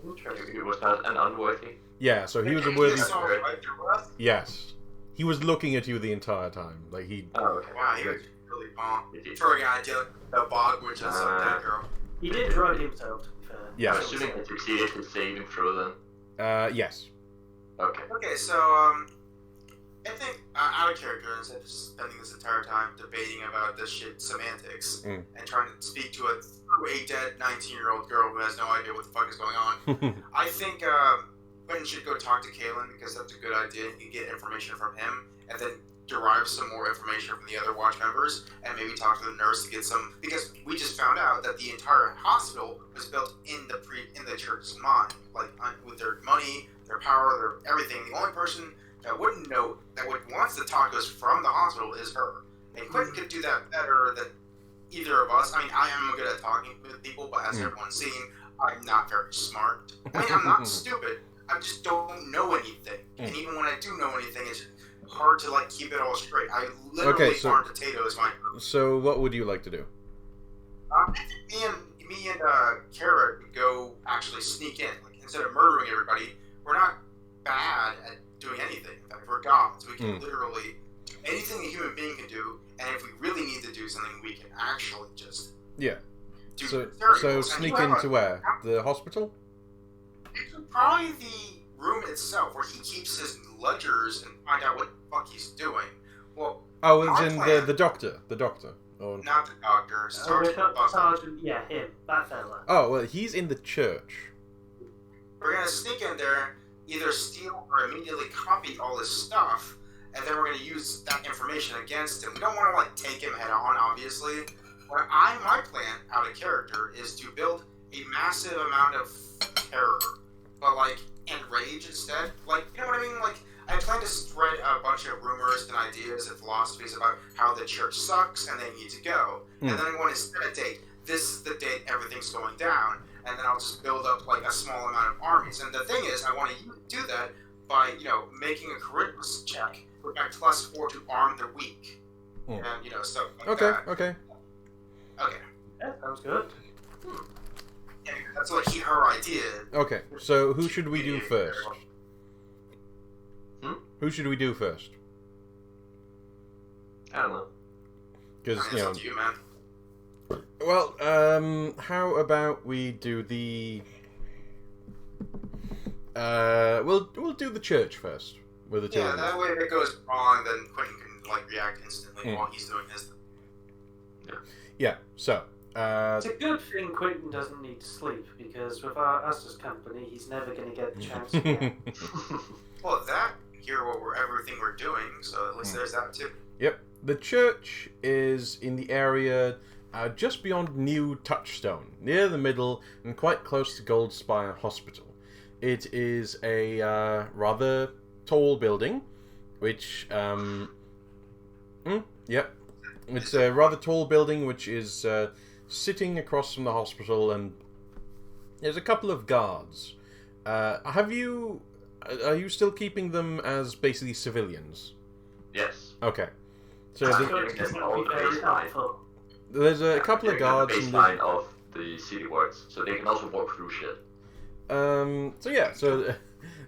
He was not an unworthy? Yeah, so he was a worthy... Yes. Yes. He was looking at you the entire time. Like, he... Oh, okay. Wow, he was really bomb. For a guy dealing with a bog, which is that girl. He did drug himself, to be fair. Yeah. I'm assuming he succeeded in saving throw then. Yes. Okay. Okay, so, I think, out of character, instead of spending this entire time debating about this shit semantics, and trying to speak to a dead 19-year-old girl who has no idea what the fuck is going on, I think, Quentin should go talk to Kalen, because that's a good idea. You can get information from him, and then derive some more information from the other watch members, and maybe talk to the nurse to get some, because we just found out that the entire hospital was built in the church's mind, like, with their money, their power, their everything. The only person that wouldn't know, that would wants to talk to us from the hospital is her. And Quentin could do that better than either of us. I mean, I am good at talking with people, but as everyone's seen, I'm not very smart. I mean, I'm not stupid. I just don't know anything. And even when I do know anything, it's hard to like keep it all straight. I literally farm potatoes. So what would you like to do? Me and Kara would go actually sneak in. Like, instead of murdering everybody, we're not bad at doing anything. In fact, we're gods. We can literally do anything a human being can do, and if we really need to do something, we can actually just do So sneak into where? The hospital? Probably the room itself, where he keeps his ledgers and find out what the fuck he's doing. Well, it's in the doctor. The doctor. Oh. Not the doctor. Sergeant, yeah, him. That fella. Oh, well, he's in the church. We're gonna sneak in there, either steal or immediately copy all his stuff, and then we're gonna use that information against him. We don't want to like take him head on, obviously. My plan, out of character, is to build a massive amount of terror, but like enrage instead. Like, you know what I mean? Like, I plan to spread a bunch of rumors and ideas and philosophies about how the church sucks and they need to go. And then I want to set a date. This is the date everything's going down. And then I'll just build up like a small amount of armies. And the thing is, I want to do that by, making a charisma check with my +4 to arm the weak. And, stuff like that. Okay. Yeah, sounds good. Yeah, that's like her idea. Okay, so who should we do first? Who should we do first? I don't know. Because, it's up to you, man. Well, how about we do the... we'll do the church first. With the two. Yeah, that way if it goes wrong, then Quentin can, react instantly while he's doing his thing. Yeah, so... it's a good thing Quentin doesn't need to sleep, because with us as company, he's never going to get the chance again. Well, hear everything we're doing, so at least there's that too. Yep. The church is in the area just beyond New Touchstone, near the middle and quite close to Goldspire Hospital. It is a rather tall building, which... Yep. It's a rather tall building which is sitting across from the hospital, and there's a couple of guards. Are you still keeping them as basically civilians? Yes. Okay. So the, there's a couple of guards. The baseline of the city works, so they can also walk through shit. So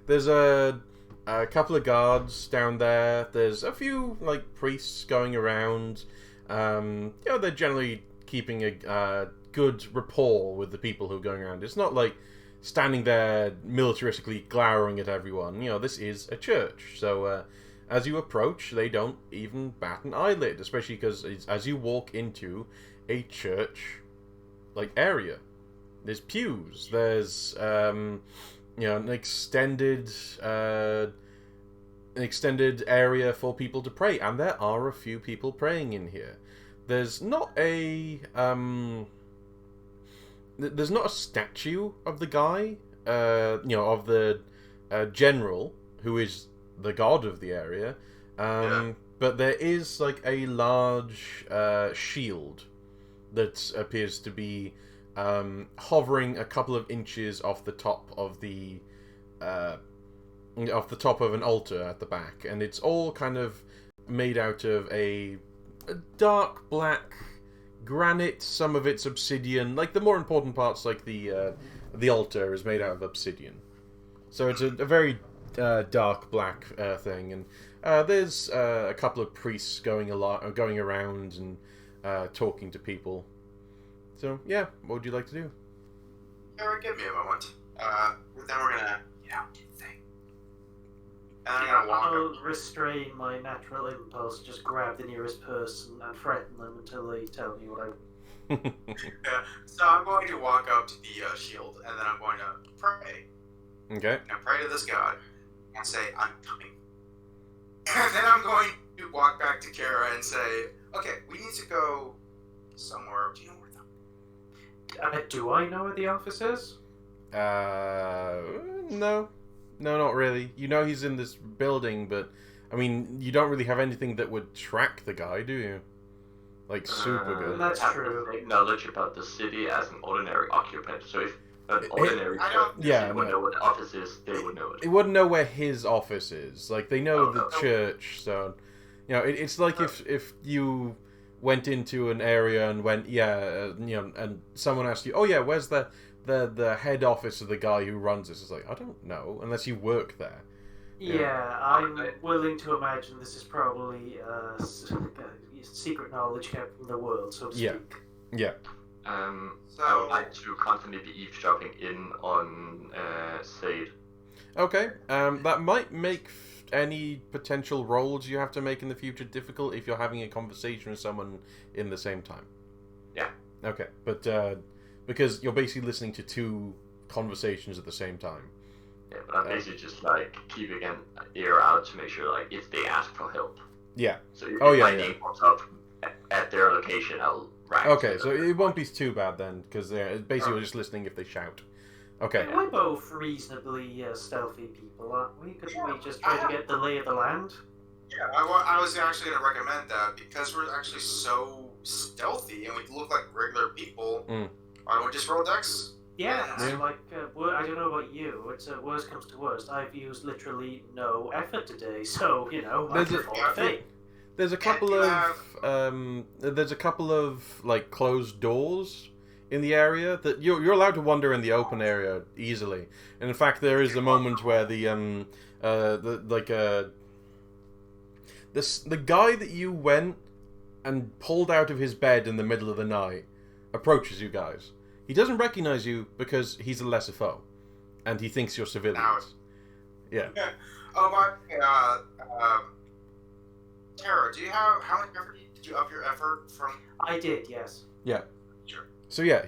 there's a couple of guards down there. There's a few priests going around. They're generally keeping a good rapport with the people who are going around. It's not like standing there militaristically glowering at everyone. This is a church, so as you approach, they don't even bat an eyelid, especially because as you walk into a church area, there's pews, there's an extended area for people to pray, and there are a few people praying in here. There's not a statue of the guy, of the general who is the god of the area, but there is a large shield that appears to be hovering a couple of inches off the top of the top of an altar at the back, and it's all kind of made out of a dark black granite. Some of it's obsidian. The more important parts, the altar, is made out of obsidian. So it's a very dark black thing, and there's a couple of priests going around and talking to people. So yeah, what would you like to do? Alright, give me a moment. Then we're gonna thing. And I'm gonna walk I'll restrain my natural impulse, just grab the nearest person and threaten them until they tell me what I... So I'm going to walk up to the shield, and then I'm going to pray. Okay. And pray to this god, and say, I'm coming. And then I'm going to walk back to Kara and say, okay, we need to go somewhere. Do you know where do I know where the office is? No, not really. He's in this building, but I mean, you don't really have anything that would track the guy, do you? Like, super good. That's have true. the same knowledge about the city as an ordinary occupant. So if an ordinary I don't- person would know what the office is, they would know They it. wouldn't know where his office is. Like, they know Oh, the no. church, so... You know, it's like if you went into an area and went, and someone asked you, oh yeah, where's the head office of the guy who runs this? It's like, I don't know, unless you work there. Yeah, I'm willing to imagine this is probably secret knowledge kept from the world, so to Yeah. speak. Yeah. I would like to constantly be eavesdropping in on Sade. Okay, that might make any potential rolls you have to make in the future difficult if you're having a conversation with someone in the same time. Yeah. Okay, but because you're basically listening to two conversations at the same time. Yeah, but I'm basically just like keeping an ear out to make sure like if they ask for help. Yeah. So if Oh, yeah, my yeah. name pops up at their location, I'll rank. Okay, so it won't be too bad then, because basically you're just listening if they shout. Okay. We're both reasonably stealthy people, aren't we? Couldn't we just try to get the lay of the land? Yeah, I was actually going to recommend that because we're actually so stealthy and we look like regular people. Why don't we just roll dex? Yeah, Yeah. like, I don't know about you, it's worst comes to worst. I've used literally no effort today, so, you know, I There's can a- fall fate. There's a couple of like closed doors in the area that you're allowed to wander in the open area easily. And in fact, there is a moment where the guy that you went and pulled out of his bed in the middle of the night approaches you guys. He doesn't recognize you because he's a lesser foe, and he thinks you're civilians. Yeah. Oh my. Tara, do you have how much effort did you up your effort from? I did, yes. Yeah. Sure. So yeah,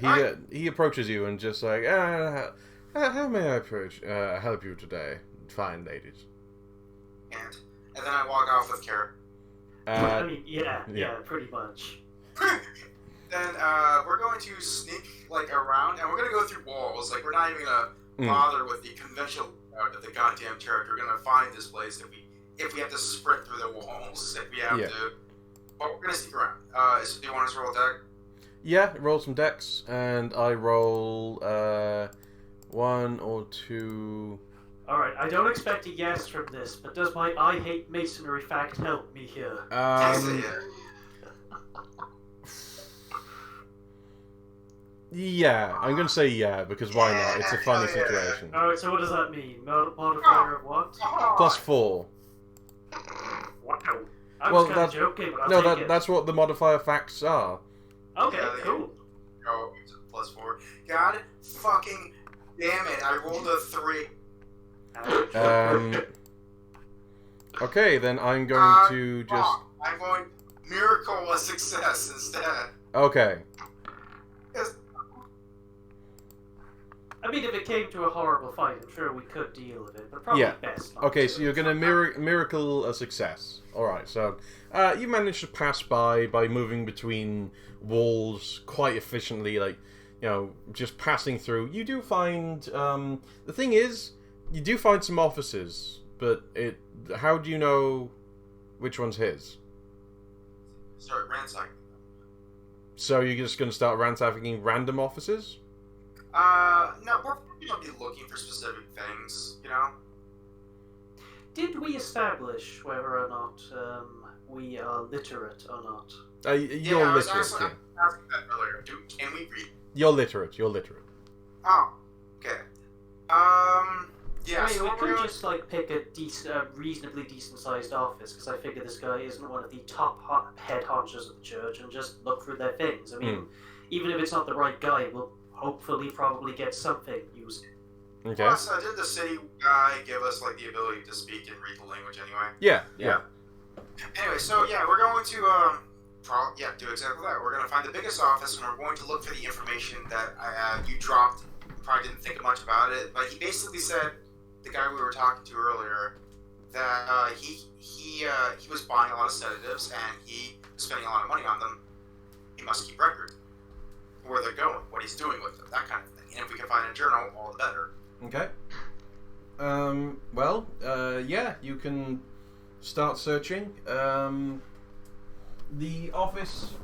he approaches you and just like, how may I help you today, fine ladies? And then I walk off with Kara. I mean, yeah, yeah. pretty much. Then we're going to sneak like around, and we're gonna go through walls. Like we're not even gonna bother with the conventional route of the goddamn church. We're gonna find this place if we have to sprint through the walls. If we have to, but we're gonna sneak around. Do you want us to roll a deck? Yeah, roll some decks, and I roll 1 or 2. Alright, I don't expect a yes from this, but does my I hate masonry fact help me here? Yeah, I'm gonna say yeah, because why not? It's a funny situation. Alright, so what does that mean? Modifier of what? +4. Wow. I Well, was kind of joking, but I'll No, take it. that's what the modifier facts are. Okay, Yeah, cool. Oh, it's a +4. God fucking damn it! I rolled a 3. Okay, then I'm going to just... I'm going miracle a success instead. Okay. I mean, if it came to a horrible fight, I'm sure we could deal with it, but probably best not Okay, to. so you're going to miracle a success. Alright, so you managed to pass by moving between walls quite efficiently, like, you know, just passing through. You do find, the thing is, you do find some offices, but how do you know which one's his? Start ransacking. So you're just going to start ransacking random offices? No, we're gonna be looking for specific things, you know? Did we establish whether or not we are literate or not? You're I was literate, asking that earlier. Can we read? You're literate. Oh, okay. Yeah, I mean, so we we're could gonna... just like pick a reasonably decent-sized office, because I figure this guy isn't one of the top head honchos of the church, and just look through their things. I mean, even if it's not the right guy, we'll hopefully probably get something using. Okay. Plus, did the city guy give us like the ability to speak and read the language anyway? Yeah. Anyway, so yeah, we're going to do exactly that. We're going to find the biggest office, and we're going to look for the information that you dropped. You probably didn't think much about it, but he basically said, the guy we were talking to earlier, that he was buying a lot of sedatives and he was spending a lot of money on them. He must keep record where they're going, what he's doing with them, that kind of thing. And if we can find a journal, all the better. Okay. Yeah, you can start searching. the office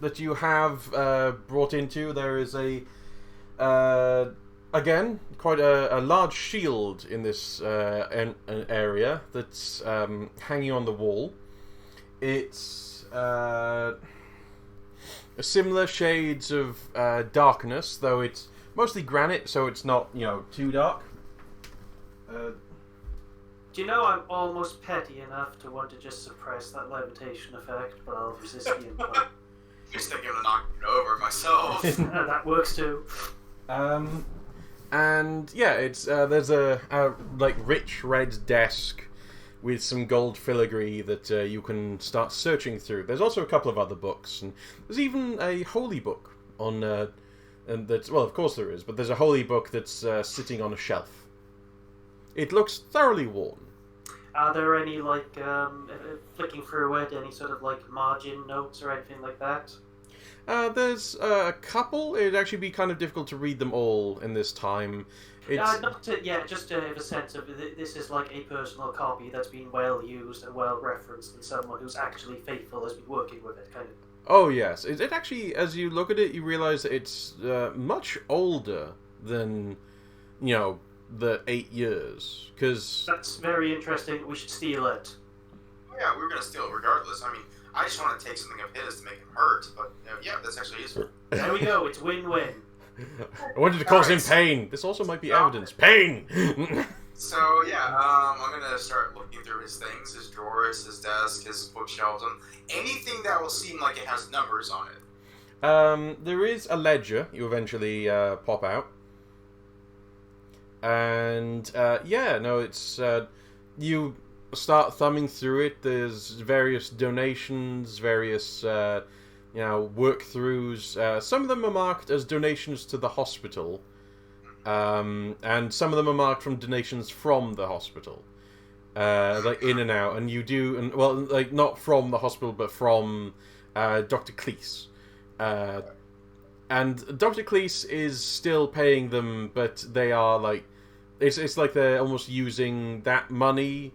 that you have brought into, there is a again quite a large shield in this an area that's hanging on the wall. It's similar shades of darkness, though it's mostly granite, so it's not, too dark. Do you know I'm almost petty enough to want to just suppress that levitation effect, but I'll resist the input. Just thinking of knocking it over myself. That works too. And yeah, it's there's a like rich red desk with some gold filigree that you can start searching through. There's also a couple of other books, and there's even a holy book on and that's, well, of course there is, but there's a holy book that's sitting on a shelf. It looks thoroughly worn. Are there any, flicking through it, any sort of, margin notes or anything like that? There's a couple. It'd actually be kind of difficult to read them all in this time. Just to have a sense of this is like a personal copy that's been well used and well referenced, and someone who's actually faithful has been working with it, kind of. Oh yes, it actually, as you look at it, you realise that it's much older than, the 8 years, because... That's very interesting. We should steal it. Oh, yeah, we were going to steal it regardless. I mean, I just want to take something of his to make him hurt, but yeah, that's actually useful. There we go, it's win-win. I wanted to cause him pain. This also might be evidence. Pain! So, yeah, I'm going to start looking through his things, his drawers, his desk, his bookshelves, and anything that will seem like it has numbers on it. There is a ledger you eventually pop out. And, it's... you start thumbing through it. There's various donations, various, work-throughs. Some of them are marked as donations to the hospital. And some of them are marked from donations from the hospital. In and out. And you do... not from the hospital, but from Dr. Cleese. And Dr. Cleese is still paying them, but they are, It's like they're almost using that money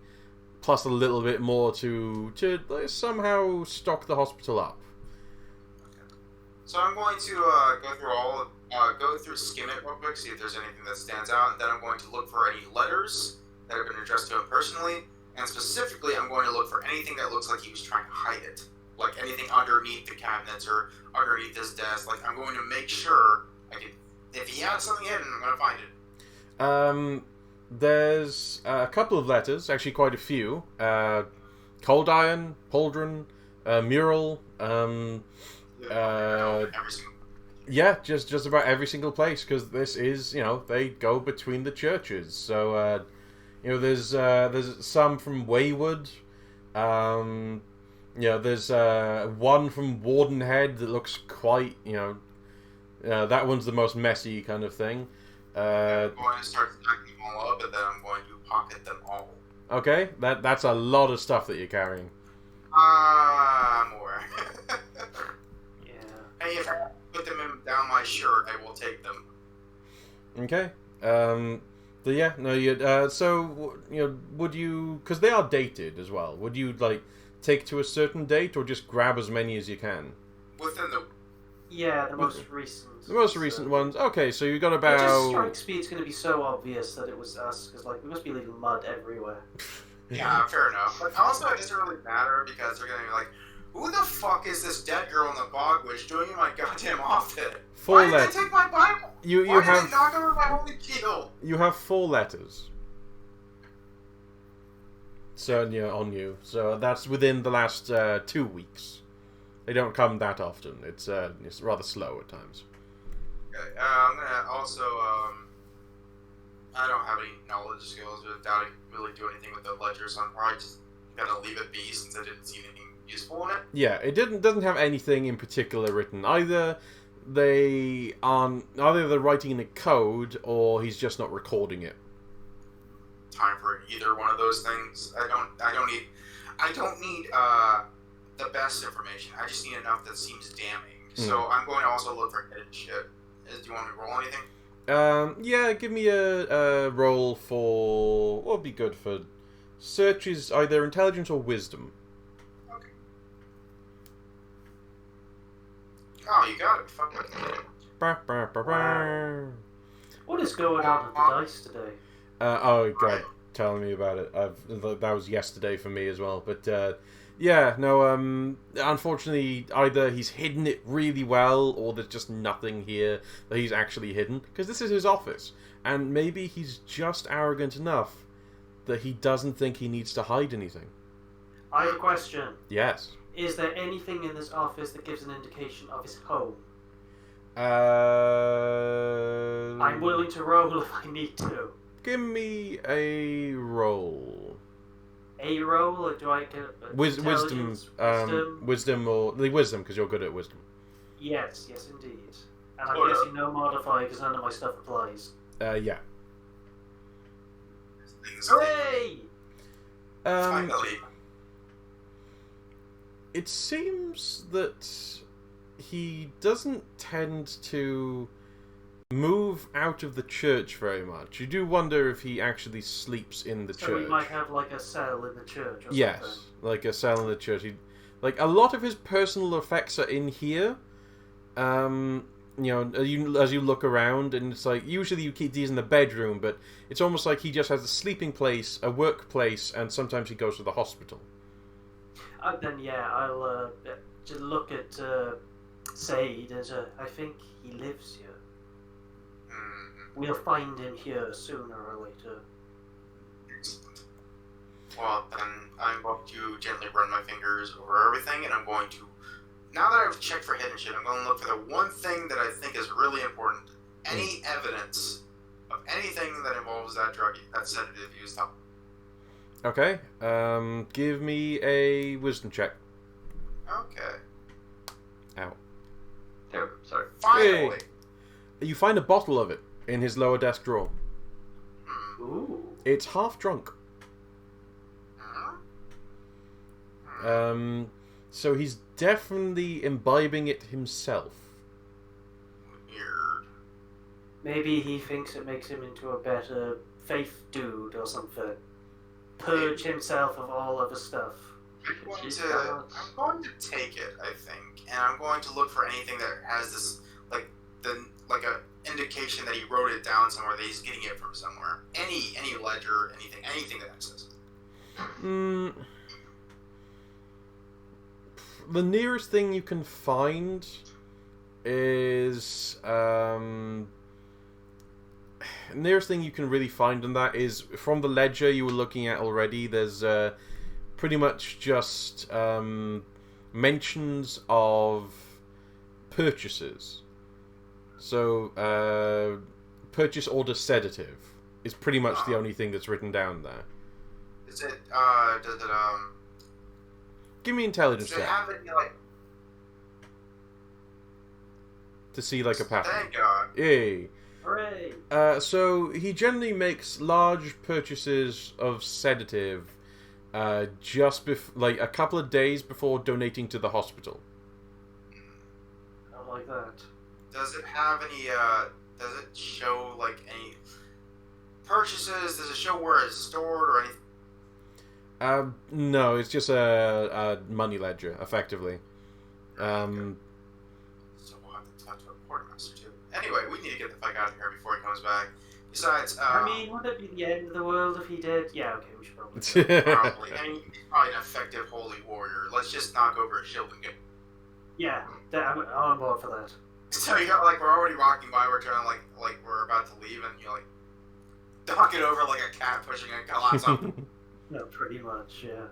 plus a little bit more to somehow stock the hospital up. So I'm going to go through skim it real quick, see if there's anything that stands out, and then I'm going to look for any letters that have been addressed to him personally, and specifically I'm going to look for anything that looks like he was trying to hide it. Like anything underneath the cabinets or underneath his desk. I'm going to make sure if he had something hidden, I'm going to find it. There's a couple of letters, actually quite a few. Cold Iron, Pauldron, Mural, just about every single place, because this is, they go between the churches. So, there's some from Wayward. There's one from Wardenhead that looks quite, that one's the most messy kind of thing. I'm going to start stacking them all up, and then I'm going to pocket them all. Okay, that's a lot of stuff that you're carrying. More. Yeah. Hey, if I put them down my shirt, I will take them. Okay. Would you, because they are dated as well, would you, take to a certain date, or just grab as many as you can? Within the... Yeah, the most recent. The most recent ones. Okay, so you got about... It just strikes me it's going to be so obvious that it was us, because, we must be leaving mud everywhere. Yeah, fair enough. But also, it doesn't really matter, because they're going to be like, who the fuck is this dead girl in the bog witch doing in my goddamn outfit? Why did they take my Bible? Why did they knock over my holy keel? You have 4 letters. So, on you. So that's within the last 2 weeks. They don't come that often. It's rather slow at times. Okay, I'm gonna also, I don't have any knowledge skills, but I doubt I can really do anything with the ledger, so I'm probably just gonna leave it be since I didn't see anything useful in it. Yeah, it doesn't have anything in particular written. Either they're writing in a code, or he's just not recording it. Time for either one of those things. I don't need the best information. I just need enough that seems damning. So I'm going to also look for hidden shit. Do you want me to roll anything? Yeah, give me a roll for what would be good for search is either intelligence or wisdom. Okay. Oh, you got it. Fuck it. Wow. What is going on with the dice today? Oh god, telling me about it. That was yesterday for me as well. But yeah, no. Unfortunately, either he's hidden it really well, or there's just nothing here that he's actually hidden. Because this is his office, and maybe he's just arrogant enough that he doesn't think he needs to hide anything. I have a question. Yes. Is there anything in this office that gives an indication of his home? I'm willing to roll if I need to. Give me a roll. A roll, or do I get Wisdom, wisdom, or wisdom, because you're good at wisdom. Yes, indeed. And I'm guessing no modifier because none of my stuff applies. Yeah. Hooray! Finally. It seems that he doesn't tend to move out of the church very much. You do wonder if he actually sleeps in the church. So he might have like a cell in the church or yes, something. like a cell in the church. Like a lot of his personal effects are in here. You know, as you look around, and it's like usually you keep these in the bedroom, but it's almost like he just has a sleeping place, a workplace, and sometimes he goes to the hospital. Then yeah, I'll just look at Said as I think he lives here. We'll find him here sooner or later. Excellent. Well, then I'm going to gently run my fingers over everything, and I'm going to, now that I've checked for hidden shit, I'm going to look for the one thing that I think is really important. Any evidence of anything that involves that drug, that sedative used up. Okay. Give me a wisdom check. Okay. Ow. Oh, sorry. Finally! Hey. You find a bottle of it in his lower desk drawer. Ooh. It's half drunk. So he's definitely imbibing it himself. Weird. Maybe he thinks it makes him into a better faith dude or something. Purge himself of all other stuff. I'm going to take it, I think, and I'm going to look for anything that has this, like a indication that he wrote it down somewhere, that he's getting it from somewhere. Any ledger, anything that says. The nearest thing you can find is nearest thing you can really find on that is from the ledger you were looking at already. There's pretty much just mentions of purchases. So purchase order sedative is pretty much the only thing that's written down there. Is it does it Give me intelligence does it check have any, like, to see like a pattern. thank God. Yay. Hooray! So he generally makes large purchases of sedative just like a couple of days before donating to the hospital. I like that. Does it have any does it show like any purchases? Does it show where it's stored or anything? No, it's just a money ledger, effectively. So we'll have to talk to a quartermaster too. Anyway, we need to get the fuck out of here before he comes back. Besides, I mean, would it be the end of the world if he did? Yeah, okay, we should probably. probably. I mean, he's probably an effective holy warrior. Let's just knock over his shield and get. Yeah, I'm on board for that. So you got, like, we're already walking by. We're trying to like we're about to leave, and you're like knock it over like a cat pushing a colossus. No, pretty much, yeah.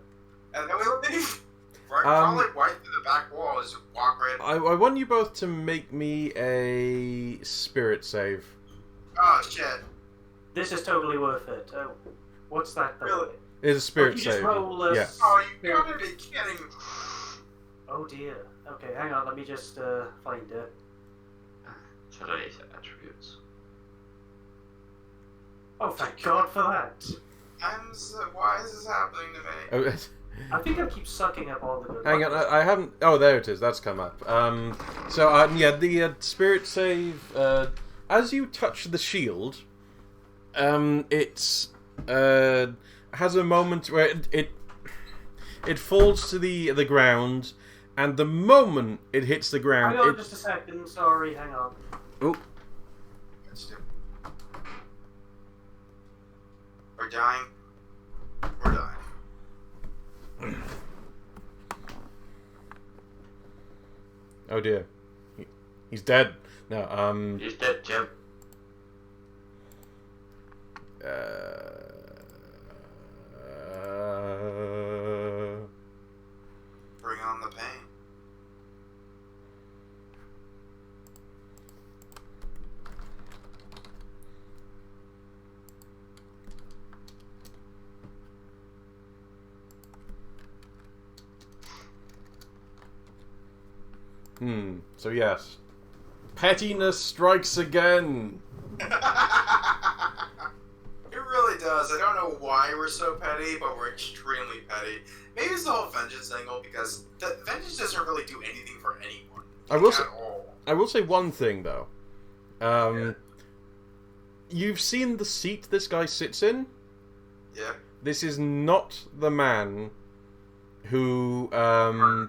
And then we leave. Right, probably right through the back wall. Just walk right. I want you both to make me a spirit save. Oh shit! This is totally worth it. What's that though? Really? It's a spirit You just save. roll a Yeah. Oh, you gotta be kidding! Oh dear. Okay, hang on. Let me just find it. Today's attributes. Oh, thank God for that. Why is this happening to me? Oh, I think I keep sucking up all the good. hang on, luck. I haven't. Oh, there it is. That's come up. Yeah, the spirit save. As you touch the shield, it's has a moment where it falls to the ground, and the moment it hits the ground, Hang on just a second. Sorry, hang on. Oh. We're dying. We're dying. Oh dear. He's dead. No, He's dead, Jim. Bring on the pain. So yes. Pettiness strikes again. It really does. I don't know why we're so petty, but we're extremely petty. Maybe it's the whole vengeance angle, because vengeance doesn't really do anything for anyone. I will say one thing though. You've seen the seat this guy sits in? Yeah. This is not the man who who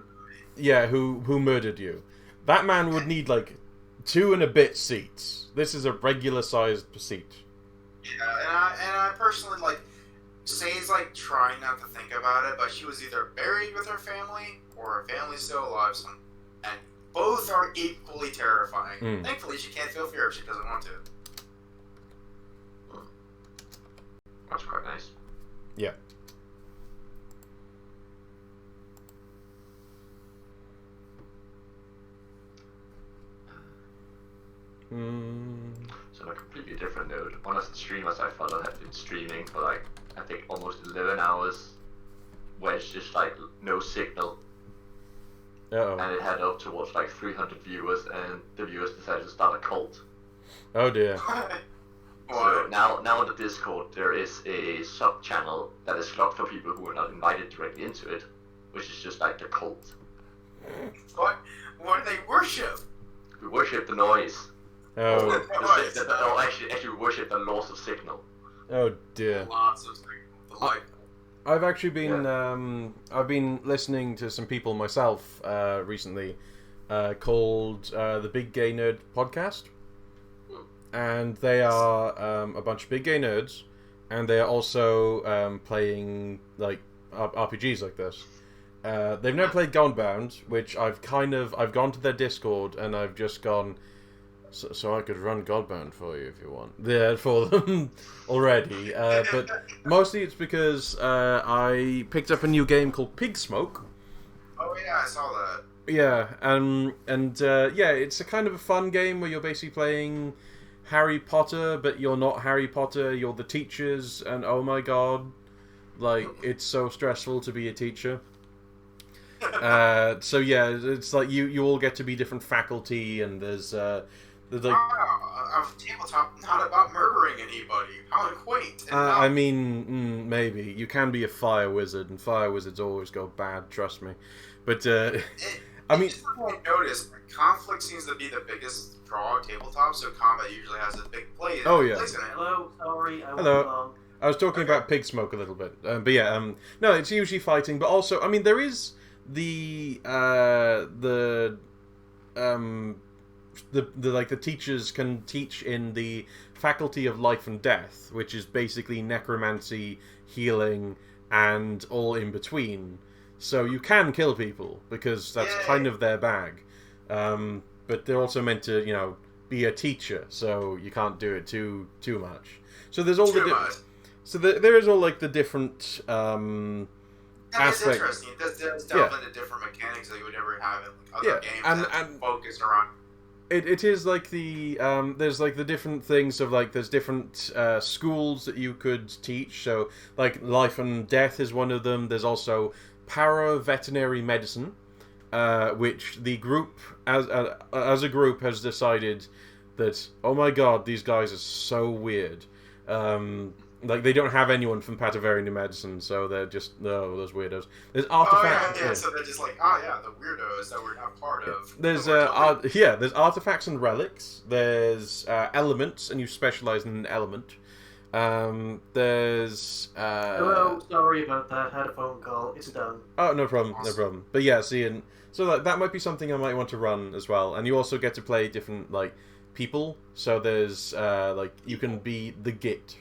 murdered you. That man would need like 2 and a bit seats. This is a regular sized seat. Yeah, and I personally like Sane's like trying not to think about it, but she was either buried with her family or her family's still alive, and both are equally terrifying. Thankfully, she can't feel fear if she doesn't want to. That's quite nice. Yeah. So on a completely different note, one of the streamers I follow had been streaming for like, I think almost 11 hours, where it's just like no signal. Uh-oh. And it had up towards like 300 viewers, and the viewers decided to start a cult. Oh dear. So now on the Discord there is a sub-channel that is locked for people who are not invited directly into it, which is just like the cult. What do they worship? We worship the noise. Oh. Actually we worship the loss of signal. Oh dear. Lots of things. I've actually been I've been listening to some people myself recently called the Big Gay Nerd Podcast, and they are a bunch of big gay nerds, and they are also playing like RPGs like this. They've never played Godbound, which I've gone to their Discord and I've just gone, so I could run Godbound for you if you want. Yeah, for them already. But mostly it's because I picked up a new game called Pig Smoke. Oh yeah, I saw that. Yeah, yeah, it's a kind of a fun game where you're basically playing Harry Potter, but you're not Harry Potter, you're the teachers, and oh my god, like, it's so stressful to be a teacher. So yeah, it's like you all get to be different faculty, and there's like... a tabletop not about murdering anybody. How quaint. I mean, maybe. You can be a fire wizard, and fire wizards always go bad, trust me. But, I mean... I noticed, conflict seems to be the biggest draw of tabletop, so combat usually has a big place in it. Hello, sorry, I Hello. went along. I was talking about Pig Smoke a little bit. But yeah, no, it's usually fighting, but also, I mean, there is the teachers can teach in the Faculty of Life and Death, which is basically necromancy, healing, and all in between. So you can kill people, because that's kind of their bag. But they're also meant to, you know, be a teacher, so you can't do it too much. So there's all there is all like the different That is interesting. It does delve into different mechanics that you would never have in like, other games and focus around. It is like the there's like the different things of like there's different schools that you could teach. So like life and death is one of them. There's also para-veterinary medicine, which the group as a group has decided that, oh my god, these guys are so weird. Like, they don't have anyone from veterinary medicine, so they're just, those weirdos. There's artifacts. Oh, yeah, so they're just like, the weirdos that we're not part of. There's, there's artifacts and relics. There's elements, and you specialize in an element. There's Hello, sorry about that. Had a phone call. It's done. Oh, no problem, no problem. But yeah, see, and so that might be something I might want to run as well. And you also get to play different like people. So there's like you can be the Git,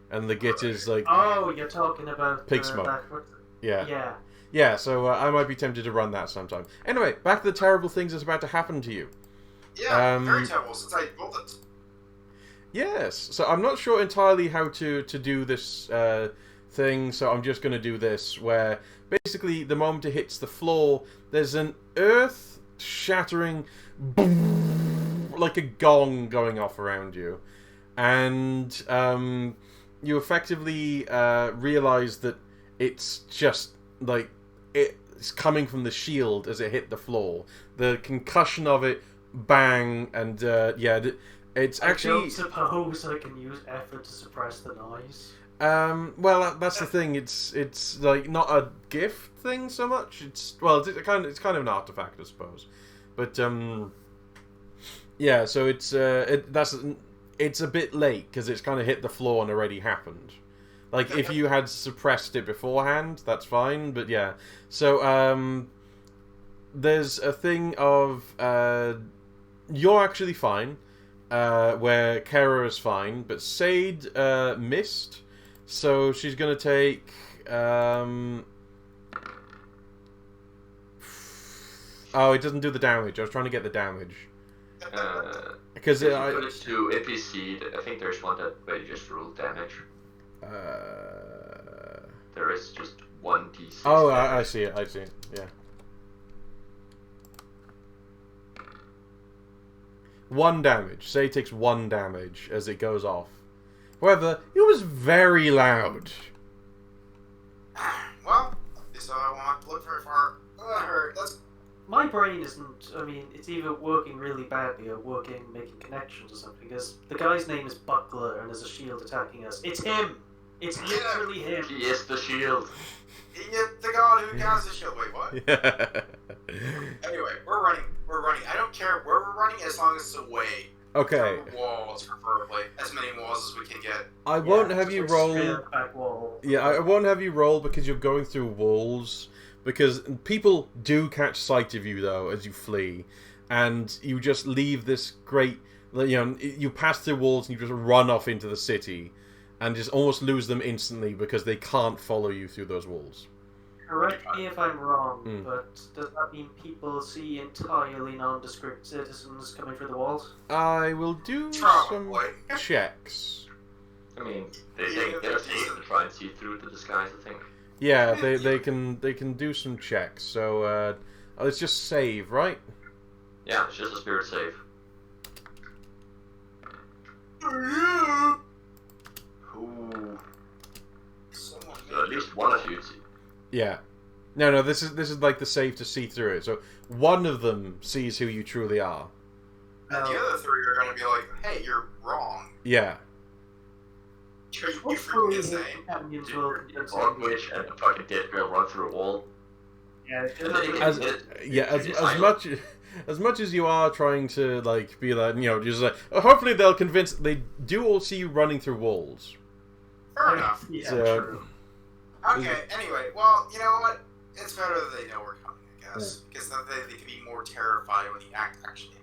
and the Git is like Oh, you're talking about Pig Smoke. Yeah. Yeah. Yeah, so I might be tempted to run that sometime. Anyway, back to the terrible things that's about to happen to you. Yeah, very terrible since I rolled it. Yes, so I'm not sure entirely how to do this thing, so I'm just going to do this, where basically the moment it hits the floor, there's an earth-shattering boom, like a gong going off around you. And you effectively realize that it's just, like, it's coming from the shield as it hit the floor. The concussion of it, bang, and yeah, it's actually... I don't suppose I can use effort to suppress the noise. Well, that's the thing. It's like not a gift thing so much. It's kind of an artifact, I suppose. But yeah. So it's a bit late because it's kind of hit the floor and already happened. Like if you had suppressed it beforehand, that's fine. But yeah. So there's a thing of you're actually fine. Where Kara is fine, but Sade missed, so she's gonna take oh, it doesn't do the damage. I was trying to get the damage because if you put it to NPC, I think there's one where you just roll damage. There is just 1d6. Oh, I see it. Yeah. 1 damage. Say it takes 1 damage as it goes off. However, it was very loud. Well, so I won't look very far. My brain isn't. I mean, it's either working really badly or making connections or something. Because the guy's name is Buckler and there's a shield attacking us. It's him. It's literally him. He is the shield. He is the god who has the shield. Wait, what? Yeah. Anyway, we're running. I don't care where we're running as long as it's away. Okay. From walls, preferably. As many walls as we can get. I won't have you roll. Back wall. Yeah, I won't have you roll because you're going through walls. Because people do catch sight of you though as you flee, and you just leave this great. You pass through walls and you just run off into the city, and just almost lose them instantly because they can't follow you through those walls. Correct me if I'm wrong, but does that mean people see entirely nondescript citizens coming through the walls? I will do Probably. some checks. I mean, they're safe to try and see through the disguise, I think. Yeah, they can do some checks. So let's just save, right? Yeah, it's just a spirit save. Ooh. So at least one of you. Yeah. No, this is like the save to see through it. So one of them sees who you truly are. And the other 3 are going to be like, hey, you're wrong. Yeah. You're freaking insane. On which and the fucking dead girl run through a wall. Yeah, as much as you are trying to like be like just like hopefully they'll convince they do all see you running through walls. Fair enough. Yeah, So, true. Okay, anyway, well, you know what? It's better that they know we're coming, I guess. Because then they can be more terrified when the act actually.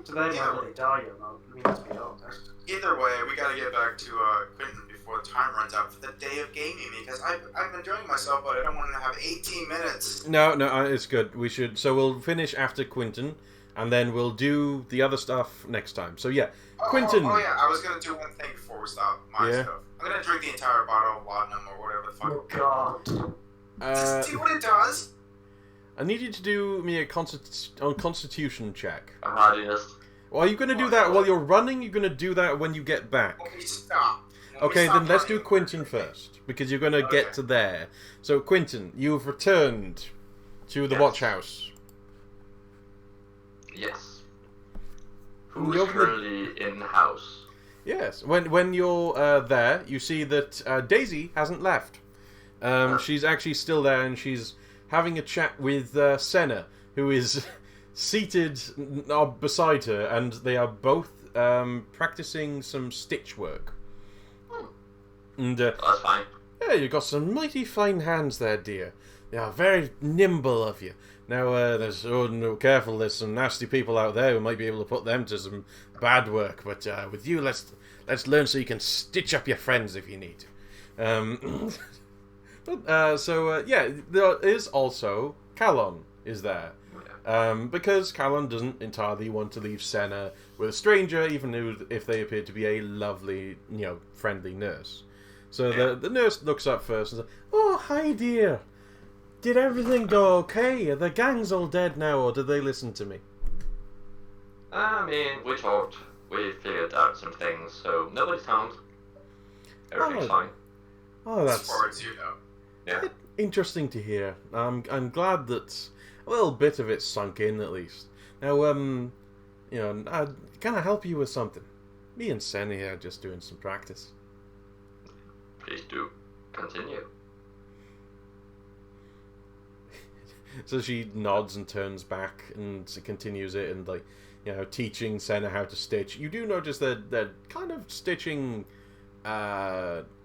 So they whether they die or not. I mean, let's be honest. Either way, we gotta get back to Quentin before the time runs out for the day of gaming, because I'm enjoying myself, but I don't want to have 18 minutes. No, it's good. We should. So we'll finish after Quentin, and then we'll do the other stuff next time. So yeah, Quentin. Oh yeah, I was gonna do one thing before we stop my stuff. I'm gonna drink the entire bottle of laudanum or whatever the fuck. Oh god. Just see what it does. I need you to do me a constitution check. Hardiness. Well, are you going to do that while you're running? You're going to do that when you get back? Okay, stop. Okay, then let's do Quentin first, because you're going to get to there. So, Quentin, you've returned to the watch house. Yes. Who is currently in the house? Yes. When you're there, you see that Daisy hasn't left. She's actually still there, and she's having a chat with Senna, who is seated beside her, and they are both practicing some stitch work. And That's fine. yeah, you've got some mighty fine hands there, dear. They are very nimble of you. Now, there's no careful. There's some nasty people out there who might be able to put them to some bad work. But with you, let's learn so you can stitch up your friends if you need to. Yeah, there is also Calon is there. Because Calon doesn't entirely want to leave Senna with a stranger, even if they appear to be a lovely, friendly nurse. So the nurse looks up first and says, "Oh, hi, dear. Did everything go okay? Are the gangs all dead now, or did they listen to me?" I mean, we talked. We figured out some things, so nobody's harmed. Everything's fine. Oh, that's as far as you know. Yeah. interesting to hear. I'm glad that a little bit of it sunk in, at least. Now, can I help you with something? Me and Senna here are just doing some practice. Please do continue. So she nods and turns back and continues it, and teaching Senna how to stitch. You do notice that they're kind of stitching.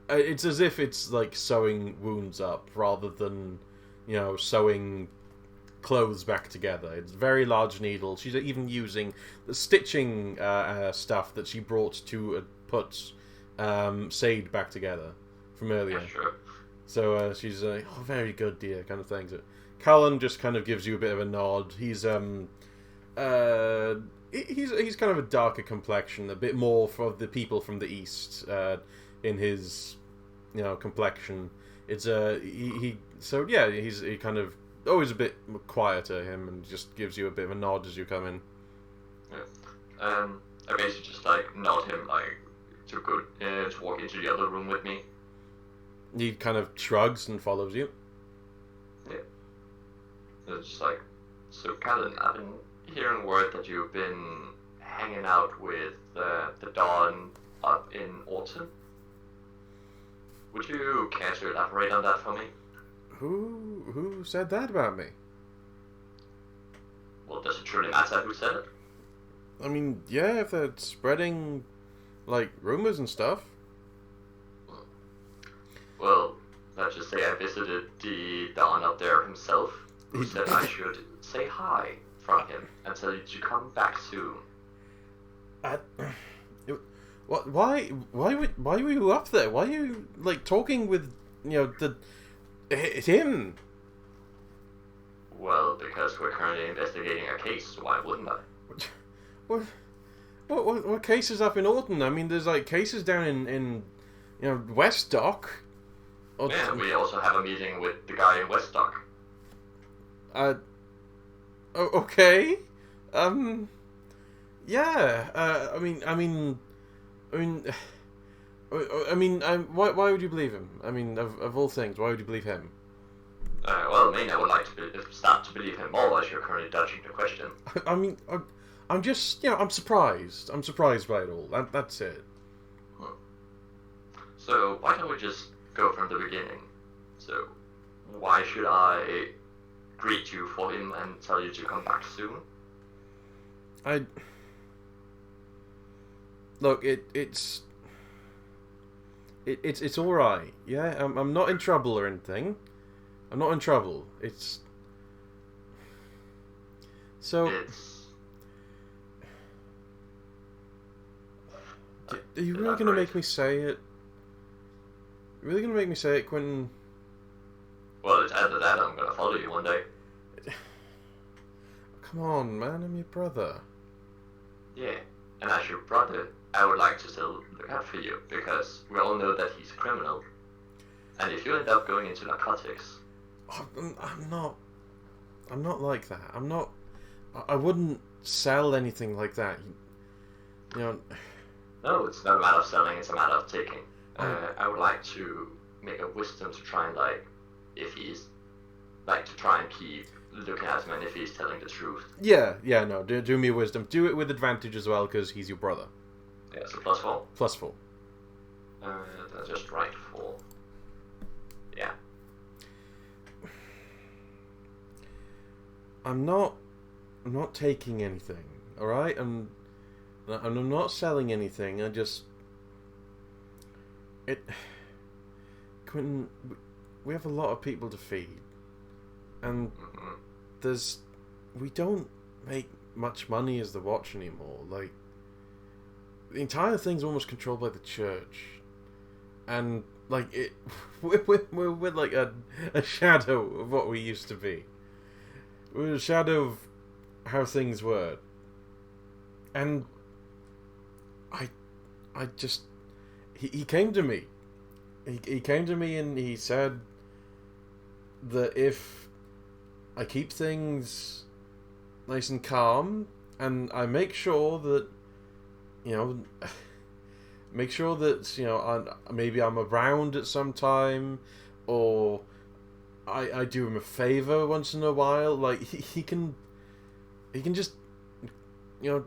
It's as if it's like sewing wounds up rather than sewing clothes back together. It's very large needles. She's even using the stitching stuff that she brought to put Sade back together from earlier. Yeah, sure. So she's like, "Oh, very good, dear," kind of thing. So Callan just kind of gives you a bit of a nod. He's kind of a darker complexion, a bit more for the people from the east in his complexion. It's he's kind of always a bit quieter, him, and just gives you a bit of a nod as you come in. Yeah. I basically just nod him to go to walk into the other room with me. He kind of shrugs and follows you. Yeah. It's just so Callan, I've been hearing word that you've been hanging out with the Dawn up in Autumn. Would you care to elaborate on that for me? Who said that about me? Well, does it truly matter who said it? I mean, yeah, if they're spreading rumors and stuff. Well, let's just say I visited the Don up there himself, who said I should say hi from him and tell you to come back soon. What? Why were you up there? Why are you talking with him? Well, because we're currently investigating a case, so why wouldn't I? What cases up in Orton? I mean, there's cases down in West Dock. Yeah, we also have a meeting with the guy in West Dock. Okay. Yeah. Why would you believe him? I mean, of all things, why would you believe him? Well, I would like to start to believe him more as you're currently dodging the question. I'm just, I'm surprised. I'm surprised by it all. That's it. So, why don't we just go from the beginning? So, why should I greet you for him and tell you to come back soon? Look, it's all right. Yeah, I'm not in trouble or anything. I'm not in trouble. It's so. Are you really gonna make me say it? You're really gonna make me say it, Quentin? Well, it's either that or I'm gonna follow you one day. Come on, man, I'm your brother. Yeah, and as your brother, I would like to still look out for you, because we all know that he's a criminal. And if you end up going into narcotics... I'm not like that. I wouldn't sell anything like that. No, it's not a matter of selling, it's a matter of taking. I would like to make a wisdom to try and if he's to try and keep looking at him and if he's telling the truth. Yeah, no, do me a wisdom. Do it with advantage as well, because he's your brother. Yeah, so +4? +4. That's just right 4. Yeah. I'm not taking anything, alright? I'm not selling anything, Quentin, we have a lot of people to feed, and we don't make much money as the Watch anymore. Like, the entire thing's almost controlled by the church, and like we're like a shadow of what we used to be. We're a shadow of how things were, and I just he came to me. He came to me and he said that if I keep things nice and calm, and I make sure that, maybe I'm around at some time, or I do him a favor once in a while, like he can just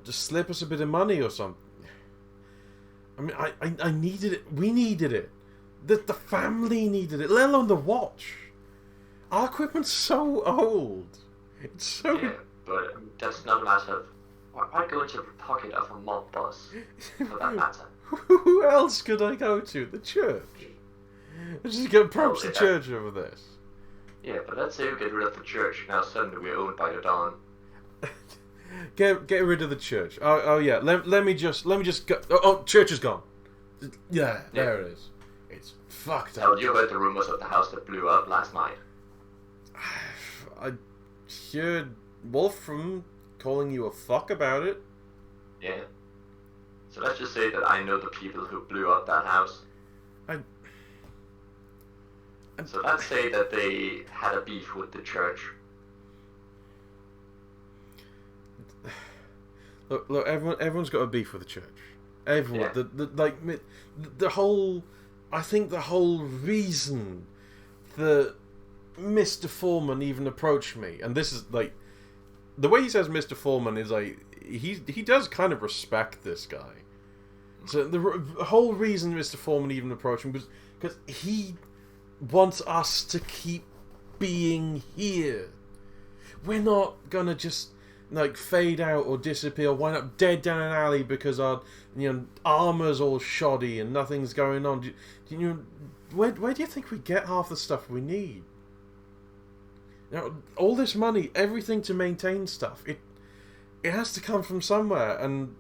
just slip us a bit of money or something. I mean, I needed it. We needed it. The family needed it, let alone the Watch. Our equipment's so old. It's so... Yeah, but that's not a matter of... Why go into the pocket of a mob boss, for that matter? Who else could I go to? The church. Let's just go approach the church over this. Yeah, but let's say we get rid of the church, now suddenly we're owned by the Dawn. Get rid of the church. Oh yeah, let me just go... Oh, church is gone. Yeah, there it is. It's fucked up. Well, you heard the rumors of the house that blew up last night. I heard Wolfram calling you a fuck about it. Yeah. So let's just say that I know the people who blew up that house. So let's say that they had a beef with the church. Look, everyone's got a beef with the church. Everyone, yeah. the whole... I think the whole reason that Mr. Foreman even approached me, and this is like, the way he says Mr. Foreman is like, he does kind of respect this guy. So the whole reason Mr. Foreman even approached him was because he wants us to keep being here. We're not gonna just like fade out or disappear or wind up dead down an alley because our armor's all shoddy and nothing's going on. Where do you think we get half the stuff we need? All this money, everything to maintain stuff, it has to come from somewhere. And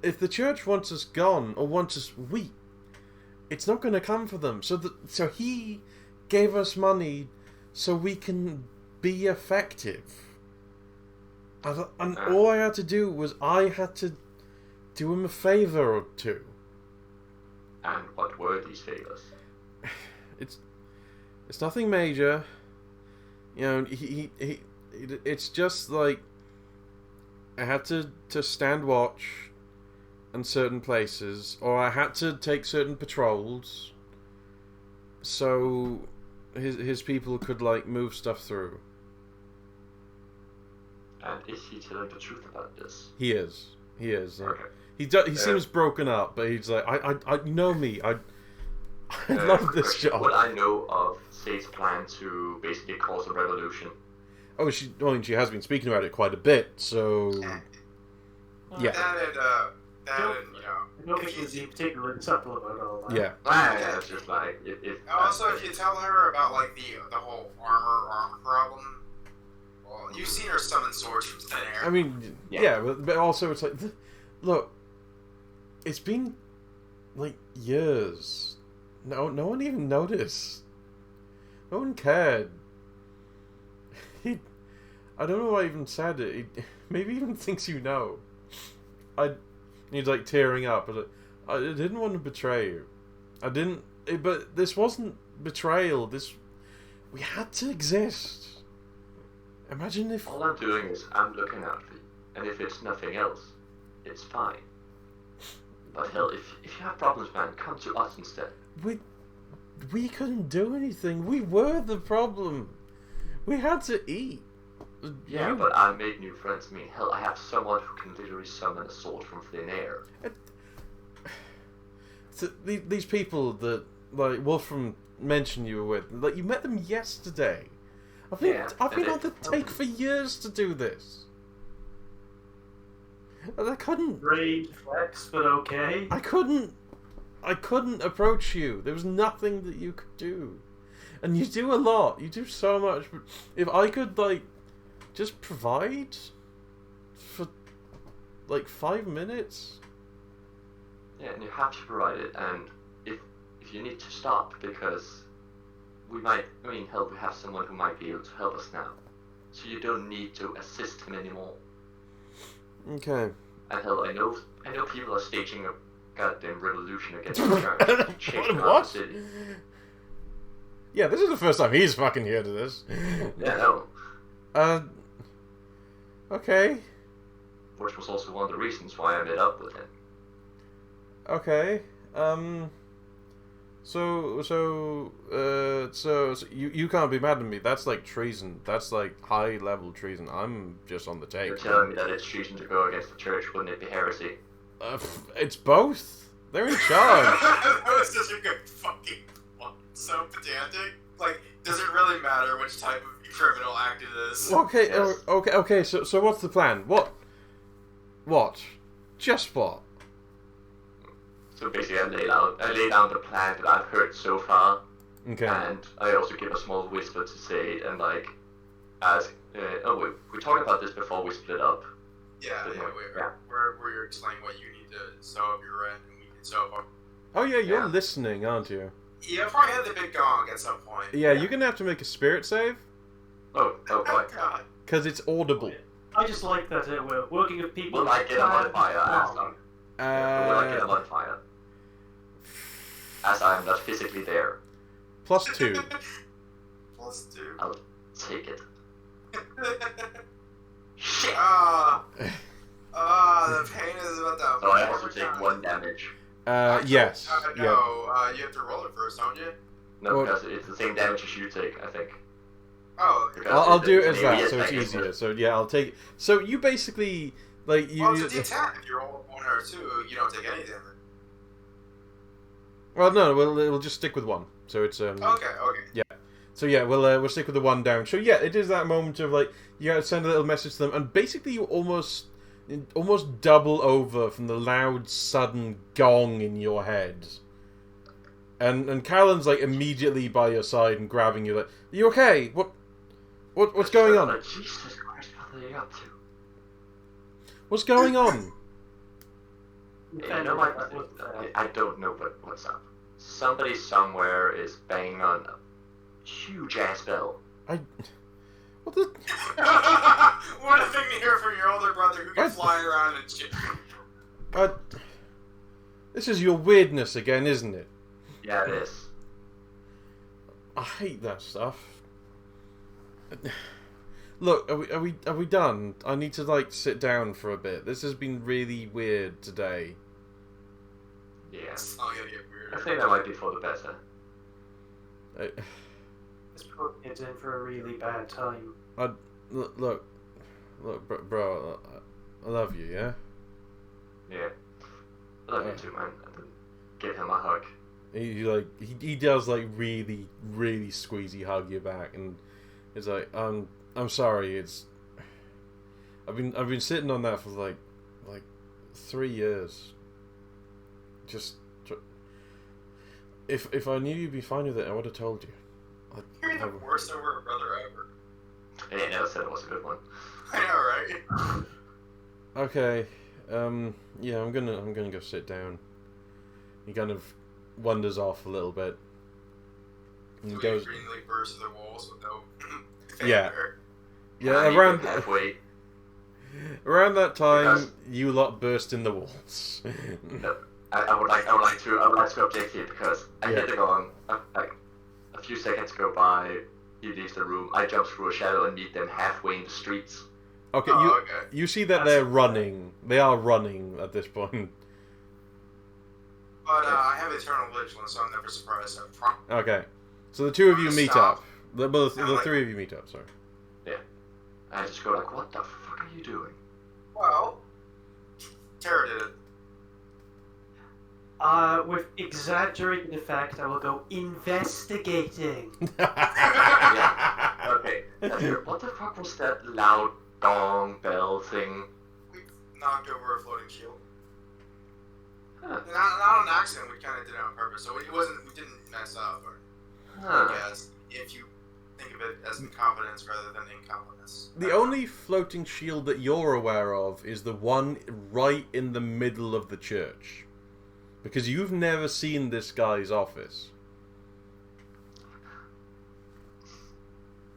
if the church wants us gone or wants us weak, it's not going to come for them. So he gave us money so we can be effective. And all I had to do was I had to do him a favor or two. And what were these favors? It's nothing major. It's just like I had to stand watch in certain places, or I had to take certain patrols, so his people could like move stuff through. And is he telling the truth about this? He is. Okay. He seems broken up, but he's like, I know me. I love this job. What I know of Sage's plan to basically cause a revolution. Oh, she has been speaking about it quite a bit. So yeah. I don't think he's particularly subtle about all that. Yeah. It's just like also, if you tell her about like the whole armor problem, well, you've seen her summon swords from thin air. I mean, yeah, but also it's like, look, it's been like years. No one even noticed. No one cared. I don't know why I even said it. Maybe he even thinks you know. He's like tearing up. I didn't want to betray you. I didn't. But this wasn't betrayal. We had to exist. Imagine if... All I'm doing is I'm looking out for you. And if it's nothing else, it's fine. But hell, if you have problems, man, come to us instead. We couldn't do anything. We were the problem. We had to eat. Yeah, but I made new friends. I mean, hell, I have someone who can literally summon a sword from thin air. So these people that, like, Wolfram mentioned you were with, like, you met them yesterday. I've been on the take for years to do this. And I couldn't... Great flex, but okay. I couldn't I couldn't approach you. There was nothing that you could do. And you do a lot. You do so much. But if I could, like, just provide for, like, 5 minutes. Yeah, and you have to provide it, and if you need to stop, because we might, I mean, hell, we have someone who might be able to help us now. So you don't need to assist him anymore. Okay. And hell, I know people are staging a goddamn revolution against the church to change What? the city. Yeah, this is the first time he's fucking here to this. Yeah, no. Okay. Which was also one of the reasons why I met up with him. Okay. So you can't be mad at me. That's like treason. That's like high level treason. I'm just on the tape. You're telling me that it's treason to go against the church, wouldn't it be heresy? It's both. They're in charge. That was such a good fucking one. So pedantic. Like, does it really matter which type of criminal act it is? Okay, Yes. okay. So what's the plan? What? Just what? So basically, I lay down the plan that I've heard so far, Okay. and I also give a small whisper to say, and like, ask. We talked about this before we split up. Yeah, Yeah. we're explaining what you need to sew up your rent, and we can sew up. Oh yeah, you're Yeah. listening, aren't you? Yeah, probably had the big gong at some point. Yeah, you're gonna have to make a spirit save Oh Oh boy. god. because it's audible. I just like that we're working with people. Will I get a modifier as long? Will I get a Uh, modifier? As I'm not physically there. +2. +2. I'll take it. Shit! The pain is about to. So I also take 1 damage. Yes. No, Yeah. you have to roll it first, don't you? No, Well- because it's the same damage as you take, I think. Oh, Because I'll do it it's as an that, area so it's attack, isn't easier. it? So yeah, I'll take. So you basically like you. well, it's a D10. If you roll 1 or 2, you don't take any damage. Well, no, it'll just stick with 1. So it's Okay. So yeah, we'll stick with the 1 down. So yeah, it is that moment of like you gotta send a little message to them, and basically you almost double over from the loud sudden gong in your head. And Callan's like immediately by your side and grabbing you like, are you okay? What's going on? Jesus Christ, what are you up to? What's going on? You know, I don't know what's up. Somebody somewhere is banging on a huge ass bell. What the? What a thing to hear from your older brother who can What? fly around and shit. This is your weirdness again, isn't it? Yeah, it is. I hate that stuff. Look, are we done? I need to like sit down for a bit. This has been really weird today. Yeah. It's all gonna get I weirder. think that might be for the better. This poor kid's in for a really bad time. Look, bro, I love you, yeah? Yeah. I love you too, man. And then give him a hug. He does like really, really squeezy hug you back, and it's like, I'm sorry, I've been sitting on that for like 3 years. Just if I knew you'd be fine with it, I would have told you. You're the worst over brother ever. And he never said it was a good one. I know, right? Okay, yeah, I'm gonna go sit down. He kind of wanders off a little bit. And We goes, greenly burst through the walls with no Yeah. fanfare. yeah, I meet around him halfway. around that time, Because- you lot burst in the walls. No, I would like to update you because I hit the gong. Like a few seconds go by, he leaves the room. I jump through a shadow and meet them halfway in the streets. Okay, Oh, okay. you see that That's- they're running. They are running at this point. But I have eternal vigilance, so I'm never surprised. Okay, so the two of you meet Stop. up. The like- three of you meet up. Sorry. I just go like, what the fuck are you doing? Well, Tara did it. With exaggerated effect, I will go investigating. Yeah. Okay. What the fuck was that loud gong bell thing? We knocked over a floating shield. Not on accident. We kind of did it on purpose, so it wasn't. We didn't mess up. Or I guess if you think of it as incompetence rather than incompetence. The only floating shield that you're aware of is the one right in the middle of the church. Because you've never seen this guy's office.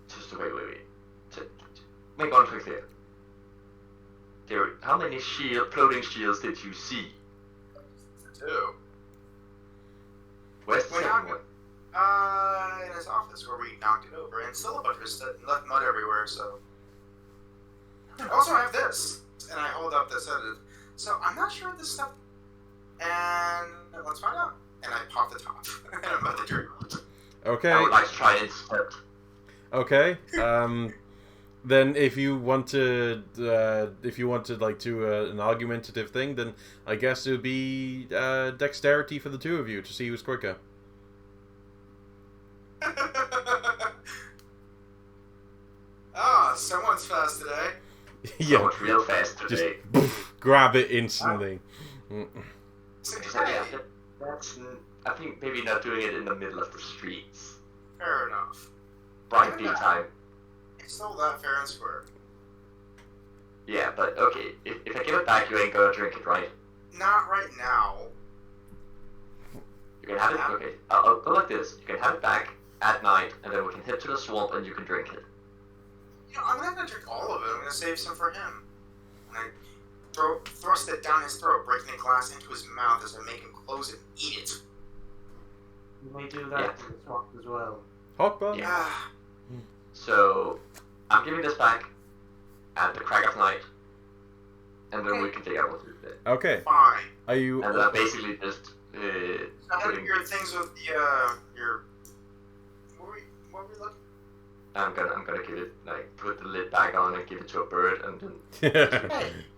Just wait. Make one thing clear. How many floating shields did you see? 2. Where's the second one? In his office where we knocked it over, and still a bunch of stuff left mud everywhere. So. I also have this, and I hold up this edit. So I'm not sure what this stuff. And let's find out. And I pop the top, and I'm about to drink. Okay. I would like to try and insert. Okay. Then if you want to like do an argumentative thing, then I guess it would be dexterity for the two of you to see who's quicker. Someone's fast today. Yeah. Someone's real fast today. Just grab it instantly. I think maybe not doing it in the middle of the streets. Fair enough. Bright daytime. It's still that fair and square. Yeah, but okay, if I give it back, you ain't gonna drink it, right? Not right now. You can have it, okay, I'll go like this. You can have it back at night, and then we can head to the swamp and you can drink it. You know, I'm not gonna drink all of it. I'm gonna save some for him. And I thrust it down his throat, breaking the glass into his mouth as I make him close it and eat it. You may do that in the swamp as well. Hot bar? Yeah. So, I'm giving this back at the crack of night, and then we can take out what we did. Okay. Fine. Are you? And then I basically just I have your things with the your. What were we looking? I'm gonna give it, like, put the lid back on and give it to a bird, and then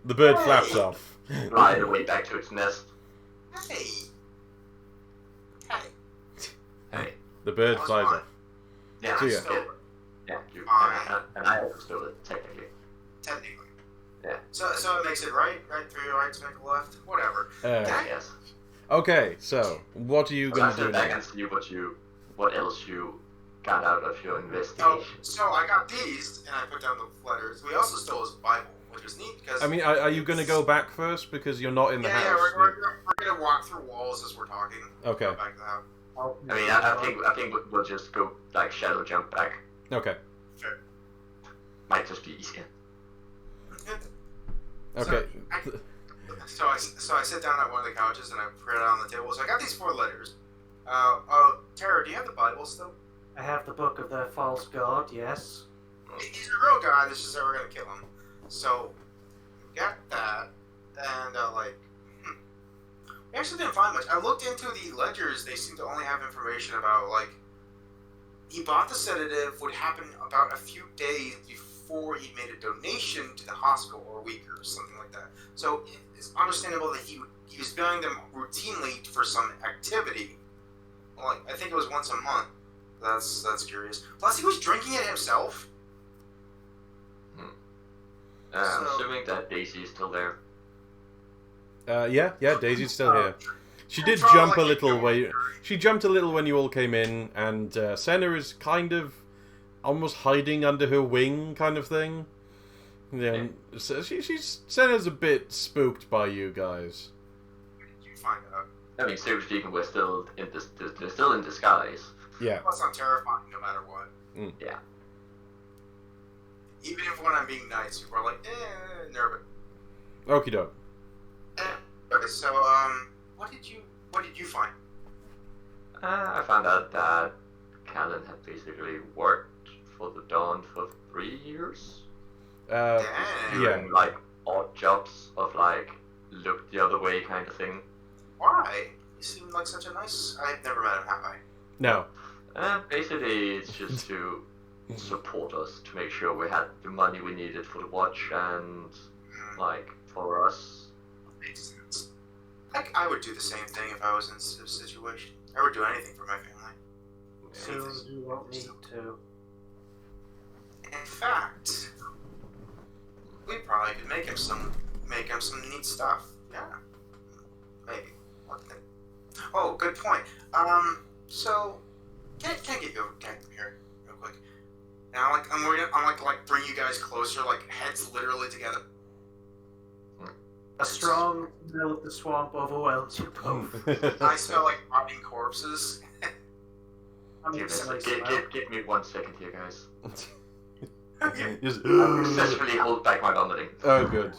The bird flaps off. fly it away back to its nest. Hey. Hey. The bird That was flies fine. off. Yeah, So, yeah. yeah, you, Fine. and I also stole it, technically. Technically. Yeah. So it makes it right? 3 rights make a left? Whatever. Yes. Okay, so what are you I'll gonna sit do back now? and see what else you got out of your Oh, investigation. so I got these, and I put down the letters. We also stole his Bible, which was neat because. I mean, are you gonna go back first because you're not in the house? Yeah, we're gonna walk through walls as we're talking. Okay. Go back to the house. I mean, I think we'll just go, like, shadow jump back. Okay. Sure. Might just be easier. Okay. So I sit down at one of the couches and I put it on the table. So I got these 4 letters. Tara, do you have the Bible still? I have the book of the false god, yes. He's a real guy. This is how we're gonna kill him. So got that, and we actually didn't find much. I looked into the ledgers. They seem to only have information about, like, he bought the sedative, would happen about a few days before he made a donation to the hospital, or a week or something like that. So it's understandable that he was billing them routinely for some activity. Like, I think it was once a month. That's curious. Plus, he was drinking it himself. I'm So- assuming that Daisy is still there. Yeah, Daisy's still here. She did Probably jump a little ignore when she jumped a little when you all came in, and Senna is kind of almost hiding under her wing, kind of thing. Yeah, so Senna's a bit spooked by you guys. What did you find out? I mean, seriously speaking, we're still in they're still in disguise. Yeah. That's not terrifying, no matter what. Yeah. Even if when I'm being nice, people are like, nervous. Okie doke. Okay, so what did you find? I found out that Callan had basically worked for the Dawn for 3 years. Dang. Yeah. Doing, like, odd jobs of, like, look the other way kind of thing. Why? You seem like such a nice. I've never met him, have I? No. Basically, it's just to support us, to make sure we had the money we needed for the watch and, like, for us. Makes sense. I would do the same thing if I was in this situation. I would do anything for my family. Soon you won't need to. In fact, we probably could make him some neat stuff. Yeah, maybe. Oh, good point. So can I get you here real quick? Now, I'm bring you guys closer, like heads literally together. A strong smell of the swamp overwhelms you both. I smell like rotting corpses. Give me 1 second here, guys. Okay. Just, I successfully hold back my vomiting. oh, good.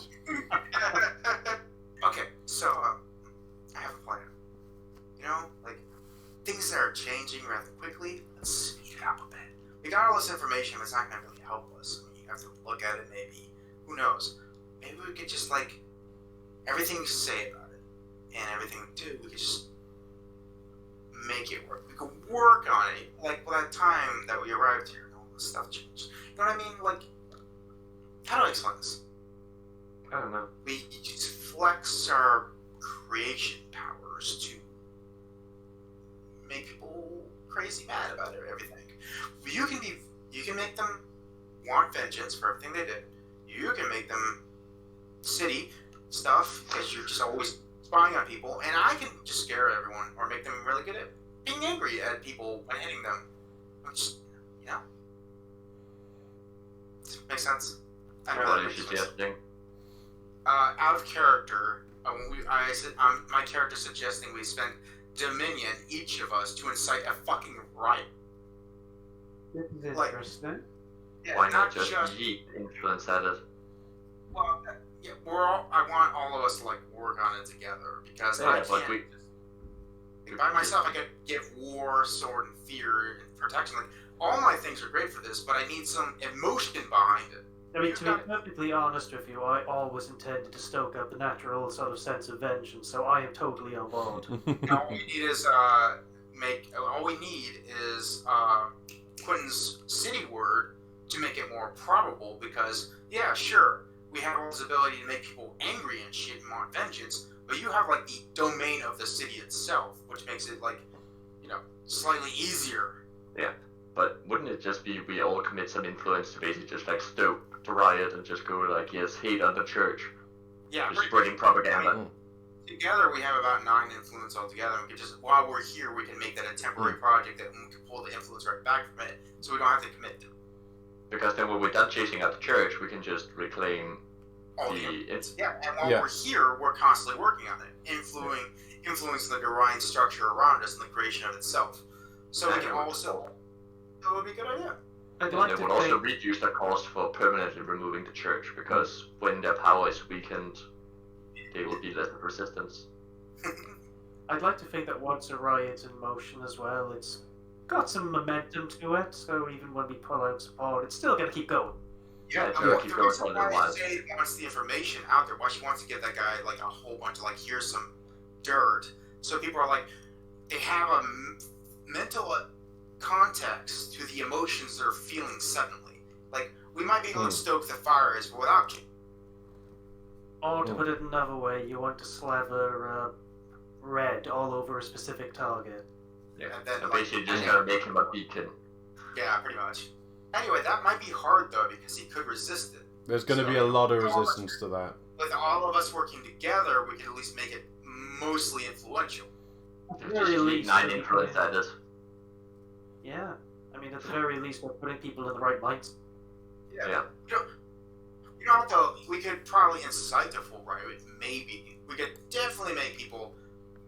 Okay, so I have a plan. You know, like things that are changing rather quickly. Let's speed it up a bit. We got all this information, but it's not gonna really help us. I mean, you have to look at it. Maybe, who knows? Maybe we could just like everything we say about it and everything we do. We could just make it work. We could work on it. Like by the time that we arrived here, and all this stuff changed. You know what I mean? Like, how do I explain this? I don't know. We just flex our creation powers to make people crazy mad about everything. You can make them want vengeance for everything they did. You can make them city stuff because you're just always spying on people, and I can just scare everyone or make them really good at being angry at people when hitting them. Which, you know, makes sense. I know What that are makes you sense. suggesting? Out of character, I said my character suggesting we spend Dominion, each of us, to incite a fucking riot. This is Like- interesting. Yeah, Why not just yeet influence at it? Well, yeah, I want all of us to like work on it together because Yeah, I but can't. By myself, I could give war, sword, and fear and protection. Like all my things are great for this, but I need some emotion behind it. I mean, to be perfectly honest with you, I always intended to stoke up the natural sort of sense of vengeance, so I am totally on board. All we need is Quentin's city word to make it more probable. Because yeah, sure, we have all this ability to make people angry and shit and want vengeance, but you have like the domain of the city itself, which makes it like, you know, slightly easier. Yeah, but wouldn't it just be we all commit some influence to basically just like stoke the riot and just go like, yes, hate on the church, Yeah, just spreading propaganda. I mean, together we have about 9 influence altogether. We could just, while we're here, we can make that a temporary project that we can pull the influence right back from it, so we don't have to commit to Because then when we're done chasing out the church, we can just reclaim all the the... Yeah, and while Yeah. we're here, we're constantly working on it, influencing the divine structure around us and the creation of itself. So we can also, that would be a good idea. I'd And like it to would also think... reduce the cost for permanently removing the church, because when their power is weakened, they will be less of resistance. I'd like to think that once a riot's in motion as well, it's got some momentum to it, so even when we pull out support, it's still gonna keep going. Yeah, it's I gonna mean, keep the going reason for a little why while. Jade wants the information out there, why she wants to give that guy like a whole bunch of like, here's some dirt, so people are like, they have a mental context to the emotions they're feeling suddenly. Like, we might be able to stoke the fires, but without Or to put it another way, you want to slather red all over a specific target. Yeah, And then, and like, basically just gotta make him a beacon. yeah, pretty much. Anyway, that might be hard though, because he could resist it. There's going to be a lot of resistance to that. With all of us working together, we can at least make it mostly influential. At the Just very yeet least, 9 we're influence putting- at it. Yeah, I mean, at the very least, we're putting people in the right minds. Yeah. You don't have to. We could probably incite the full riot. Maybe we could definitely make people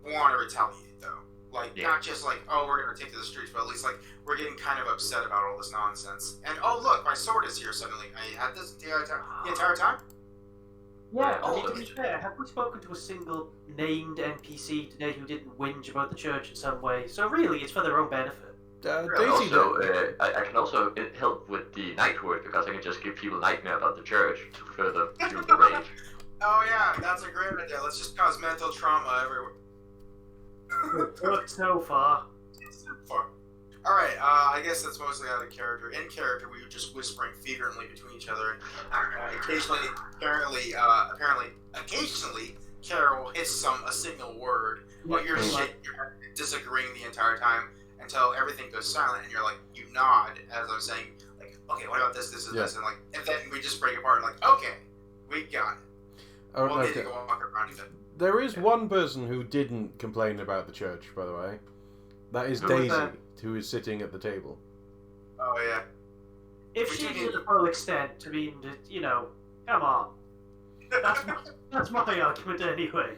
want to retaliate, though. Like Yeah. not just like, oh, we're gonna take to the streets, but at least like we're getting kind of upset about all this nonsense. And oh, look, my sword is here suddenly. I had this the entire time. Yeah, I Oh, mean, to be fair, have we spoken to a single named NPC today who didn't whinge about the church in some way? So really, it's for their own benefit. Daisy Also, did. I can also help with the night word, because I can just give people nightmare about the church to further fuel the rage. Oh yeah, that's a great idea. Let's just cause mental trauma everywhere. Good so far. Alright, I guess that's mostly out of character. In character, we were just whispering fervently between each other. Occasionally, Carol hits a single word, but you're disagreeing the entire time until everything goes silent, and you're like, you nod as I'm saying, like, okay, what about this, this, and this, and like, and then we just break apart and like, okay, we got it. Oh, We'll need okay. to go walk around a bit. There is one person who didn't complain about the church, by the way. That is Who was Daisy, that? who is sitting at the table. Oh yeah. If she knew the full extent to mean that, you know, come on. That's my argument anyway.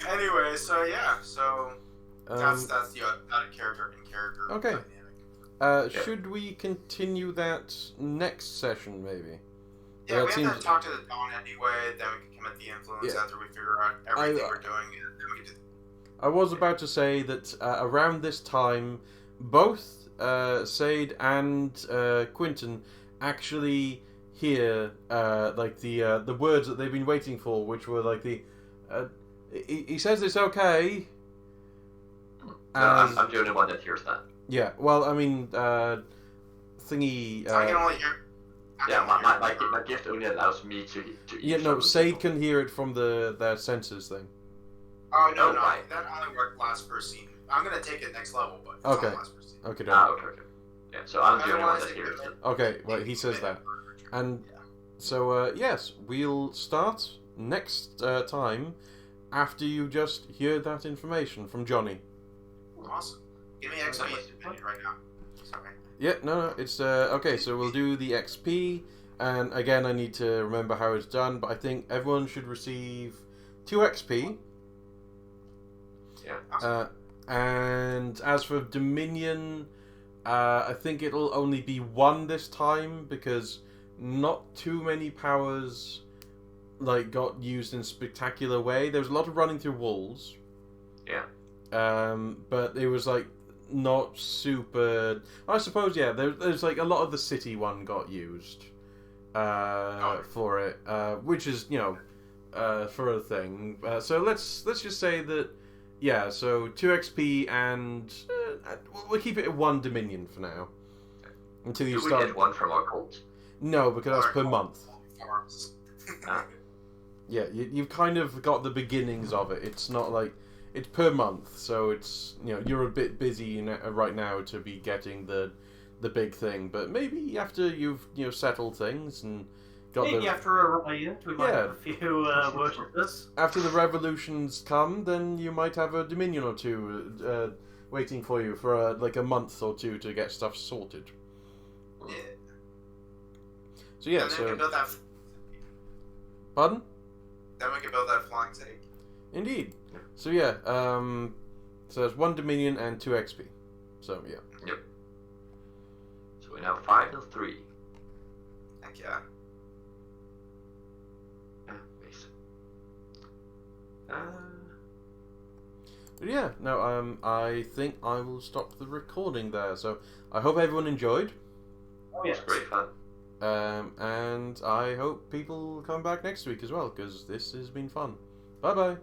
Anyway, so yeah, so that's the out of character in character Okay. dynamic. Should we continue that next session, maybe? Yeah, it we have seems- to talk to the Dawn anyway. Then we can commit the influence Yeah. after we figure out everything we're doing. And then we can do I was about to say that around this time, both Sade and Quinton actually hear like the words that they've been waiting for, which were like the he says it's okay. No, I'm the only one that hears that. Yeah, well, I mean, thingy. I can only hear. Yeah, my gift only allows me to Yeah, eat no, from Sade people. can hear it from their senses thing. Oh no, Oh, no, right. that only worked last first scene. I'm gonna take it next level, but it's Okay. not last first scene. Okay, Ah, done. okay. Yeah, so I'm the only one Otherwise, that it hears could- it. Okay, well, he says that. And so, yes, we'll start next time after you just hear that information from Johnny. Awesome. Give me XP right now. Sorry. Yeah, no, it's okay. So we'll do the XP, and again, I need to remember how it's done. But I think everyone should receive 2 XP. Yeah. And as for Dominion, I think it'll only be 1 this time because not too many powers like got used in a spectacular way. There was a lot of running through walls. Yeah. But it was like not super. I suppose there's like a lot of the city one got used for it, which is for a thing. So let's just say that so 2 XP and we'll keep it at 1 Dominion for now until you Do we start. get one from our cult? No, because that's per month. Farms. Ah. Yeah, you've kind of got the beginnings of it. It's not like it's per month, so it's you're a bit busy right now to be getting the big thing. But maybe after you've settled things and got Maybe after a riot, we might have a few worshippers. after the revolutions come, then you might have a Dominion or 2 waiting for you for like a month or 2 to get stuff sorted. Yeah. So yeah, And then we can build that. pardon? Then we can build that flying city. Indeed. So yeah, so there's 1 Dominion and 2 XP. So yeah. Yep. So we now 5 and 3. Heck yeah. Amazing. But yeah, no, I think I will stop the recording there. So I hope everyone enjoyed. Oh, It's yes. great fun. And I hope people come back next week as well, because this has been fun. Bye bye.